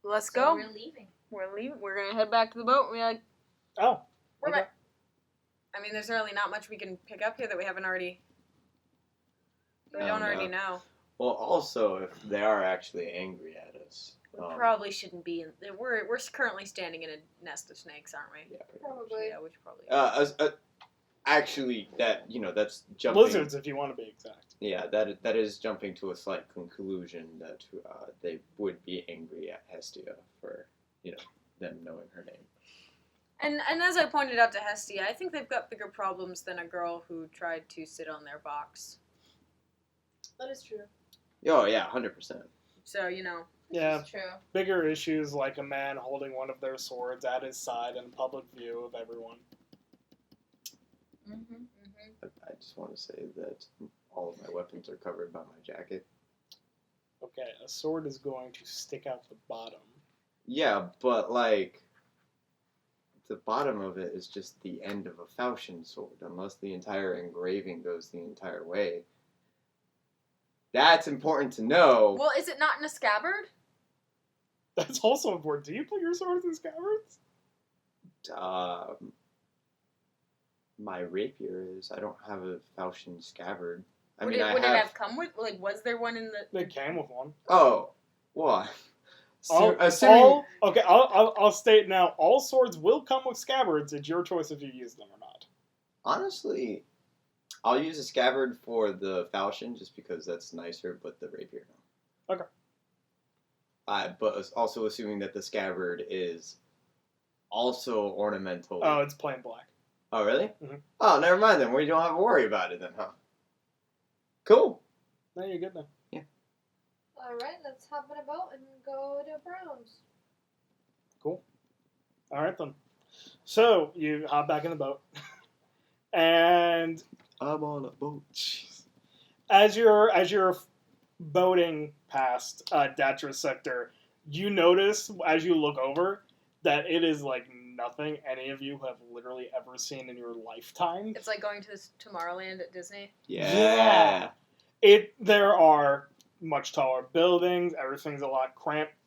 Let's So go. we're leaving. We're leaving. We're gonna head back to the boat. We're Oh. okay. back. I mean, there's really not much we can pick up here that we haven't already. We No, don't no. already know. well, also if they are actually angry at us, We probably shouldn't be. We're currently standing in a nest of snakes, aren't we? yeah. pretty much. Probably. Yeah, we should probably. Actually, that that's jumping. Lizards, if you want to be exact. Yeah, that is jumping to a slight conclusion that they would be angry at Hestia for them knowing her name. And as I pointed out to Hestia, I think they've got bigger problems than a girl who tried to sit on their box. That is true. Oh yeah, 100%. So Yeah, It's true. bigger issues like a man holding one of their swords at his side in public view of everyone. Mm-hmm. I just want to say that all of my weapons are covered by my jacket. Okay, a sword is going to stick out the bottom. Yeah, but like the bottom of it is just the end of a falchion sword, unless the entire engraving goes the entire way. That's important to know. well, is it not in a scabbard? That's also important. Do you put your swords in scabbards? My rapier is. I don't have a falchion scabbard. I Would mean, it have come with? Like, was there one in the? They came with one. Oh, what? Okay, I'll state now. All swords will come with scabbards. It's your choice if you use them or not. Honestly, I'll use a scabbard for the falchion just because that's nicer, but the rapier no. Okay. But also assuming that the scabbard is also ornamental. Oh, it's plain black. Oh, really? Mhm. Oh, never mind then. We don't have to worry about it then, huh? Cool. No, you're good then. Alright, let's hop in a boat and go to Browns. Cool. All right then. So you hop back in the boat, and I'm on a boat. as you're boating past Datra's sector, you notice as you look over that it is like nothing any of you have literally ever seen in your lifetime. It's like going to Tomorrowland at Disney. Yeah. There are much taller buildings. Everything's a lot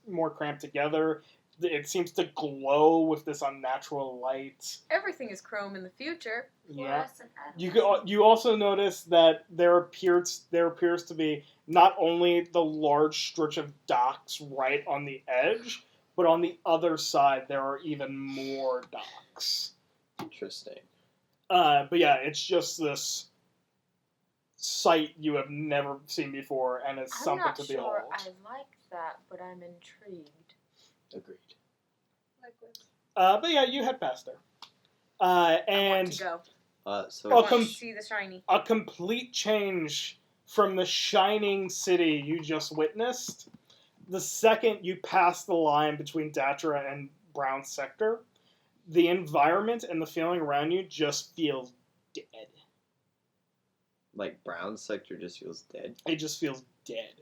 more cramped together. It seems to glow with this unnatural light. Everything is chrome in the future. Yeah. Fluorescent You also notice that there appears to be not only the large stretch of docks right on the edge, but on the other side there are even more docks. Interesting. But yeah, it's just this sight you have never seen before and is I'm something not to sure behold. I like that, but I'm intrigued. Agreed. But yeah, you head past there. I And want to go. So Oh, I want come- to see the shiny. a complete change from the shining city you just witnessed. The second you pass the line between Datra and Brown Sector, the environment and the feeling around you just feels dead. like Brown sector just feels dead. It just feels dead.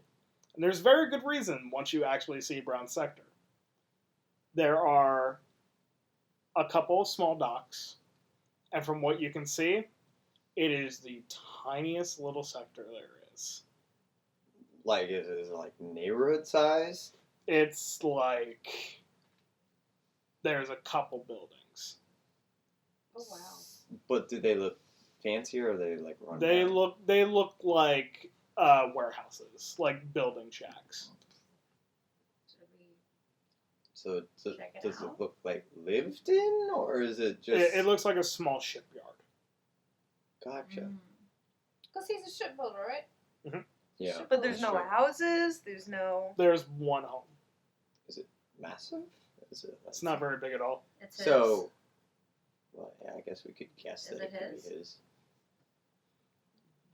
And there's very good reason once you actually see Brown Sector. There are a couple of small docks, and from what you can see, it is the tiniest little sector there is. Like is it like neighborhood size? It's like there's a couple buildings. Oh wow. But do they look fancier or are they like run They down? look like warehouses, like building shacks. So Check it does it out. look like lived in or is it just It looks like a small shipyard. Gotcha. Mm. Because he's a shipbuilder, right? Yeah. But there's that's no right. houses. There's no. There's one home. Massive? Is it It's not very big at all. It's his. So well, yeah, I guess we could guess Is that it could his? be his.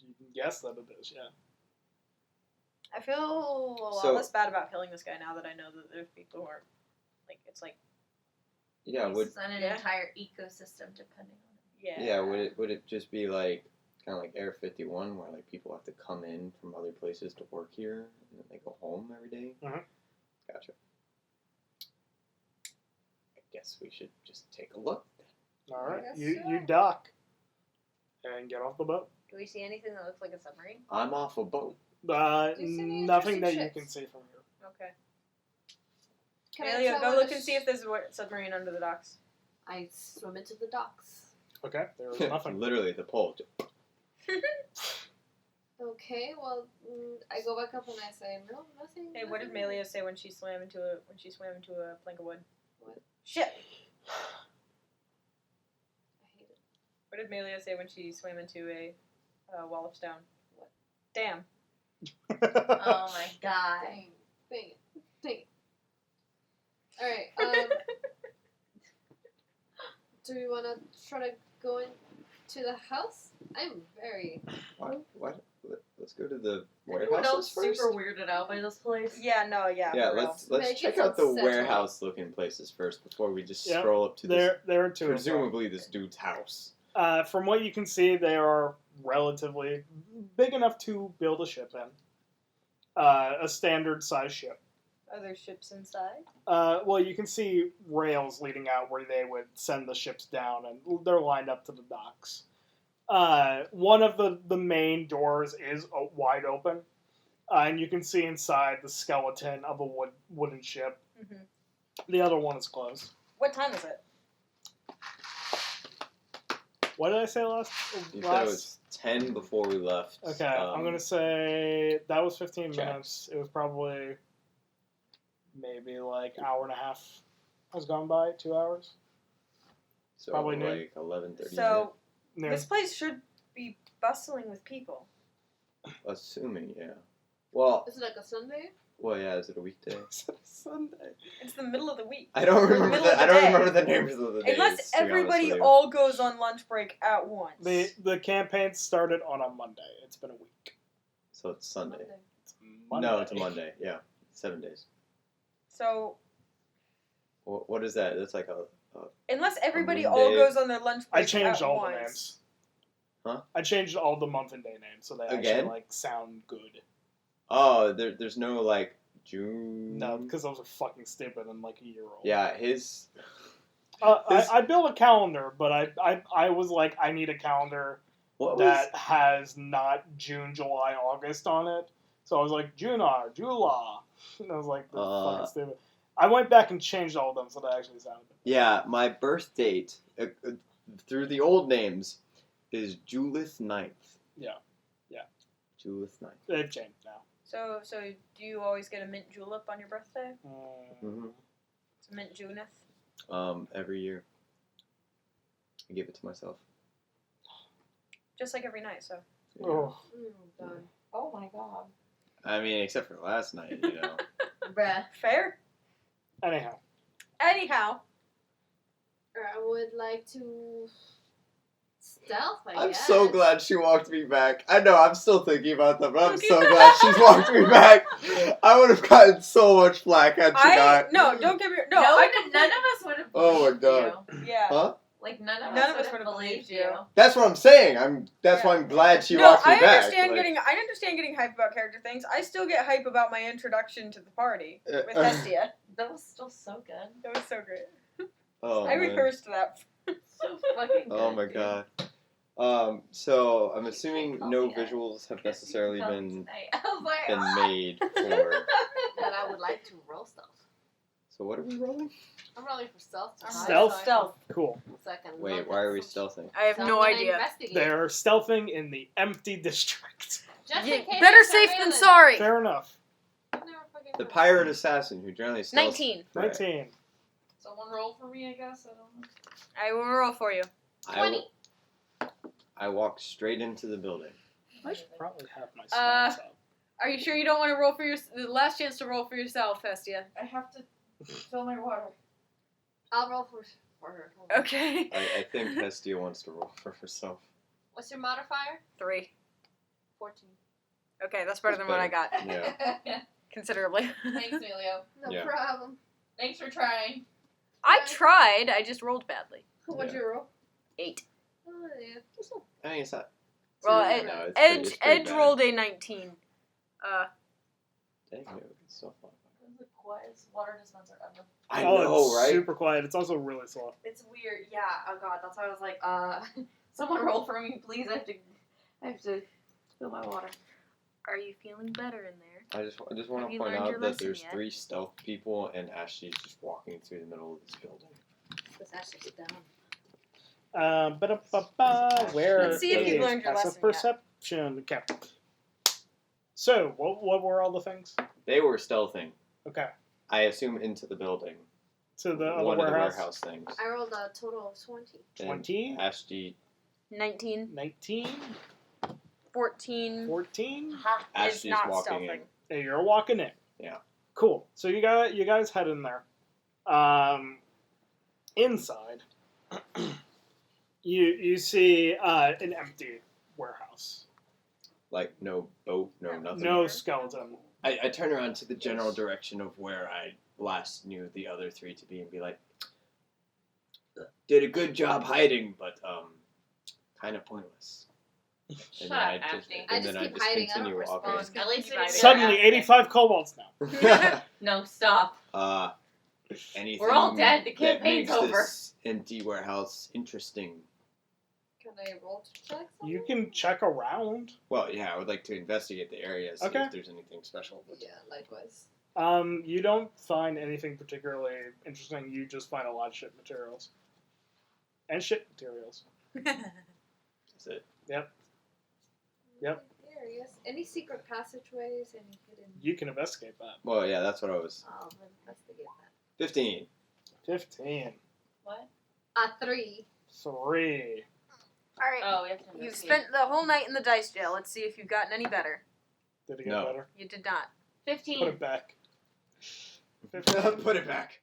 You can guess that it is, yeah. I feel a lot So- less bad about killing this guy now that I know that there's people who are like it's like Yeah, would It's on an Yeah. entire ecosystem depending on it. yeah. would it just be like kind of like Air 51 where like people have to come in from other places to work here and then they go home every day? Mhm. Gotcha. I guess we should just take a look. All right, Yes, you sir. dock and get off the boat. Do we see anything that looks like a submarine? I'm off a boat. Do you see any Nothing that interesting you ships? can see from here. Okay. Can I Amelia, tell go where look the and see if there's a submarine under the docks. I swim into the docks. Okay, there's nothing. Literally the pole. Okay, well, I go back up and I say, no, nothing. Hey, what did nothing. Melia say when she swam into a plank of wood? What? Shit. I hate it. What did Melia say when she swam into a wall of stone? What? Damn. Oh my god. Dang it. Alright, do we want to try to go into the house? I'm very... What? Let's go to the Anyone else warehouses first. super weirded out by this place? Yeah, no, yeah. Yeah, for real. let's Make check it out the unsettled. warehouse looking places first before we just Yep. scroll up to this there are two. of them. presumably this dude's house. From what you can see, they are relatively big enough to build a ship in. A standard size ship. Are there ships inside? Well, you can see rails leading out where they would send the ships down, and they're lined up to the docks. One of the main doors is wide open, and you can see inside the skeleton of a wooden ship. Mm-hmm. The other one is closed. What time is it? What did I say last? You said it was 10 before we left. Okay, I'm gonna say that was 15 check. minutes. It was probably maybe like hour and a half has gone by, 2 hours. so probably noon. like 11:30. So No. this place should be bustling with people. assuming, yeah. Well, Is it like a Sunday? yeah. Is it a weekday? Sunday. It's the middle of the week. I don't remember Middle the of the I don't day. remember the names of the days. Unless to be honest everybody with you. all goes on lunch break at once. The campaign started on a Monday. It's been a week. So it's Sunday. It's Monday. No, it's a Monday. Yeah, 7 days. So What is that? That's like a unless everybody Monday. all goes on their lunch break I changed at all once. the names. Huh? I changed all the month and day names so they Again? actually like sound good. oh there's no like June. No, because those are fucking stupid and like a year old. Yeah, his. I built a calendar, but I was like, I need a calendar What was? that has not June, July, August on it. So I was like, Junar, July. And I was like, this is fucking stupid. I went back and changed all of them so they actually sounded good. Yeah, my birth date through the old names is Julith 9th. Yeah. Julith 9th. They've changed now. So do you always get a mint julep on your birthday? Mm-hmm. It's a mint junith. Every year. I give it to myself. Just like every night, so. Oh. God. Oh my god. I mean, except for last night, you know. Bruh. Fair. Anyhow. Anyhow, I would like to stealth, I I'm guess. so glad she walked me back. I know, I'm still thinking about that, but I'm so glad she's walked me back. I would have gotten so much flack had she not. no, don't get me No, I none of us would have Oh my believed God. you. Yeah. Huh? Like, none of None of us us would have would've believed believed you. you. That's what I'm saying. That's why I'm glad she No, walked me I back. understand like, I understand getting hype about character things. I still get hype about my introduction to the party with Hestia. That was still so good. That was so great. Oh, I man. rehearsed that. So fucking good. Oh my dude. God. So I'm assuming Call no me that. visuals have necessarily Call me been tonight. I was like, been made for. But I would like to roll stealth. So what are we rolling? I'm rolling for stealth. to hide, Stealth? so I can- Stealth. Cool. So I can Wait, look why at are we some stealthing? I have So no I'm gonna idea. investigate. They're stealthing in the empty district. Just Yeah, in case better there's safe than surveillance. sorry. Fair enough. Never fucking The know. pirate assassin who generally stealths. 19. Right. 19. someone roll for me, I guess. I don't know. I will roll for you. I walk straight into the building. I should probably have my Uh, stats up. Are you sure you don't want to roll for the last chance to roll for yourself, Hestia? I have to fill my water. I'll roll for her. Hold on. Okay. I think Hestia wants to roll for herself. What's your modifier? 3. 14. Okay, that's better than what I got. Yeah. Considerably. Thanks, Emilio. No Yeah. problem. Thanks for trying. I tried, I just rolled badly. What'd you roll? 8. Oh, yeah. I think it's not. Well, too- Ed- no, it's Edge pretty- it's pretty Edge bad. rolled a 19. Dang, it, it's so fun. It was the quietest water dispenser ever. I Oh, know, it's right? super quiet. It's also really slow. It's weird. Yeah. Oh god. That's why I was like, someone roll for me, please. I have to fill my water. Are you feeling better in there? I just want Have to you point learned out your that lesson there's yet? 3 stealth people and Ashley's just walking through the middle of this building. Let's actually sit down. Where Let's see if you've is learned your passive lesson yet. perception? Okay. So, what were all the things? They were stealthing. Okay. I assume into the building. To the other One of the warehouse. warehouse things. I rolled a total of 20. And 20? Ashley 19, 19? 14. 14? Is Ashley's not walking stealthing. in. Hey, you're walking in. Yeah. Cool. So you guys head in there. Inside, you see an empty warehouse. Like no boat, no nothing. No skeleton. I turn around to the general direction of where I last knew the other 3 to be and be like, did a good job hiding, but kind of pointless. And Shut then up, I just, Ashley. I and just then I keep just hiding, I don't continue respond. walking. At least Suddenly, Suddenly, 85 kobolds now. No, stop. Anything We're all dead. The that campaign's makes over. this empty warehouse interesting. Can I roll to check something? You can check around. Well, yeah, I would like to investigate the area, see Okay. if there's anything special. Yeah, likewise. You don't find anything particularly interesting. You just find a lot of shit materials. And shit materials. That's it. Yep. Curious. Any secret passageways? Any hidden? You can investigate that. Well, yeah, that's what I was. I'll investigate that. 15. 15. What? 3. 3. Alright. Oh, we have to You've investigate. spent the whole night in the dice jail. Let's see if you've gotten any better. Did it get No. better? You did not. 15. Put it back. 15. Put it back.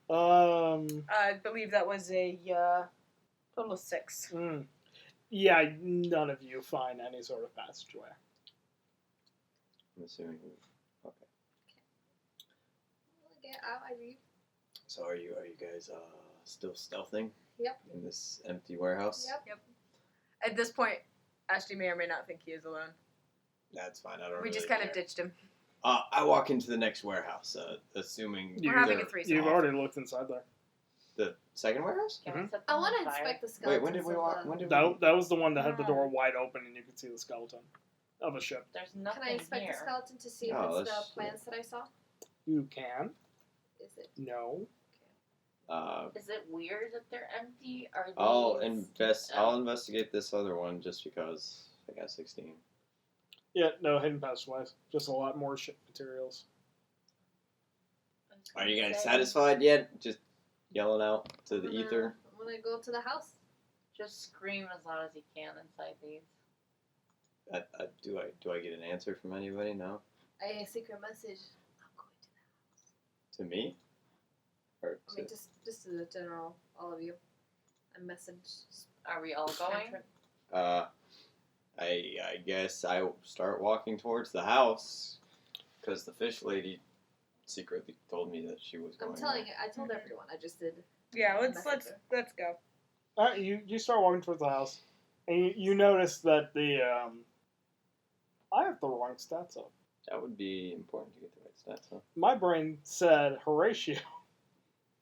I believe that was a total of 6. Yeah, none of you find any sort of passageway. I'm assuming. Okay. Get out, I leave. So are you guys still stealthing? Yep. In this empty warehouse? Yep. At this point, Ashley may or may not think he is alone. That's fine. I don't. We just really kind of care. ditched him. I walk into the next warehouse, assuming We're having they're- a threesome. You've already looked inside there. the second warehouse. Can we Mhm. set I them want on to fire? inspect the skeletons. Wait, when did we of walk? the- When did That was the one that had the door wide open and you could see the skeleton of a ship. There's Can nothing I inspect here. the skeleton to see if Oh, it's the let's- plants that I saw? You can. Is it? No. Is it weird that they're empty? Are I'll these- I'll investigate this other one just because I got 16. Yeah, no hidden passageways. Just a lot more ship materials. Are you guys satisfied yet? Just yelling out to the ether. I'm gonna go to the house. Just scream as loud as you can inside these. Do I get an answer from anybody? No. A secret message. I'm going to To me? Or I mean, just to the general, all of you. A message. Are we all going? I guess I will start walking towards the house because the fish lady secretly told me that she was going. I'm telling you, I told everyone. I just did. Yeah, let's go. Alright, you start walking towards the house, and you notice that the I have the wrong stats up. That would be important to get the right stats, huh? My brain said Horatio.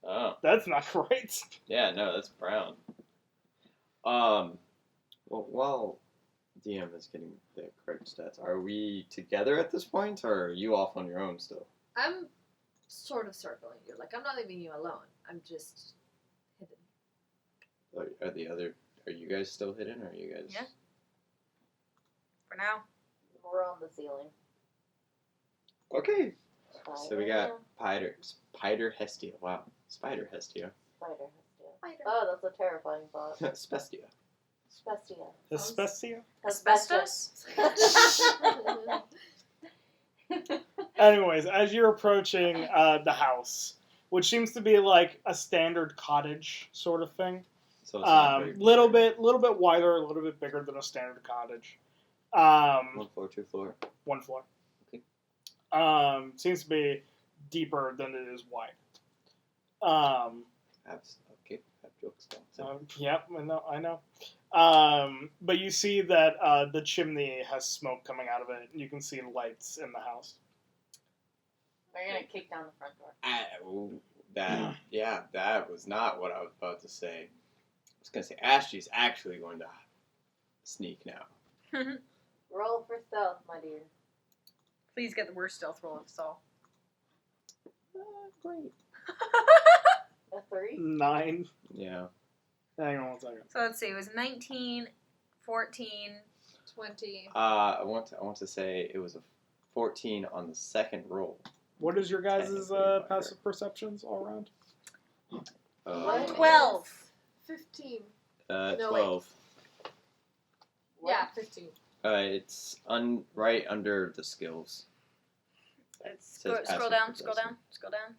Oh, That's not right. yeah, no, that's brown. Well, while DM is getting the correct stats, are we together at this point, or are you off on your own still? I'm sort of circling you. Like, I'm not leaving you alone. I'm just hidden. Are you guys still hidden, or are you guys? Yeah. For now. We're on the ceiling. Okay. So we got Spider. Spider Hestia. Wow. Spider Hestia. Spider. Spider. Oh, that's a terrifying thought. Spestia. Spestia. Asbestia? Asbestos? Anyways, as you're approaching the house, which seems to be like a standard cottage sort of thing, So it's not very little big. bit wider, a little bit bigger than a standard cottage. 1 floor, 2 floor. One floor. Okay. Seems to be deeper than it is wide. Okay. Have jokes. So. Yep, I know. But you see that the chimney has smoke coming out of it. You can see lights in the house. We're gonna kick down the front door. That was not what I was about to say. I was gonna say Ashley's actually going to sneak now. Roll for stealth, my dear. Please get the worst stealth roll of us all. Great. A 3? 9. Yeah. Hang on one second. So let's see, it was 19, 14. 20. I want to say it was a 14 on the second roll. What is your guys' Technically, passive perceptions all around? 12. 15. 12. Yeah, 15. It's right under the skills. Let's Says scroll passive down. perception. Scroll down.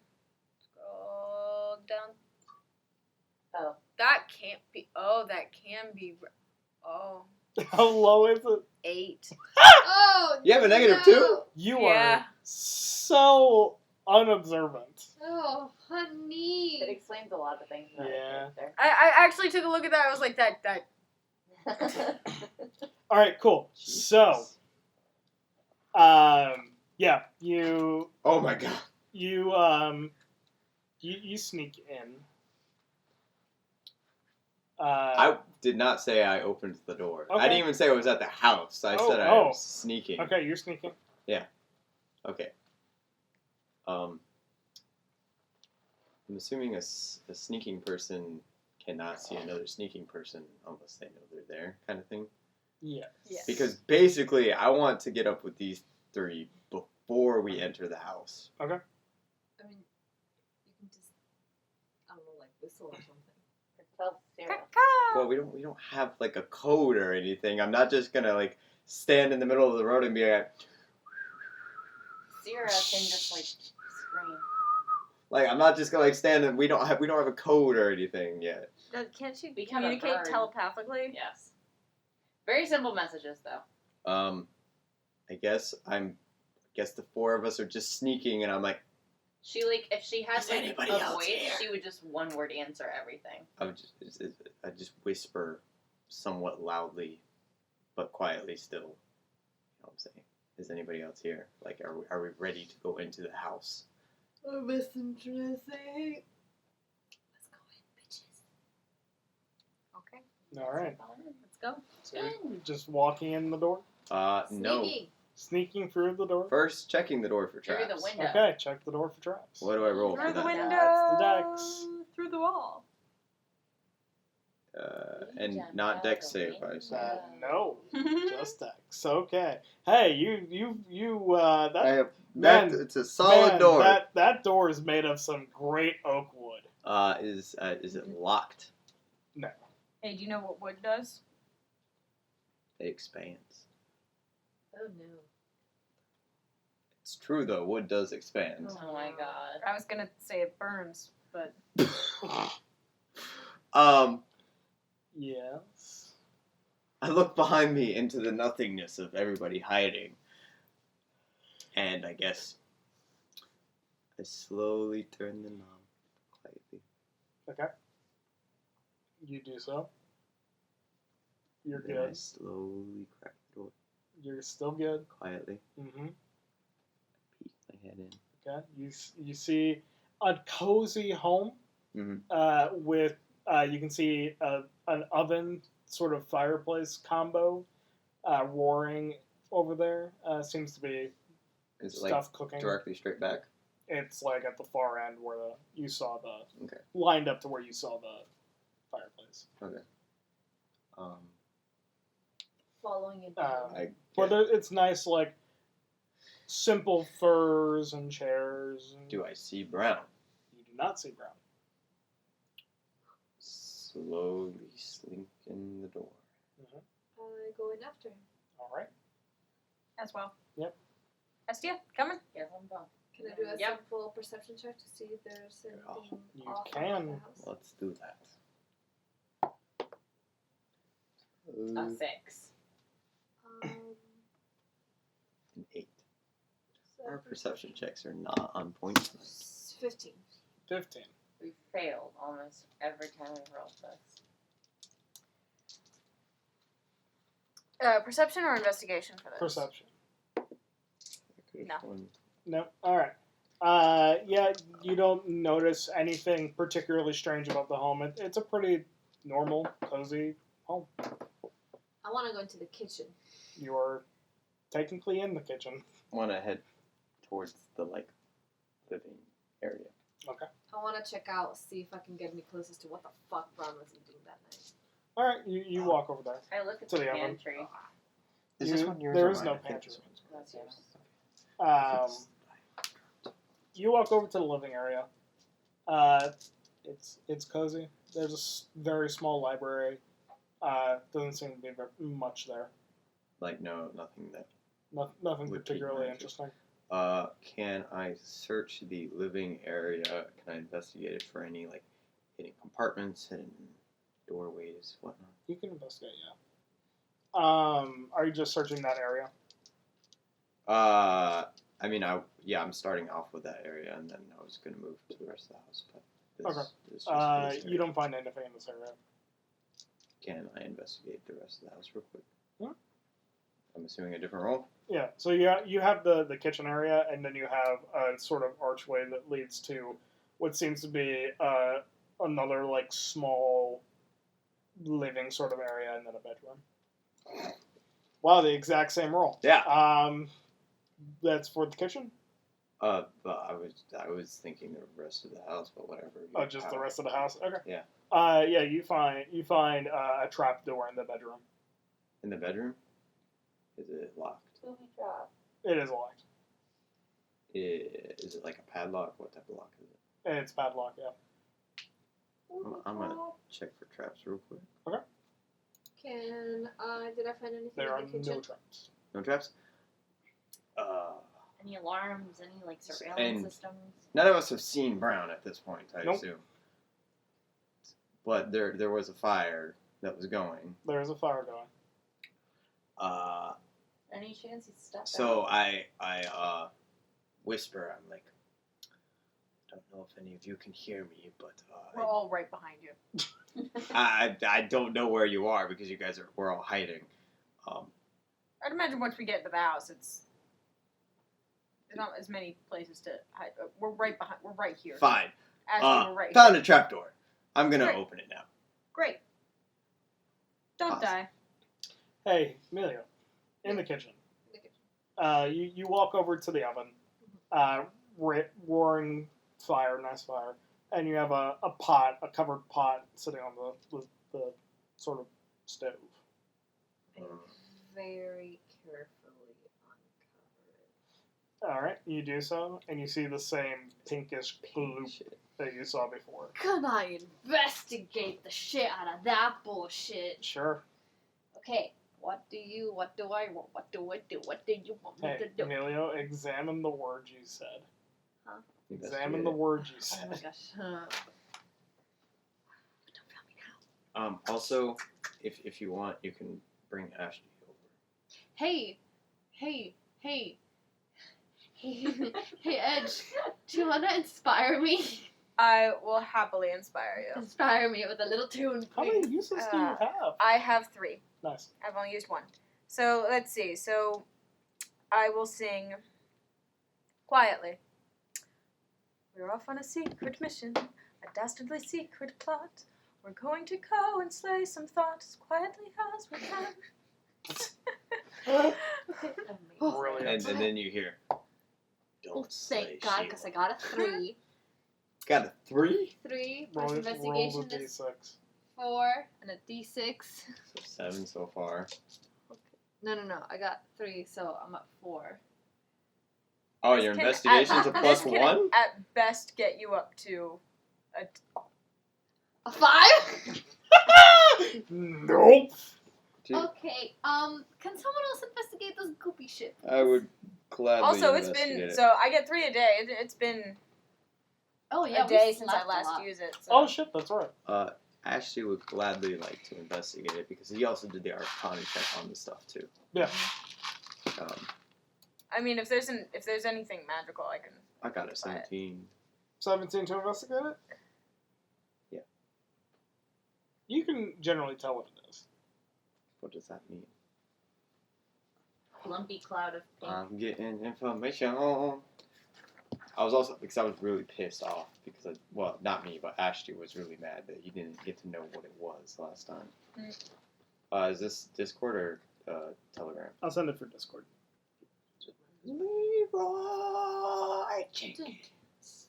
Oh. That can't be. Oh, that can be. Oh, How low is it? 8. Oh, You have a negative no. two? You Yeah. are so unobservant. Oh, honey. It explains a lot of things about Yeah. the I actually took a look at that. I was like, that. character. All right, cool. So, yeah, you Oh my god. you sneak in. I did not say I opened the door. Okay. I didn't even say I was at the house. I said I was sneaking. Okay, you're sneaking. Okay. I'm assuming a sneaking person cannot see another sneaking person unless they know they're there, kind of thing. Yeah. Yes. Because basically, I want to get up with these 3 before we enter the house. I mean, you can just, I don't know, like whistle or something. Tell Sarah. Well, we don't have like a code or anything. I'm not just gonna like stand in the middle of the road and be like, Sarah can just like scream. I'm not just gonna like stand and we don't have a code or anything yet. Can't you Become a communicate bird. telepathically? Yes. Very simple messages though. I guess the 4 of us are just sneaking, and I'm like, She if she had Is like anybody a else voice, here? she would just one word answer everything. I just whisper somewhat loudly, but quietly still. You know what I'm saying? Is anybody else here? Like, are we ready to go into the house? Oh, Miss Interesting. Let's go in, bitches. Okay, All right. let's go. So you're just walking in the door, No. Sneaking. sneaking through the door. First, checking the door for Through traps. the window. Okay, check the door for traps. What do I roll Through for the that? window. That's the dex. Through the wall. And Jump not out dex the save, I window. assume. No, just dex. Okay. Hey, you I that have man, it's a solid man, door. That door is made of some great oak wood. Is it locked? No. Hey, do you know what wood does? It expands. Oh no. It's true though, wood does expand. Oh my god. I was gonna say it burns, but Yes. I look behind me into the nothingness of everybody hiding. And I guess I slowly turn the knob quietly. Okay. You do so. You're Then I good. slowly crack the door You're still good. quietly. Mm-hmm. Peek my head in. Okay. You see a cozy home with you can see an oven sort of fireplace combo roaring over there. Seems to be Is it stuff like cooking. directly straight back? It's like at the far end where you saw the Okay. lined up to where you saw the fireplace. Okay. Following it Um, down. I But get, it's nice, like simple furs and chairs. And do I see Brown? You do not see Brown. Slowly slink in the door. I go in after him. All right. as well. Yep. Estia, coming? Yes, I'm done. Can I do a Yep. simple perception check to see if there's anything You off can. about the house? Let's do that. A 6. Um, An 8. Our seven, perception checks are not on point tonight. 15. 15. We failed almost every time we rolled this. Perception or investigation for this? Perception. No. No. All right. Yeah, you don't notice anything particularly strange about the home. It's a pretty normal, cozy home. I want to go into the kitchen. You are technically in the kitchen. Want to head towards the living area. Okay. I want to check out, see if I can get any closest to what the fuck Brown was eating that night. All right. You walk over there. I look at To the the oven. pantry. Is this one yours? There or is mine? no I think pantry. this one's That's yours. You walk over to the living area. It's cozy. There's a very small library. Doesn't seem to be much there. Nothing that. Nothing Would pique particularly my interest. interesting. Can I search the living area? Can I investigate it for any hidden compartments, hidden doorways, whatnot? You can investigate, yeah. Are you just searching that area? I'm starting off with that area, and then I was gonna move to the rest of the house. But Okay. this just for this You area. don't find anything in this area. Can I investigate the rest of the house real quick? Yeah. I'm assuming a different role. Yeah, so you have the kitchen area, and then you have a sort of archway that leads to what seems to be another small living sort of area, and then a bedroom. Wow, the exact same roll. Yeah. That's for the kitchen. But I was thinking the rest of the house, but whatever. Oh, just the rest of the house. Okay. Yeah. Yeah. You find a trap door in the bedroom. In the bedroom. Is it locked? Booby trap. It is locked. Is it like a padlock? What type of lock is it? It's padlocked. Yeah. I'm gonna check for traps real quick. Did I find anything There are in the kitchen? no traps. No traps. Any alarms? Any surveillance And- systems? None of us have seen Brown at this point, I Nope. assume. But there was a fire that was going. There's a fire going. Any chance he stepped So out? I whisper. I'm like, I don't know if any of you can hear me, but We're all right behind you. I don't know where you are because we're all hiding. I'd imagine once we get into the house, there's not as many places to hide. We're right behind. We're right here. Fine. We're right Found here. a trapdoor. I'm gonna Great. open it now. Great. Don't Awesome. die. Hey, Emilio, in the kitchen. In the kitchen. You walk over to the oven, roaring fire, nice fire, and you have a covered pot sitting on the sort of stove. I very carefully uncover it. All right, you do so, and you see the same pinkish poop Shit. that you saw before. Can I investigate the shit out of that bullshit? Sure. Okay, What do I want? What do you want me Hey, to do? Emilio, examine the words you said. Huh? Examine the words you Oh my said. gosh. Also, if you want, you can bring Ashley over. Hey, Edge, do you want to inspire me? I will happily inspire you. Inspire me with a little tune, How many please. uses do you have? I have 3. Nice. I've only used 1. So let's see. So I will sing quietly. We're off on a secret mission, a dastardly secret plot. We're going to go and slay some thought as quietly as we can. And then you hear. Don't slay Thank God, because I got a 3. Got a 3? 3 Roll, plus roll investigation the is d6. 4 and a d6. So 7 so far. No. I got 3, so I'm at 4. Oh, This your can- investigation's a this plus can 1? At best, get you up to A 5? Nope. Dude, Okay. Can someone else investigate this goopy shit? I would gladly Also, it's investigate been it. so I get 3 a day. It's been Oh yeah, a day we since I slept a last lot. used it. So. Oh shit, that's right. Ashley would gladly like to investigate it because he also did the Arcana check on the stuff too. Yeah. I mean, if there's anything magical, I can. I got a Try it. 17. 17 to investigate it? Yeah. You can generally tell what it is. What does that mean? Lumpy cloud of pink. I'm getting information. I was also because I was really pissed off because not me, but Ashley was really mad that he didn't get to know what it was last time. Is this Discord or Telegram? I'll send it for Discord. Leroy Jenkins.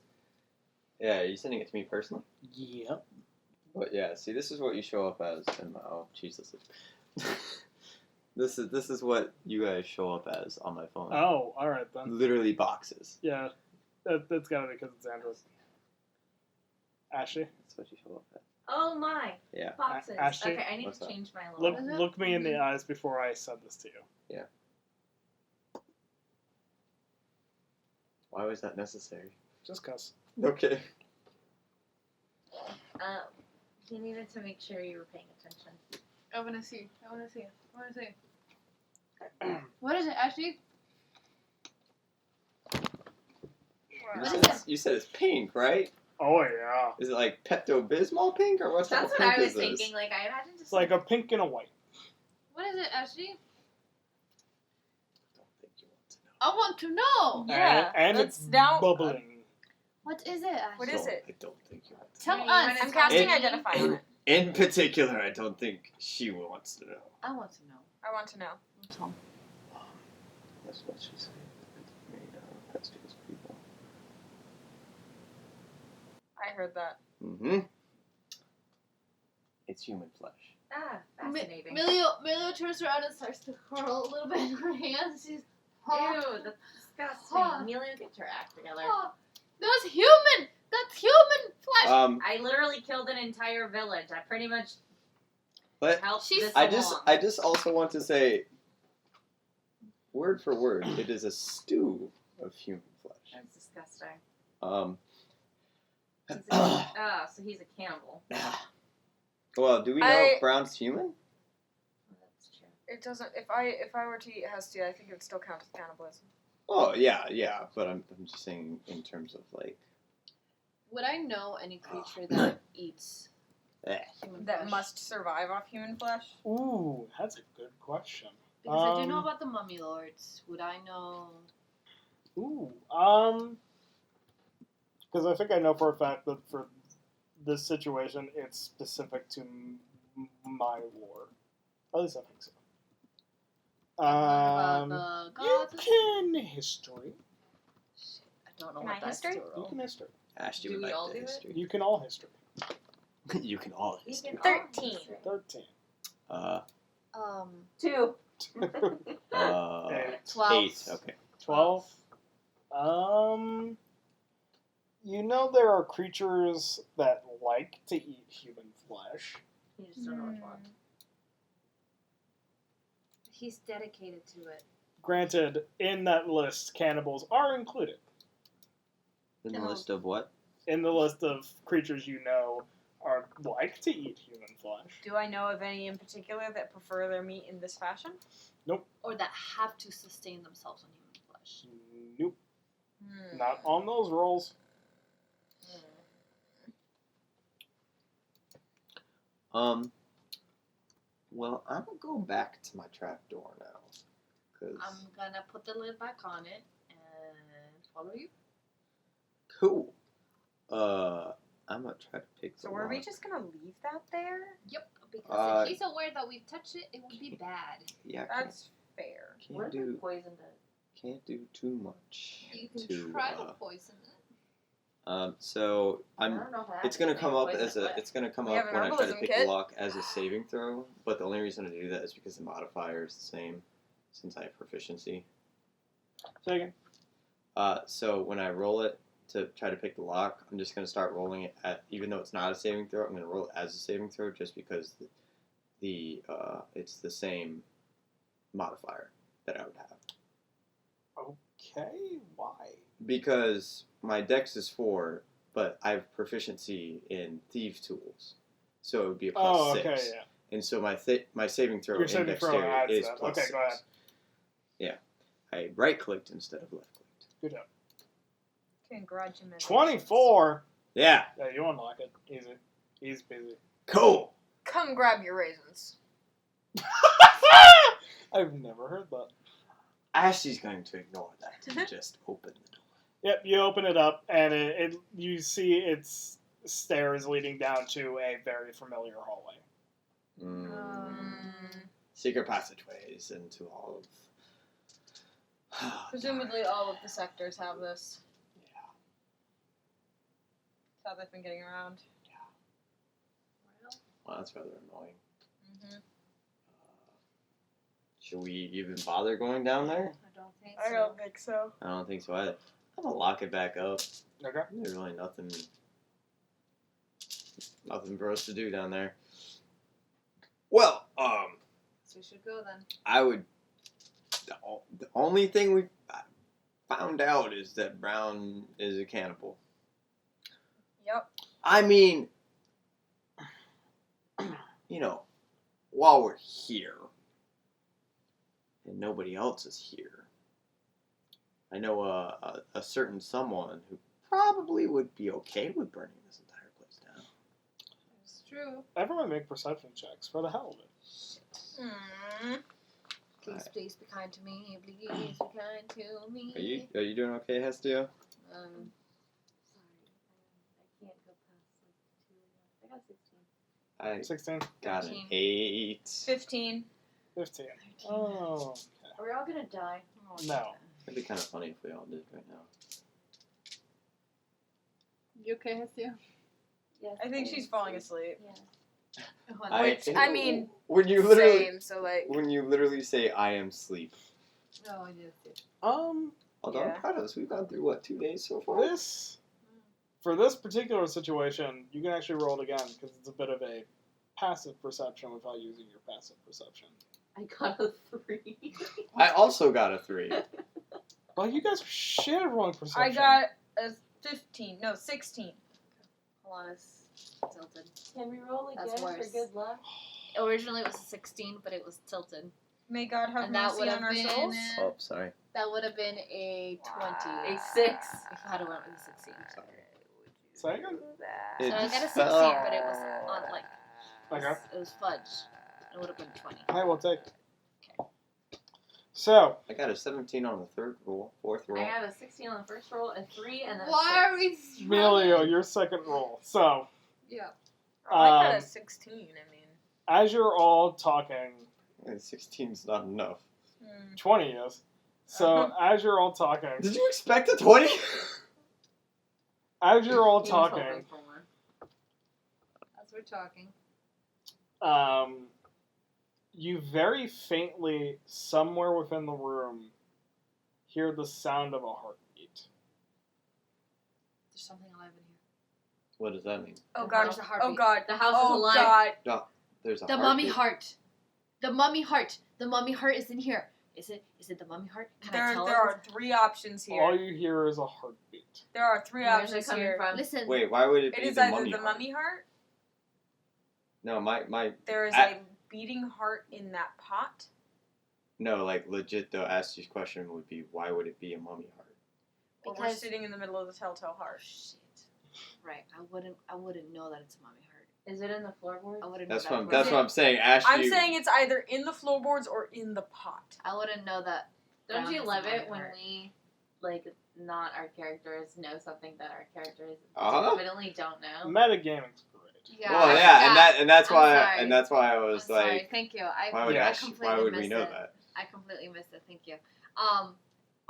Yeah, are you sending it to me personally? Yep. But yeah, see, this is what you show up as in my. Oh, Jesus. This is what you guys show up as on my phone. Oh, alright then. Literally boxes. Yeah. That's gotta be because it's Android. Ashley, That's what you show up as. Oh my. Yeah. Boxes. Ashley, Okay, I need what's to that? change my look logo. Is it? look me in the eyes before I said this to you. Why was that necessary? Just cause. Okay. You needed to make sure you were paying attention. I wanna see. What is it, Ashley? You said it's pink, right? Oh yeah. Is it like Pepto-Bismol pink or what type That's of what pink I was is this? thinking. Like, I imagine just It's like a pink and a white. What is it, Ashley? I don't think you want to know. I want to know. Yeah, And let's it's now- bubbling. What is it, Ashley? What is it? I don't think you want to Tell Yeah, you us. wanna I'm tell casting me? Identify on it. know. In particular, I don't think she wants to know. I want to know. I want to know. That's what she said. Made pestilence people. I heard that. Mm-hmm. It's human flesh. Ah, fascinating. Milio turns around and starts to curl a little bit in her hands. She's, Ew, that's disgusting. Huh. Amelia, get your act together. oh, that's human. That's human flesh. I literally killed an entire village. I pretty much But helped She's- this I along. just also want to say, word for word, it is a stew of human flesh. That's disgusting. He's So he's a cannibal. well, do we know I- if Brown's human? Well, that's true. It doesn't. If I were to eat Hestia, I think it would still count as cannibalism. Oh yeah, but I'm just saying in terms of like Would I know any creature that eats human That flesh? must survive off human flesh. Ooh, that's a good question. Because I do know about the mummy lords. Would I know? Ooh, because I think I know for a fact that for this situation, it's specific to my lore. At least I think so. About the You gods? can history. Shit, I don't know Can what I that's history? to You roll. can history. Ashley Do would we like all the do it? history. You can all history. You can all You history. can 13. 13. 2. 12. 8. Okay. 12. You know there are creatures that like to eat human flesh. You just don't know which one. He's dedicated to it. Granted, in that list, cannibals are included. In the No. list of what? In the list of creatures you know are like to eat human flesh. Do I know of any in particular that prefer their meat in this fashion? Or that have to sustain themselves on human flesh. Nope. Hmm. Not on those rolls. Well, I'm gonna go back to my trapdoor now. Cause I'm gonna put the lid back on it and follow you. cool. I'm gonna try to pick the So were we lock. just gonna leave that there? Yep, because Uh, if he's aware that we've touched it, it would be bad. Yeah, That's fair. What if we poisoned it? can't do too much. You can to, try to poison it. So I I'm. don't know how It's gonna to come up poison as it a. wet. It's gonna come We up have an when I try to herbalism pick kit. the lock as a saving throw. But the only reason to do that is because the modifier is the same, since I have proficiency. Say again. So when I roll it to try to pick the lock, I'm just gonna start rolling it at, even though it's not a saving throw, I'm gonna roll it as a saving throw just because it's the same modifier that I would have. Okay, why? Because my dex is 4, but I have proficiency in thieves' tools, so it would be a plus Oh, 6. okay, yeah. And so my saving throw Your in saving throw dexterity adds is that. plus Okay, 6. go ahead. Yeah, I right clicked instead of left clicked. Good job. Congratulations. 24! Yeah, Yeah, you unlock it. Easy. He's busy. cool. Come grab your raisins. I've never heard that. Ashley's going to ignore that and just open the door. Yep, you open it up, and you see it's stairs leading down to a very familiar hallway. Secret passageways into all of. Presumably all of the sectors have this. Yeah. That's how they've been getting around. Well, that's rather annoying. Mm-hmm. Should we even bother going down there? I don't think I so. don't think so. I don't think so either. I'm gonna lock it back up. Okay. There's really nothing for us to do down there. Well, So we should go then. I would. The only thing we found out is that Brown is a cannibal. Yep. I mean, while we're here, and nobody else is here, I know a certain someone who probably would be okay with burning this entire place down. It's true. Everyone make perception checks for the hell of it. Please be kind to me. Please be kind to me. Are you doing okay, Hestia? Sorry, I can't go past like 2. I got 16. I 16? got an 13. 8. 15. 15. Oh. Are we all gonna die? Oh, No. It'd be kind of funny if we all did right now. You okay, Hestia? Yes. I think she's falling asleep. Yeah. I mean, when you literally Same, so like... when you literally say I am sleep. No, I did. Although Yeah. I'm proud of us, we've gone through what, 2 days so far? For this particular situation, you can actually roll it again, because it's a bit of a passive perception without using your passive perception. I got a 3. I also got a 3. Well, you guys are shit at rolling perception. I got a 15. No, 16. Plus tilted. Can we roll again That's for worse. good luck? Originally it was a 16, but it was tilted. May God have And that mercy would on have our been... souls. Oh, sorry. That would have been a 20. A 6. If I had went with a 16. Say again? So I got a 16, fell. but it was on like... Okay. It was fudge. It would have been 20. I will take it. So, I got a 17 on the third roll, fourth roll. I got a 16 on the first roll, a 3, and then a Why 6. are we... Melio, your second roll. So, Yeah. Oh, I got a Um, 16, I mean. as you're all talking, 16's not enough. 20 is. So, as you're all talking, Did you expect a 20? as you're all He was hoping talking, for more. As we're talking. you very faintly, somewhere within the room, hear the sound of a heartbeat. There's something alive in here. What does that mean? Oh The god. house- a heartbeat. Oh god. The house Oh is alive. god. There's a The heartbeat. mummy heart. The mummy heart. The mummy heart is in here. Is it the mummy heart? Can I tell There him? are 3 options here. All you hear is a heartbeat. There are 3 Where's it options coming here. from? Listen. Wait, why would it It be is the either mummy the heart? mummy heart. No, my There is I- a beating heart in that pot. no, like legit though. Ashley's question would be, why would it be a mummy heart? Or we're Because- sitting in the middle of the telltale heart. Shit. Right. I wouldn't know that it's a mummy heart. Is it in the floorboards? I wouldn't That's know what I'm, that. that's what I'm saying. Ashley, I'm saying it's either in the floorboards or in the pot. I wouldn't know that. Don't Brown you is love the it mummy when heart. we, like, not our characters know something that our characters Uh-huh. definitely don't know? Metagaming's great. Yeah. well, I yeah, forgot. and that's I'm why sorry. I I'm was sorry. like, Thank you. why would Yeah. Ashley? Why completely would we missed know it. that? I completely missed it. Thank you.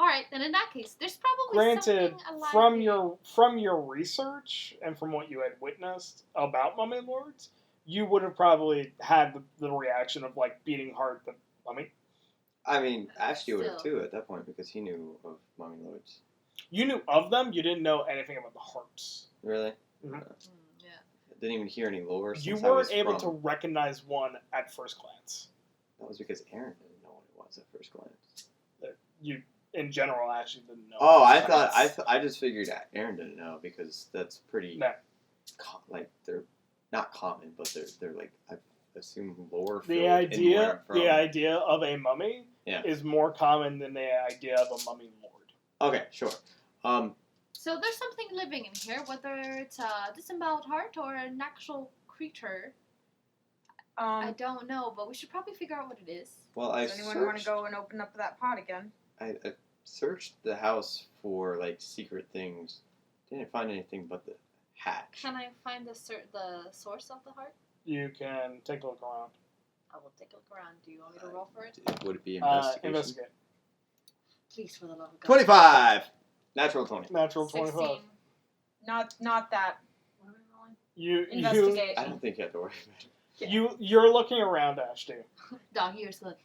All right, then in that case, there's probably Granted, something alive here. from your research and from what you had witnessed about mummy lords, you would have probably had the reaction of like beating heart the mummy. I mean, Ashley would have Still. too at that point because he knew of mummy lords. You knew of them, you didn't know anything about the hearts. Really? Mhm. Yeah. Didn't even hear any lore. You since I was weren't able from. to recognize one at first glance. That was because Aaron didn't know what it was at first glance. You, in general, actually didn't know. Oh, at I first thought glance. I just figured that Aaron didn't know because that's pretty No. like they're not common, but they're like I assume lore. The filled in where idea I'm from. of a mummy Yeah. is more common than the idea of a mummy lord. Okay, sure. So there's something living in here, whether it's a disemboweled heart or an actual creature. I don't know, but we should probably figure out what it is. Well, I Does anyone want to searched. go and open up that pot again? I searched the house for like secret things. Didn't find anything but the hatch. Can I find the source of the heart? You can take a look around. I will take a look around. Do you want me to roll for it? Would it be investigation? Investigate. Please, for the love of God. 25. Natural 20. Natural 25. 16. Not that. What are we rolling? You Investigation. I don't think you have to worry about it. you're looking around, Ashton, Dog ears, look.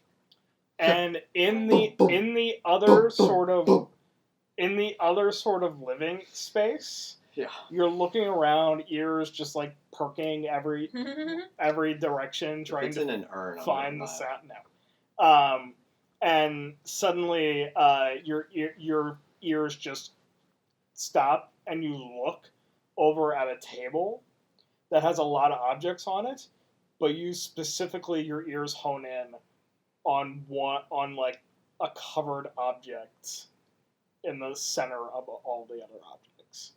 and in the other sort of living space, Yeah. you're looking around, ears just like perking every direction, If trying it's to in an urn, I'm find the gonna sound. No. And suddenly, your ears just stop, and you look over at a table that has a lot of objects on it, but you specifically, your ears hone in on like a covered object in the center of all the other objects.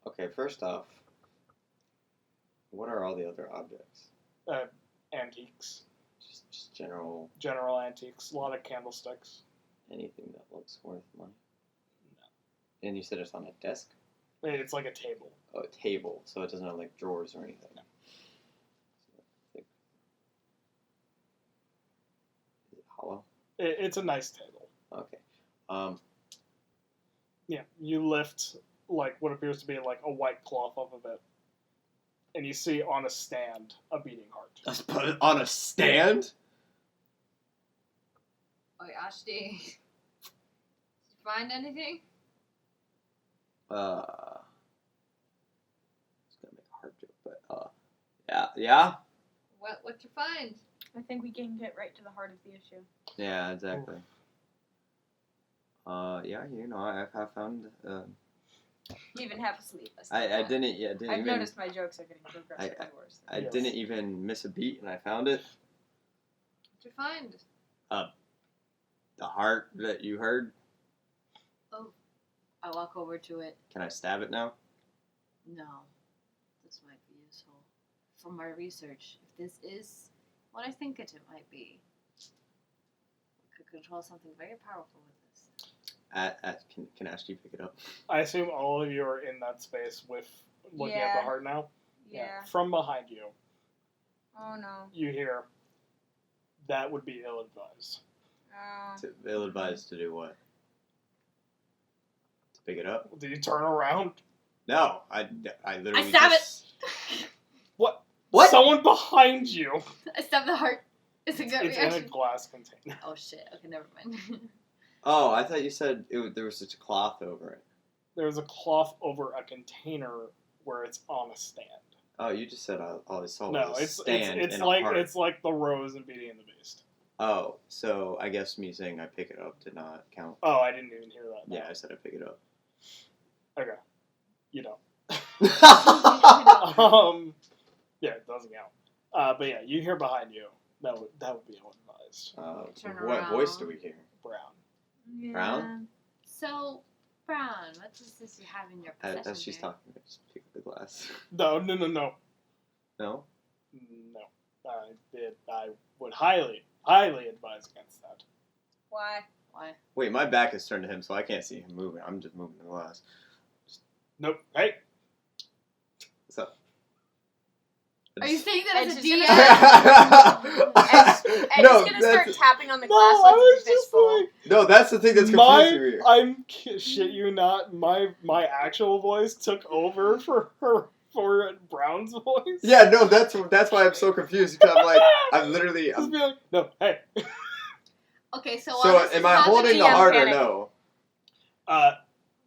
Okay, first off, what are all the other objects? Antiques, Just general general antiques, a lot of candlesticks. anything that looks worth money. And you said it's on a desk? It's like a table. Oh, a table, so it doesn't have like drawers or anything. No. Is it hollow? It's a nice table. Okay. Yeah, you lift like what appears to be like a white cloth off of it, and you see on a stand a beating heart. Let's put it on a stand? Wait, Ashti. Did you find anything? It's gonna make a hard joke, but yeah? What'd you find? I think we can get right to the heart of the issue. Yeah, exactly. Yeah, you know, I found, You even half asleep. I didn't I've even, noticed my jokes are getting progressively worse. I Yes. didn't even miss a beat and I found it. What'd you find? The heart that you heard. I walk over to it. Can I stab it now? No. This might be useful. From my research, if this is what I think it might be, we could control something very powerful with this. Can Ashley pick it up? I assume all of you are in that space with looking at Yeah. the heart now. Yeah. From behind you, Oh no. you hear that would be ill-advised. Oh. Ill advised to do what? To pick it up? Do you turn around? No, I literally I stab just... What? What? Someone behind you. I stab the heart. It's a good It's in a reaction. glass container. Oh shit. Okay, never mind. Oh, I thought you said there was such a cloth over it. There's a cloth over a container where it's on a stand. Oh, you just said all I saw No, was a it's stand it's and a like heart. it's like the rose in Beauty and the Beast. Oh, so I guess me saying I pick it up did not count. Oh, I didn't even hear that. Yeah, I said I pick it up. Okay. You don't. Yeah, it doesn't count. But yeah, you hear behind you. That would be ill-advised. Turn What voice do around. we hear? Brown. Brown? So, Brown, what is this you have in your possession? As she's here? talking, I just pick up the glass. No. No? No. I would highly advise against that. Why? Wait, my back is turned to him, so I can't see him moving. I'm just moving the glass. Nope. Hey. What's up? Are you saying that Edge as a is DM? Ed's No, gonna start that's tapping on the No, glass I like was it's a just fistful. like, no. That's the thing that's confusing me. shit you not. My actual voice took over for Brown's voice. Yeah, no. That's why I'm so confused because I'm like, I'm literally. Just be like, no, hey. Okay, so So while this am is I happening, holding the GM heart panic. or no?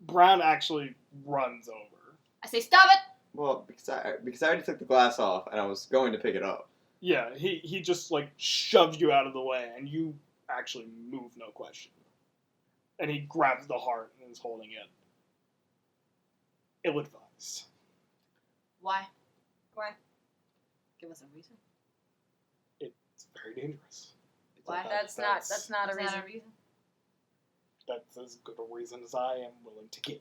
Brown actually runs over. I say stop it. Well, because I already took the glass off and I was going to pick it up. Yeah, he just like shoved you out of the way, and you actually move, no question. And he grabs the heart and is holding it. Ill-advised. Why? Why? Give us a reason. It's very dangerous. Why? That's not a Is reason. that a reason? That's as good a reason as I am willing to give.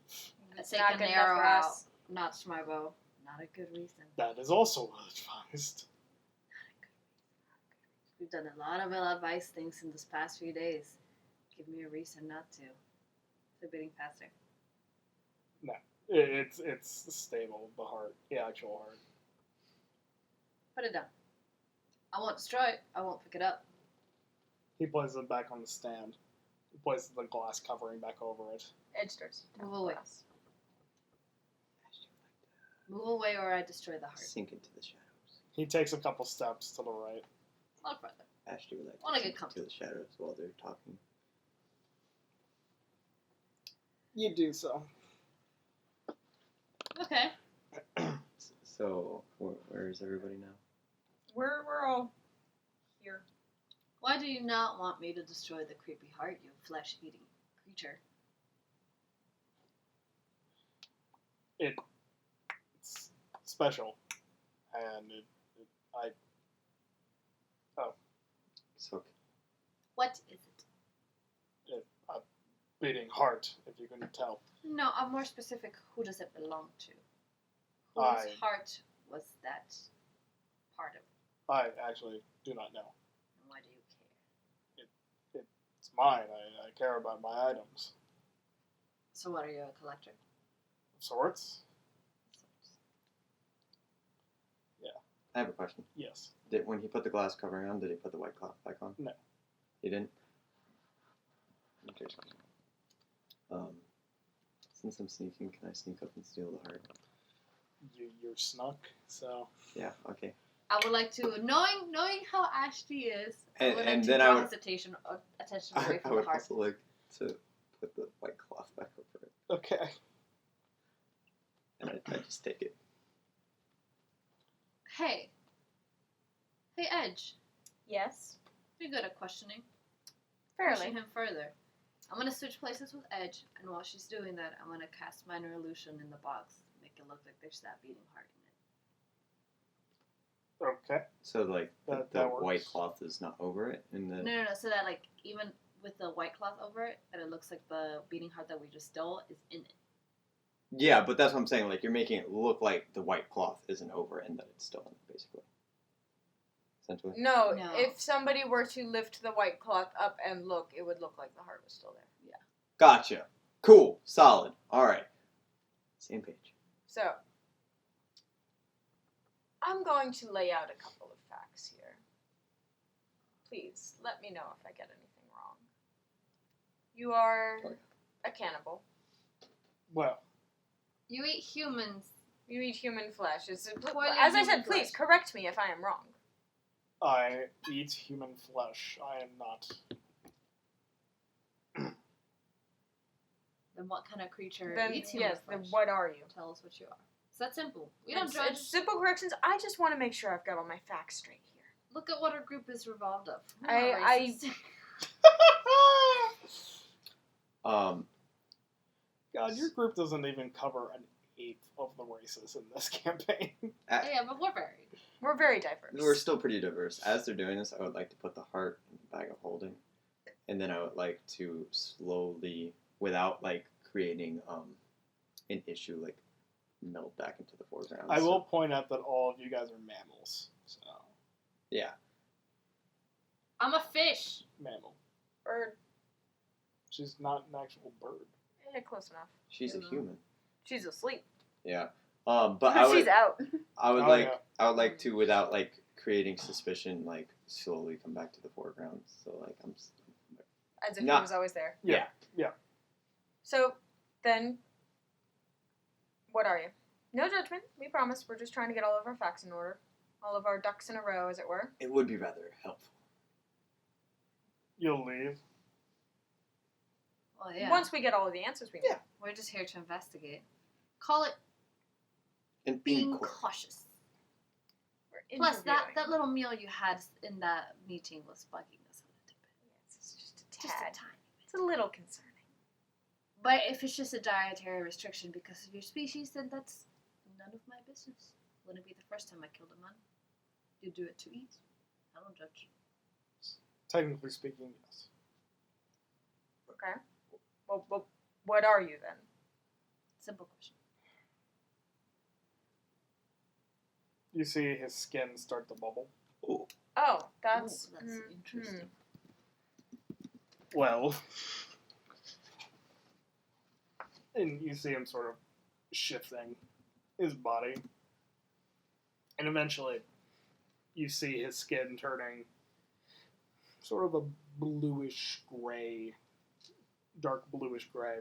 Let's It's take not an good enough arrow for out. us. Notch my bow. Not a good reason. That is also well-advised. We've done a lot of ill-advised things in this past few days. Give me a reason not to. It's a beating faster. It's stable, the heart, the actual heart. Put it down. I won't destroy it. I won't pick it up. He places it back on the stand. He places the glass covering back over it. Edge starts. to tap Move the away. glass. Move away or I destroy the heart. Sink into the shadows. He takes a couple steps to the right. Not further. Ashley would like Wanna to get sink into comfortable. the shadows while they're talking. You do so. Okay. So, where is everybody now? We're all here. Why do you not want me to destroy the creepy heart, you flesh-eating creature? It's special. And So, What is it? a beating heart, if you couldn't tell. No, I'm more specific. Who does it belong to? I- Whose heart was that part of? I actually do not know. And why do you care? It's mine. I care about my items. So what, are you a collector? Sorts? I have a question. Yes. When he put the glass covering on, did he put the white cloth back on? No. He didn't? Okay. Since I'm sneaking, can I sneak up and steal the heart? You're snuck, so... Yeah, okay. I would like to, knowing how Ashley is, I And- would and like then to I draw would- his attention I away from would the heart. also like to put the white cloth back over it. Okay. And I just take it. Hey, Edge, Yes. you're good at questioning. Fairly. Pushing him further. I'm gonna switch places with Edge, and while she's doing that, I'm gonna cast Minor Illusion in the box, make it look like there's that beating heart in it. Okay. So, like, the That works. white cloth is not over it? And the No, so that like even with the white cloth over it, that it looks like the beating heart that we just stole is in it. Yeah, but that's what I'm saying. Like, you're making it look like the white cloth isn't over and that it's still in it, basically. Essentially. No, No. if somebody were to lift the white cloth up and look, it would look like the heart was still there. Gotcha. Cool. Solid. Alright. Same page. So, I'm going to lay out a couple of facts here. Please, let me know if I get anything wrong. You are Sorry. a cannibal. Well, You eat humans. You eat human flesh. Spoiling As I human said, please flesh. correct me if I am wrong. I eat human flesh. I am not... Then what kind of creature Then, eats human yes, flesh? then what are you? Tell us what you are. that simple. We don't It's judge. simple corrections. I just want to make sure I've got all my facts straight here. Look at what our group is revolved of. We're I- not racist. God, your group doesn't even cover an eighth of the races in this campaign. Yeah, but we're varied. We're very diverse. We're still pretty diverse. As they're doing this, I would like to put the heart in the bag of holding, and then I would like to slowly, without like creating an issue, like melt back into the foreground. I will point out that all of you guys are mammals. So, Yeah. I'm a fish. mammal. Bird. She's not an actual bird. Yeah, close enough. She's a human. She's asleep. Yeah. But I would. She's out. I would Oh, like. yeah. I would like to, without like creating suspicion, like slowly come back to the foreground. So like I'm. As if Nah. he was always there. Yeah. So, then, what are you? No judgment. We promise. We're just trying to get all of our facts in order. All of our ducks in a row, as it were. It would be rather helpful. You'll leave. Well, yeah. Once we get all of the answers we need. Yeah. We're just here to investigate. Call it And being inquiry. cautious. We're Plus, that interviewing. little meal you had in that meeting was bugging us a little bit. It's just a Just tad. a tiny. It's a little concerning. But if it's just a dietary restriction because of your species, then that's none of my business. Wouldn't be the first time I killed a man. You do it to eat. I don't judge. Technically speaking, yes. Okay. Well, what are you then? Simple question. You see his skin start to bubble. Oh. Oh, that's... Ooh, that's interesting. Well. And you see him sort of shifting his body. And eventually, you see his skin turning sort of a bluish gray, dark bluish gray.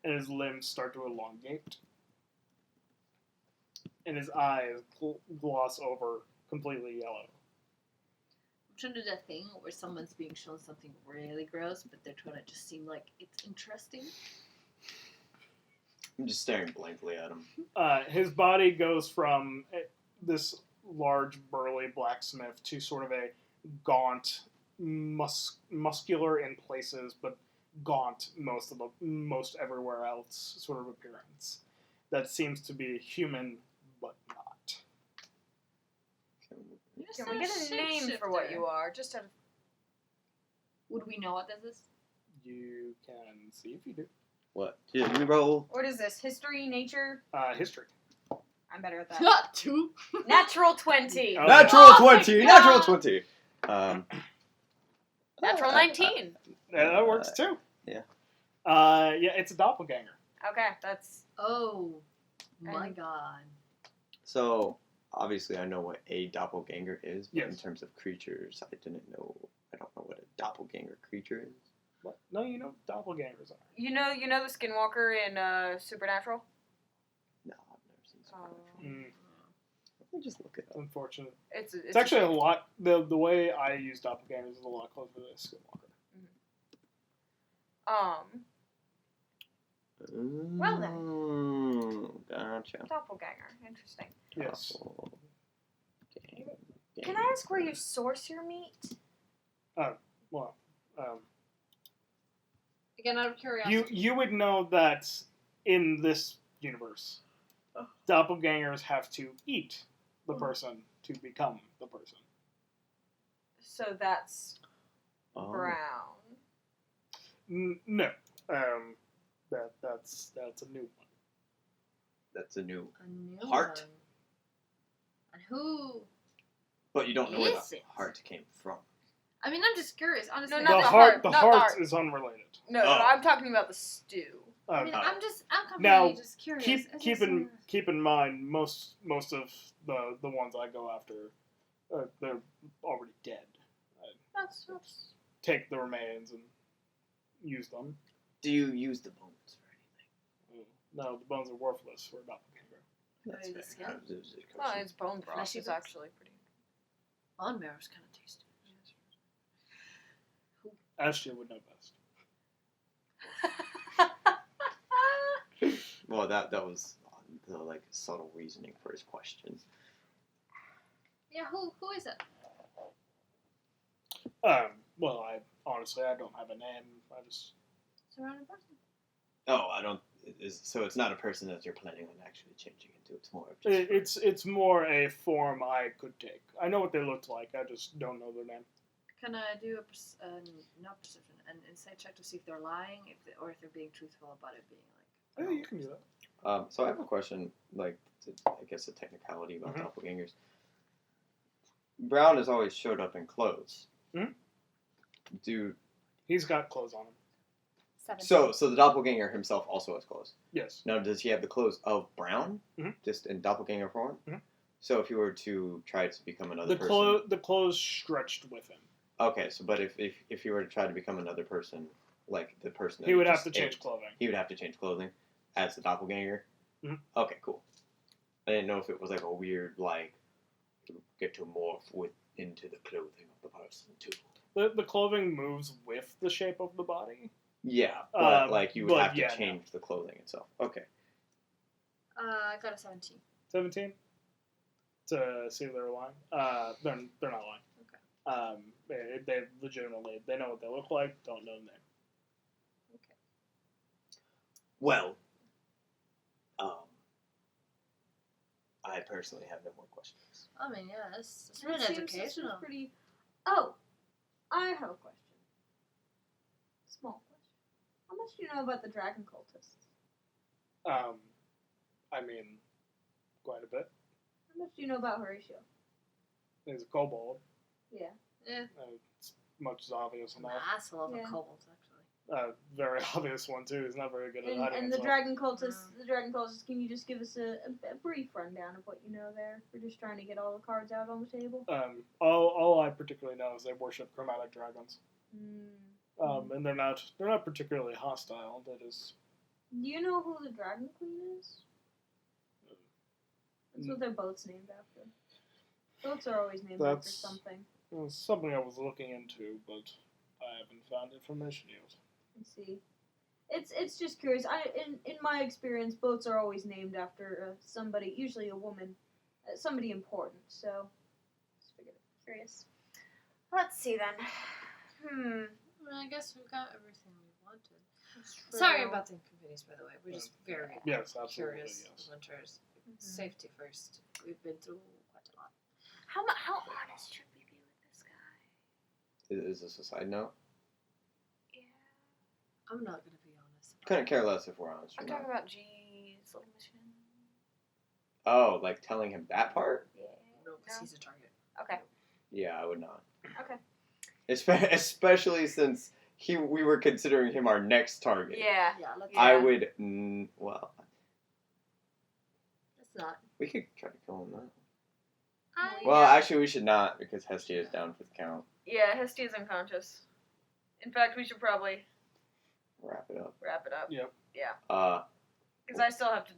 And his limbs start to elongate. And his eyes gloss over completely yellow. I'm trying to do that thing where someone's being shown something really gross, but they're trying to just seem like it's interesting. I'm just staring blankly at him. His body goes from this large, burly blacksmith to sort of a gaunt, muscular in places, but gaunt most everywhere else sort of appearance. That seems to be human, but not. Can we get a name for what you are? Just out of... Would we know what this is? You can see if you do. What? Did we roll? What is this? History, nature? History. I'm better at that. Not two. Natural 20. Oh. Natural Oh my 20! God. Natural 20! Natural 19. Yeah, that works too. Yeah. Yeah, it's a doppelganger. Okay, that's... Oh my And- god. So, obviously I know what a doppelganger is, but in Yes. terms of creatures, I don't know what a doppelganger creature is. What? No, you know what doppelgangers are. You know the Skinwalker in Supernatural? No, I've never seen Oh. Supernatural. Let me just look it up. Unfortunate. It's It's actually a lot. The way I use doppelgangers is a lot closer to Skinwalker. Well then. Gotcha. Doppelganger. Interesting. Yes. Can I ask where you source your meat? Well, Again, out of curiosity. you would know that in this universe, doppelgangers have to eat the person to become the person. So that's Oh. brown. No. That's a new one. That's a new. A new Heart. one. And who? But you don't know where Is the it? heart came from. I mean, I'm just curious, honestly. No, The not the heart. heart, The not the heart heart. is unrelated. No, Oh. I'm talking about the stew. I mean, I'm Now, completely just curious. Keep in mind most of the ones I go after, they're already dead. That's Take the remains and use them. Do you use the bones for anything? No, the bones are worthless for a doppelganger. That's Maybe the fair. skin? I was just well, questioning. it's bone broth. Fleshy It's bits? actually pretty. Bone marrow's kind of tasty. Ashton would know best. Well, that was the like subtle reasoning for his questions. Yeah, who is it? Well, I honestly don't have a name. I just It's a random person. Oh, I don't. So it's not a person that you're planning on actually changing into. It's more of just it's more a form I could take. I know what they looked like. I just don't know their name. Can I do not perception, an insight check to see if they're lying, or if they're being truthful about it being like. Yeah, you can do that. So I have a question, like I guess a technicality about Mhm. doppelgangers. Brown has always showed up in clothes. Mhm. Do He's got clothes on him. 17. so the doppelganger himself also has clothes. Yes. Now, does he have the clothes of Brown, Mhm. just in doppelganger form? Mhm. So if he were to try to become another The person, the clothes stretched with him. okay. So, but if he were to try to become another person, like the person, that He would have just to change ate, clothing. He would have to change clothing as the doppelganger. Mhm. Okay, cool. I didn't know if it was like a weird like you get to morph into the clothing of the person too. The clothing moves with the shape of the body. Yeah, but like you would but have to yeah, no. change the clothing itself. Okay. I got a 17. 17 to see if they're lying. They're not lying. Okay. They legitimately they know what they look like. Don't know the name. Well, I personally have no more questions. I mean, yeah, it's It really seems educational. pretty. Oh, I have a question. Small question. How much do you know about the dragon cultists? I mean, quite a bit. How much do you know about Horatio? He's a kobold. Yeah. Yeah. It's much as obvious I'm enough. an asshole of a Yeah. kobold, actually. Very obvious one too. He's not very good at hiding And the himself. dragon cultists. Can you just give us a brief rundown of what you know there? We're just trying to get all the cards out on the table. All I particularly know is they worship chromatic dragons. Mm. And they're not particularly hostile. They just Do you know who the Dragon Queen is? That's what their boat's named after. Boats are always named after That's- something. it was something I was looking into, but I haven't found information yet. Let's see. It's just curious. In my experience, boats are always named after somebody, usually a woman, somebody important. So, just figured it. Curious. Let's see then. I mean, I guess we got everything we wanted. True. Sorry about the inconvenience, by the way. We're just very Yes, absolutely. curious Yes. adventurers. Mhm. Safety first. We've been through quite a lot. How honest should we be with this guy? Is this a side note? Yeah. I'm not gonna be honest. Couldn't care less if we're honest or I'm not. talking about G's little mission. Oh, like telling him that part? Yeah. No, because No? he's a target. Okay. Yeah, I would not. Okay. Especially since we were considering him our next target. Yeah. Yeah, let's I Yeah. would. Well, let's not. we could try to kill him now. I- Well, Yeah. actually, we should not because Hestia is down for the count. Yeah, Hestia is unconscious. In fact, we should probably Wrap it up. wrap it up. Yep. Yeah. Because I still have to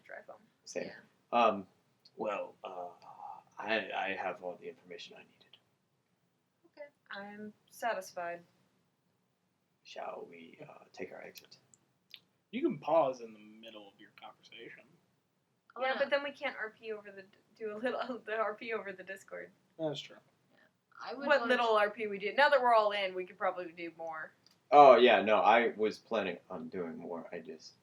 drive home. Same. Yeah. Well, I have all the information I needed. I'm satisfied. Shall we take our exit? You can pause in the middle of your conversation. Oh, Yeah, but then we can't RP over the RP over the Discord. That's true. I would What like- little RP we did. Now that we're all in, we could probably do more. Oh yeah, no, I was planning on doing more. I just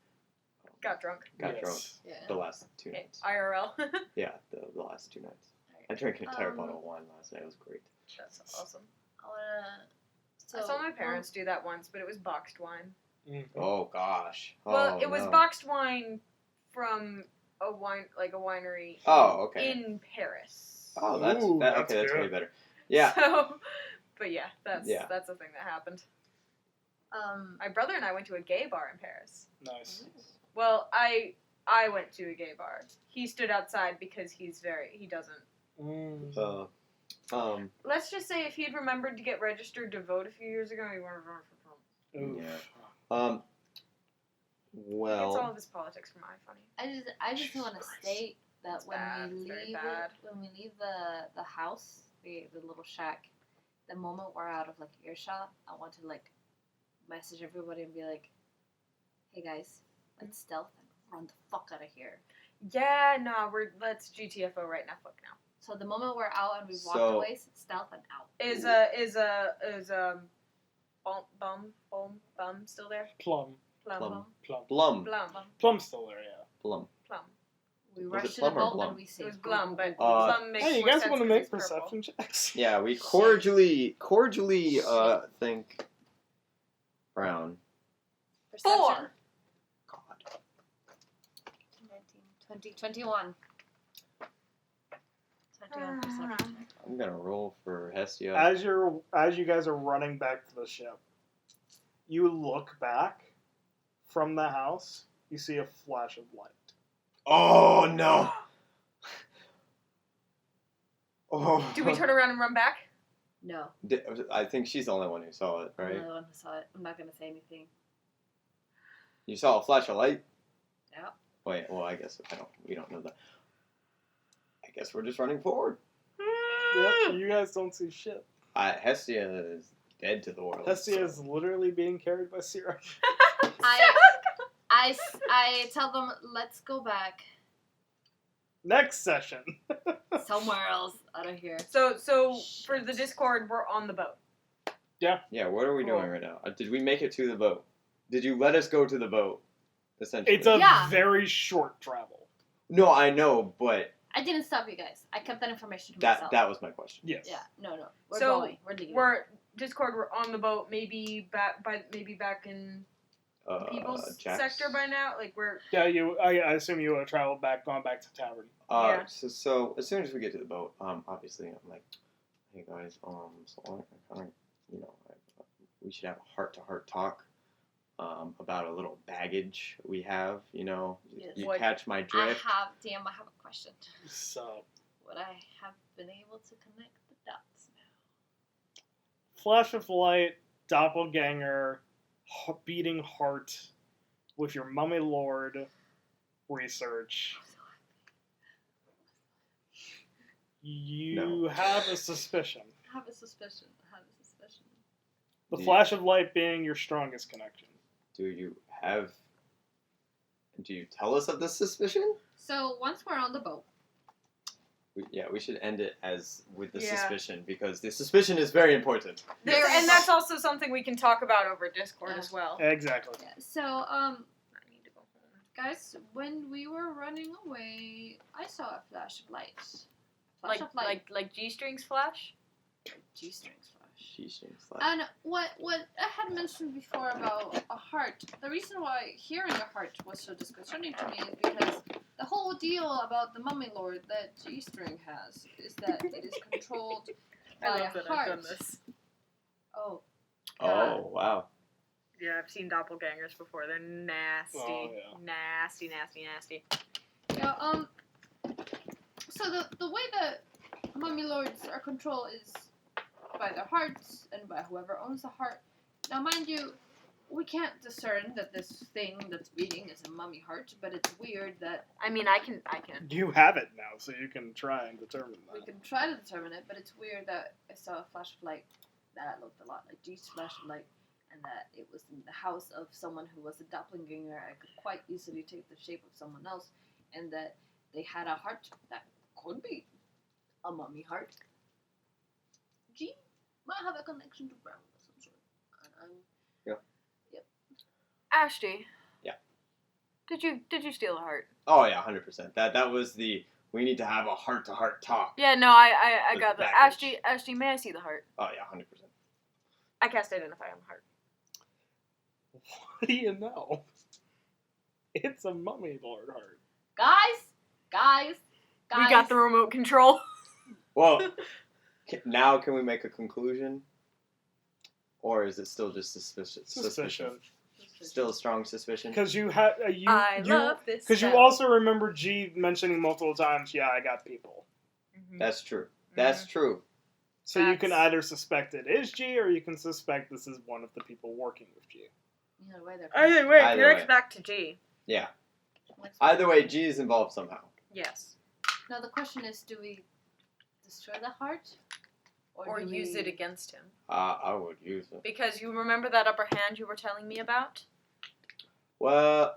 Got drunk. got Yes. drunk Yeah. the last 2 Okay, nights. IRL. Yeah, the last 2 nights. I drank an entire Um, bottle of wine last night. It was great. That's awesome. I wanna. So, I saw my parents do that once, but it was boxed wine. Oh gosh. Well, Oh, it was no. boxed wine from a winery Oh, okay. in Paris. Oh, that's Ooh, that, that's okay. That's way good. better. Yeah. So, but yeah, that's Yeah. a thing that happened. Um. My brother and I went to a gay bar in Paris. Nice. Well, I went to a gay bar. He stood outside because he doesn't. Mm. Let's just say if he'd remembered to get registered to vote a few years ago, he wouldn't have run for Trump. Oof. Yeah. He gets all Well. of his politics from iFunny. I just want to Christ. state that It's bad. It's very bad. when we leave the house, the little shack, the moment we're out of like earshot, I want to like message everybody and be like, "Hey guys, let's stealth and run the fuck out of here." Yeah, no, let's GTFO right now. Fuck now. So the moment we're out and we walked So- away, stealth and out. Is Bum still there? Plum. Plum. Plum. Blum. Blum. Plum's still there, yeah. Blum. Plum. We Was rushed it to the Plum or boat Blum? and we It saved was Blum, but Uh, Blum makes Hey, you more guys sense want to 'cause make it's purple. perception checks? Yeah, we cordially think brown. Perception. 4. God. 19, 20, 21. 21 perception. I'm gonna roll for Hestia. As you guys are running back to the ship, you look back from the house. You see a flash of light. Oh no! Oh. Do we turn around and run back? No. I think she's the only one who saw it, I'm right? the one who saw it. I'm not going to say anything. You saw a flash of light? Yeah. Wait, well, I guess we don't know that. I guess we're just running forward. Yep, you guys don't see shit. Hestia is dead to the world. Hestia is literally being carried by Sierra. I tell them, let's go back Next session. somewhere else out of here. So for the Discord, we're on the boat. Yeah, what are we doing right now? Did we make it to the boat? Did you let us go to the boat? Essentially. It's a Yeah. very short travel. No, I know, but I didn't stop you guys. I kept that information to myself. that was my question. Yes. Yeah, no. We're So, going. We're leaving. We're Discord. We're on the boat. Maybe back in people's Jax? sector by now. Like we're. Yeah, I assume you would have gone back to tavern. Yeah. So as soon as we get to the boat, obviously I'm like, hey guys, so I kind of, we should have a heart-to-heart talk, about a little baggage we have. You Yes. What? catch my drift. I have a question. So, Would I have been able to connect the dots now? flash of light, doppelganger, beating heart, with your mummy lord research. You have a suspicion. I have a suspicion. The Do you- flash of light being your strongest connection. Do you tell us of this suspicion? So once we're on the boat, We should end it with the Yeah. suspicion, because the suspicion is very important. And that's also something we can talk about over Discord Yeah. as well. Exactly. yeah. So I need to go home. guys, when we were running away, I saw a flash of light. Flash Like of light. like G-strings flash. G-strings flash. Sheesh, like, And what I had mentioned before about a heart, the reason why hearing a heart was so disconcerting to me is because the whole deal about the mummy lord that G-string has is that it is controlled by I a love that heart. I've done this. Oh, oh wow. Yeah, I've seen doppelgangers before. They're nasty. Oh, yeah. Nasty. yeah. So the way that mummy lords are controlled is by their hearts and by whoever owns the heart. Now, mind you, we can't discern that this thing that's beating is a mummy heart, but it's weird that I mean, I can. You have it now, so you can try and determine we that. can try to determine it, but it's weird that I saw a flash of light that looked a lot like G's flash of light, and that it was in the house of someone who was a doppelganger. I could quite easily take the shape of someone else, and that they had a heart that could be a mummy heart. G might have a connection to Brown of some sort. Ashty. Yeah. Did you steal a heart? Oh yeah, 100%. That was the. We need to have a heart-to-heart talk. Yeah, no, I With got that. baggage. Ashty, may I see the heart? Oh yeah, 100%. I cast identify on the heart. What do you know? It's a mummy lord heart. Guys. We got the remote control. Well, now can we make a conclusion, or is it still just suspicion? Still a strong suspicion. Because you had I love this. Because you sound. also remember G mentioning multiple times, yeah, I got people. Mhm. That's true. That's true. So you can That's- either suspect it is G, or you can suspect this is one of the people working with G. Either way, they're Either way, Either connects way. back to G. Yeah. Next Either way, G is involved somehow. Yes. Now the question is, do we destroy the heart? Or do use we... it against him. I would use it. Because you remember that upper hand you were telling me about? Well,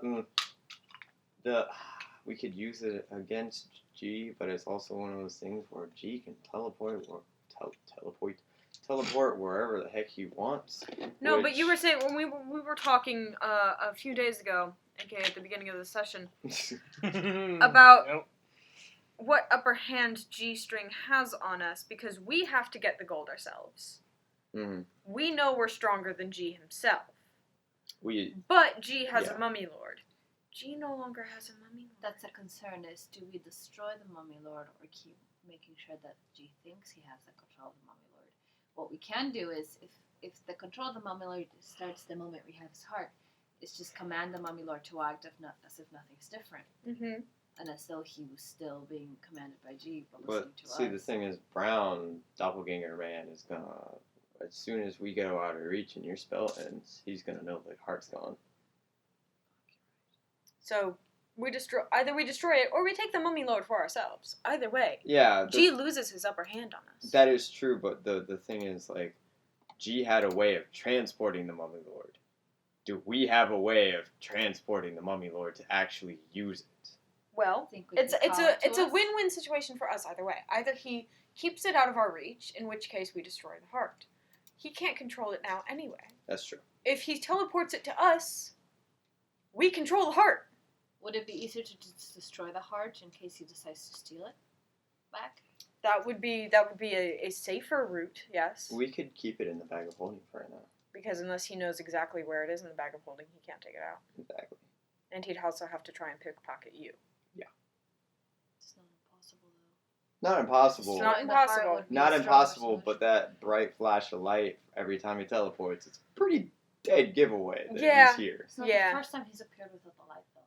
we could use it against G, but it's also one of those things where G can teleport or teleport wherever the heck he wants. No, but you were saying when we were talking a few days ago, aka at the beginning of the session, about Yep. what upper hand G String has on us because we have to get the gold ourselves. Mhm. We know we're stronger than G himself, We but G has Yeah. a mummy lord. G no longer has a mummy lord. That's a concern. Is do we destroy the mummy lord or keep making sure that G thinks he has the control of the mummy lord? What we can do is, if the control of the mummy lord starts the moment we have his heart, is just command the mummy lord to act as if nothing's different, Mm-hmm. and as though he was still being commanded by G, but But listening to see, us. the thing is, Brown Doppelganger Man is gonna. As soon as we go out of reach and your spell ends, he's gonna know the heart's gone. So either we destroy it or we take the mummy lord for ourselves. Either way, Yeah, G loses his upper hand on us. that is true. But the thing is, like, G had a way of transporting the Mummy Lord. Do we have a way of transporting the Mummy Lord to actually use it? Well, Think we it's could call it to it's a us? win-win situation for us either way. Either he keeps it out of our reach, in which case we destroy the heart. He can't control it now anyway. That's true. If he teleports it to us, we control the heart. Would it be easier to just destroy the heart in case he decides to steal it back? That would be a safer route, yes. We could keep it in the bag of holding for right now. Because unless he knows exactly where it is in the bag of holding, he can't take it out. Exactly. And he'd also have to try and pickpocket you. It's not impossible though. Not impossible. It's not The heart impossible. would be Not a stronger impossible, but solution. that bright flash of light every time he teleports, it's a pretty dead giveaway that Yeah. he's here. It's not Yeah. the first time he's appeared without the light though.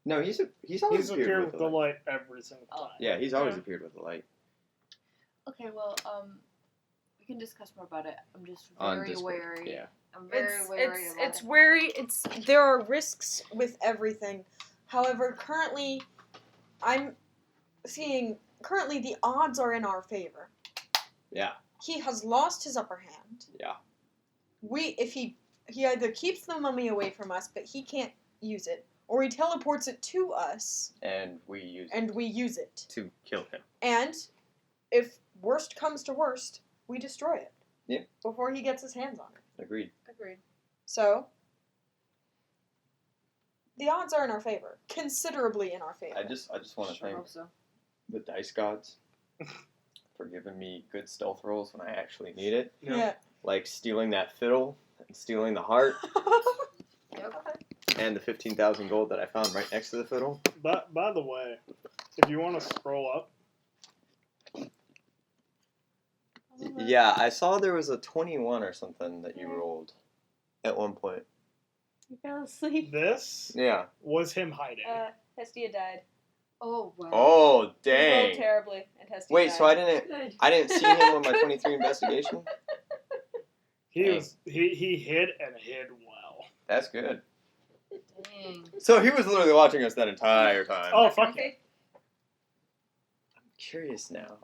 No, he's always He's appeared appeared with with the light every single Oh. time. Yeah, he's always Yeah. appeared with the light. Okay, well, we can discuss more about it. I'm just On very Discord, wary. yeah. I'm very wary about It's it. wary. There are risks with everything. However, currently the odds are in our favor. Yeah. He has lost his upper hand. Yeah. If he either keeps the mummy away from us, but he can't use it, or he teleports it to us And we use and it we use it. to kill him. And if worst comes to worst, we destroy it. Yeah. Before he gets his hands on it. Agreed. Agreed. So, the odds are in our favor. Considerably in our favor. I just want to Sure thank hope so. the dice gods for giving me good stealth rolls when I actually need it. Yeah. Like stealing that fiddle and stealing the heart and the 15,000 gold that I found right next to the fiddle. But by the way, if you want to scroll up, Yeah, I saw there was a 21 or something that you rolled at one point. You fell asleep. this Yeah. was him hiding. Hestia died. Oh wow. Oh, He rolled dang. terribly, and Hestia Wait, died. so I didn't see him on my 23 investigation? He hid and hid well. That's good. Dang. So he was literally watching us that entire time. Oh fuck yeah. I'm curious now.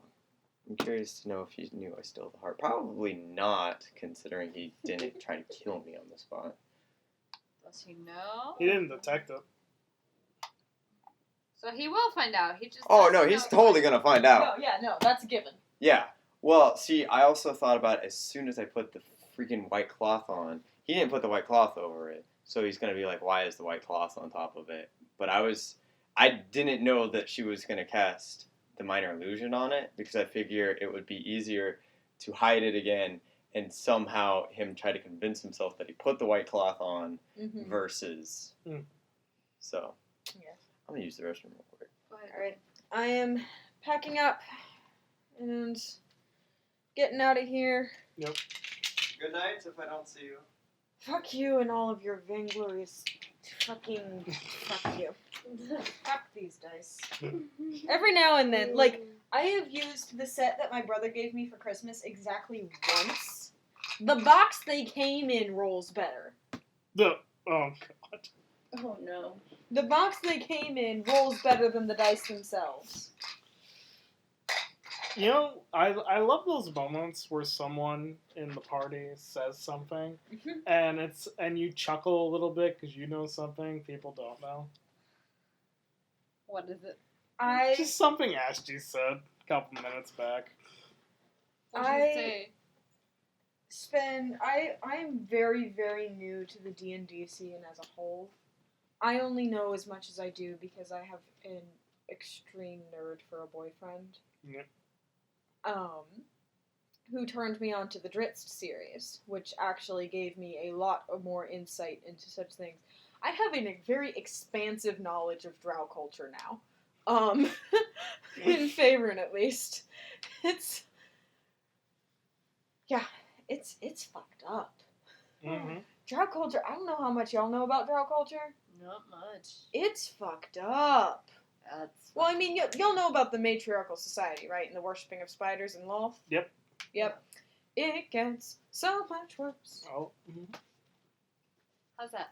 I'm curious to know if he knew I stole the heart. Probably not, considering he didn't try to kill me on the spot. Does he know? He didn't detect it. So he will find out. He just. Oh, doesn't no, he's know. totally gonna find out. No, that's a given. Yeah. Well, see, I also thought about as soon as I put the freaking white cloth on, he didn't put the white cloth over it. So he's going to be like, why is the white cloth on top of it? But I didn't know that she was going to cast the minor illusion on it because I figure it would be easier to hide it again and somehow him try to convince himself that he put the white cloth on Mm-hmm. versus. Mm. So, Yes. I'm going to use the restroom real quick. Go ahead. Alright. I am packing up and getting out of here. Good night if I don't see you. Fuck you and all of your vainglorious fucking fuck you. Fuck these dice. Every now and then, like, I have used the set that my brother gave me for Christmas exactly once. The box they came in rolls better. Oh god. Oh no. The box they came in rolls better than the dice themselves. You know, I love those moments where someone in the party says something, and you chuckle a little bit because you know something people don't know. What is it? Just something Ashty said a couple minutes back. What did you say? I'm very, very new to the D&D scene as a whole. I only know as much as I do because I have an extreme nerd for a boyfriend. Yep. Who turned me on to the Dritz series, which actually gave me a lot of more insight into such things. I have a very expansive knowledge of drow culture now. In Faerun at least. It's fucked up. Mm-hmm. Drow culture, I don't know how much y'all know about drow culture. Not much. It's fucked up. That's Well, I mean, y'all know about the matriarchal society, right? And the worshipping of spiders and Loth? Yep. It gets so much worse. Oh. How's that?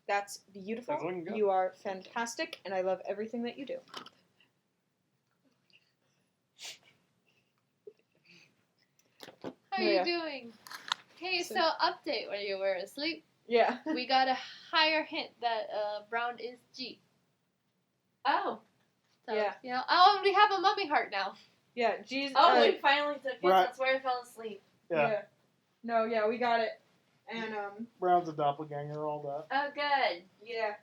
That's beautiful. That's looking good. You are fantastic, and I love everything that you do. How are Yeah. you doing? Hey, So- so update when you were asleep. Yeah. We got a higher hint that Brown is G. Oh. So, Yeah. You know, I already have a mummy heart now. Yeah, geez. Oh, we finally took it. Right. That's where I fell asleep. Yeah. No, yeah, we got it. And, Brown's a doppelganger, all that. Oh, good. yeah.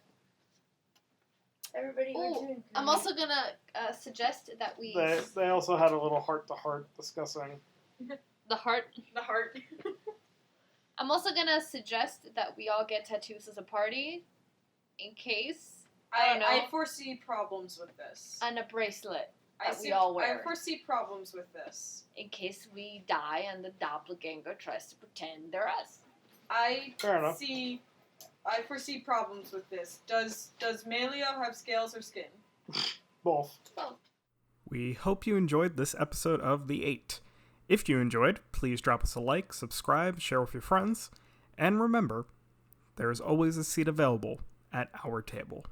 Everybody, we're Ooh, doing good. I'm also gonna suggest that we They also had a little heart-to-heart discussing. the heart. The heart. I'm also gonna suggest that we all get tattoos as a party, in case I don't know. I foresee problems with this. and a bracelet I that we all wear. I foresee problems with this. in case we die and the doppelganger tries to pretend they're us. Fair enough. I foresee problems with this. Does Malio have scales or skin? Both. We hope you enjoyed this episode of The 8. If you enjoyed, please drop us a like, subscribe, share with your friends, and remember, there is always a seat available at our table.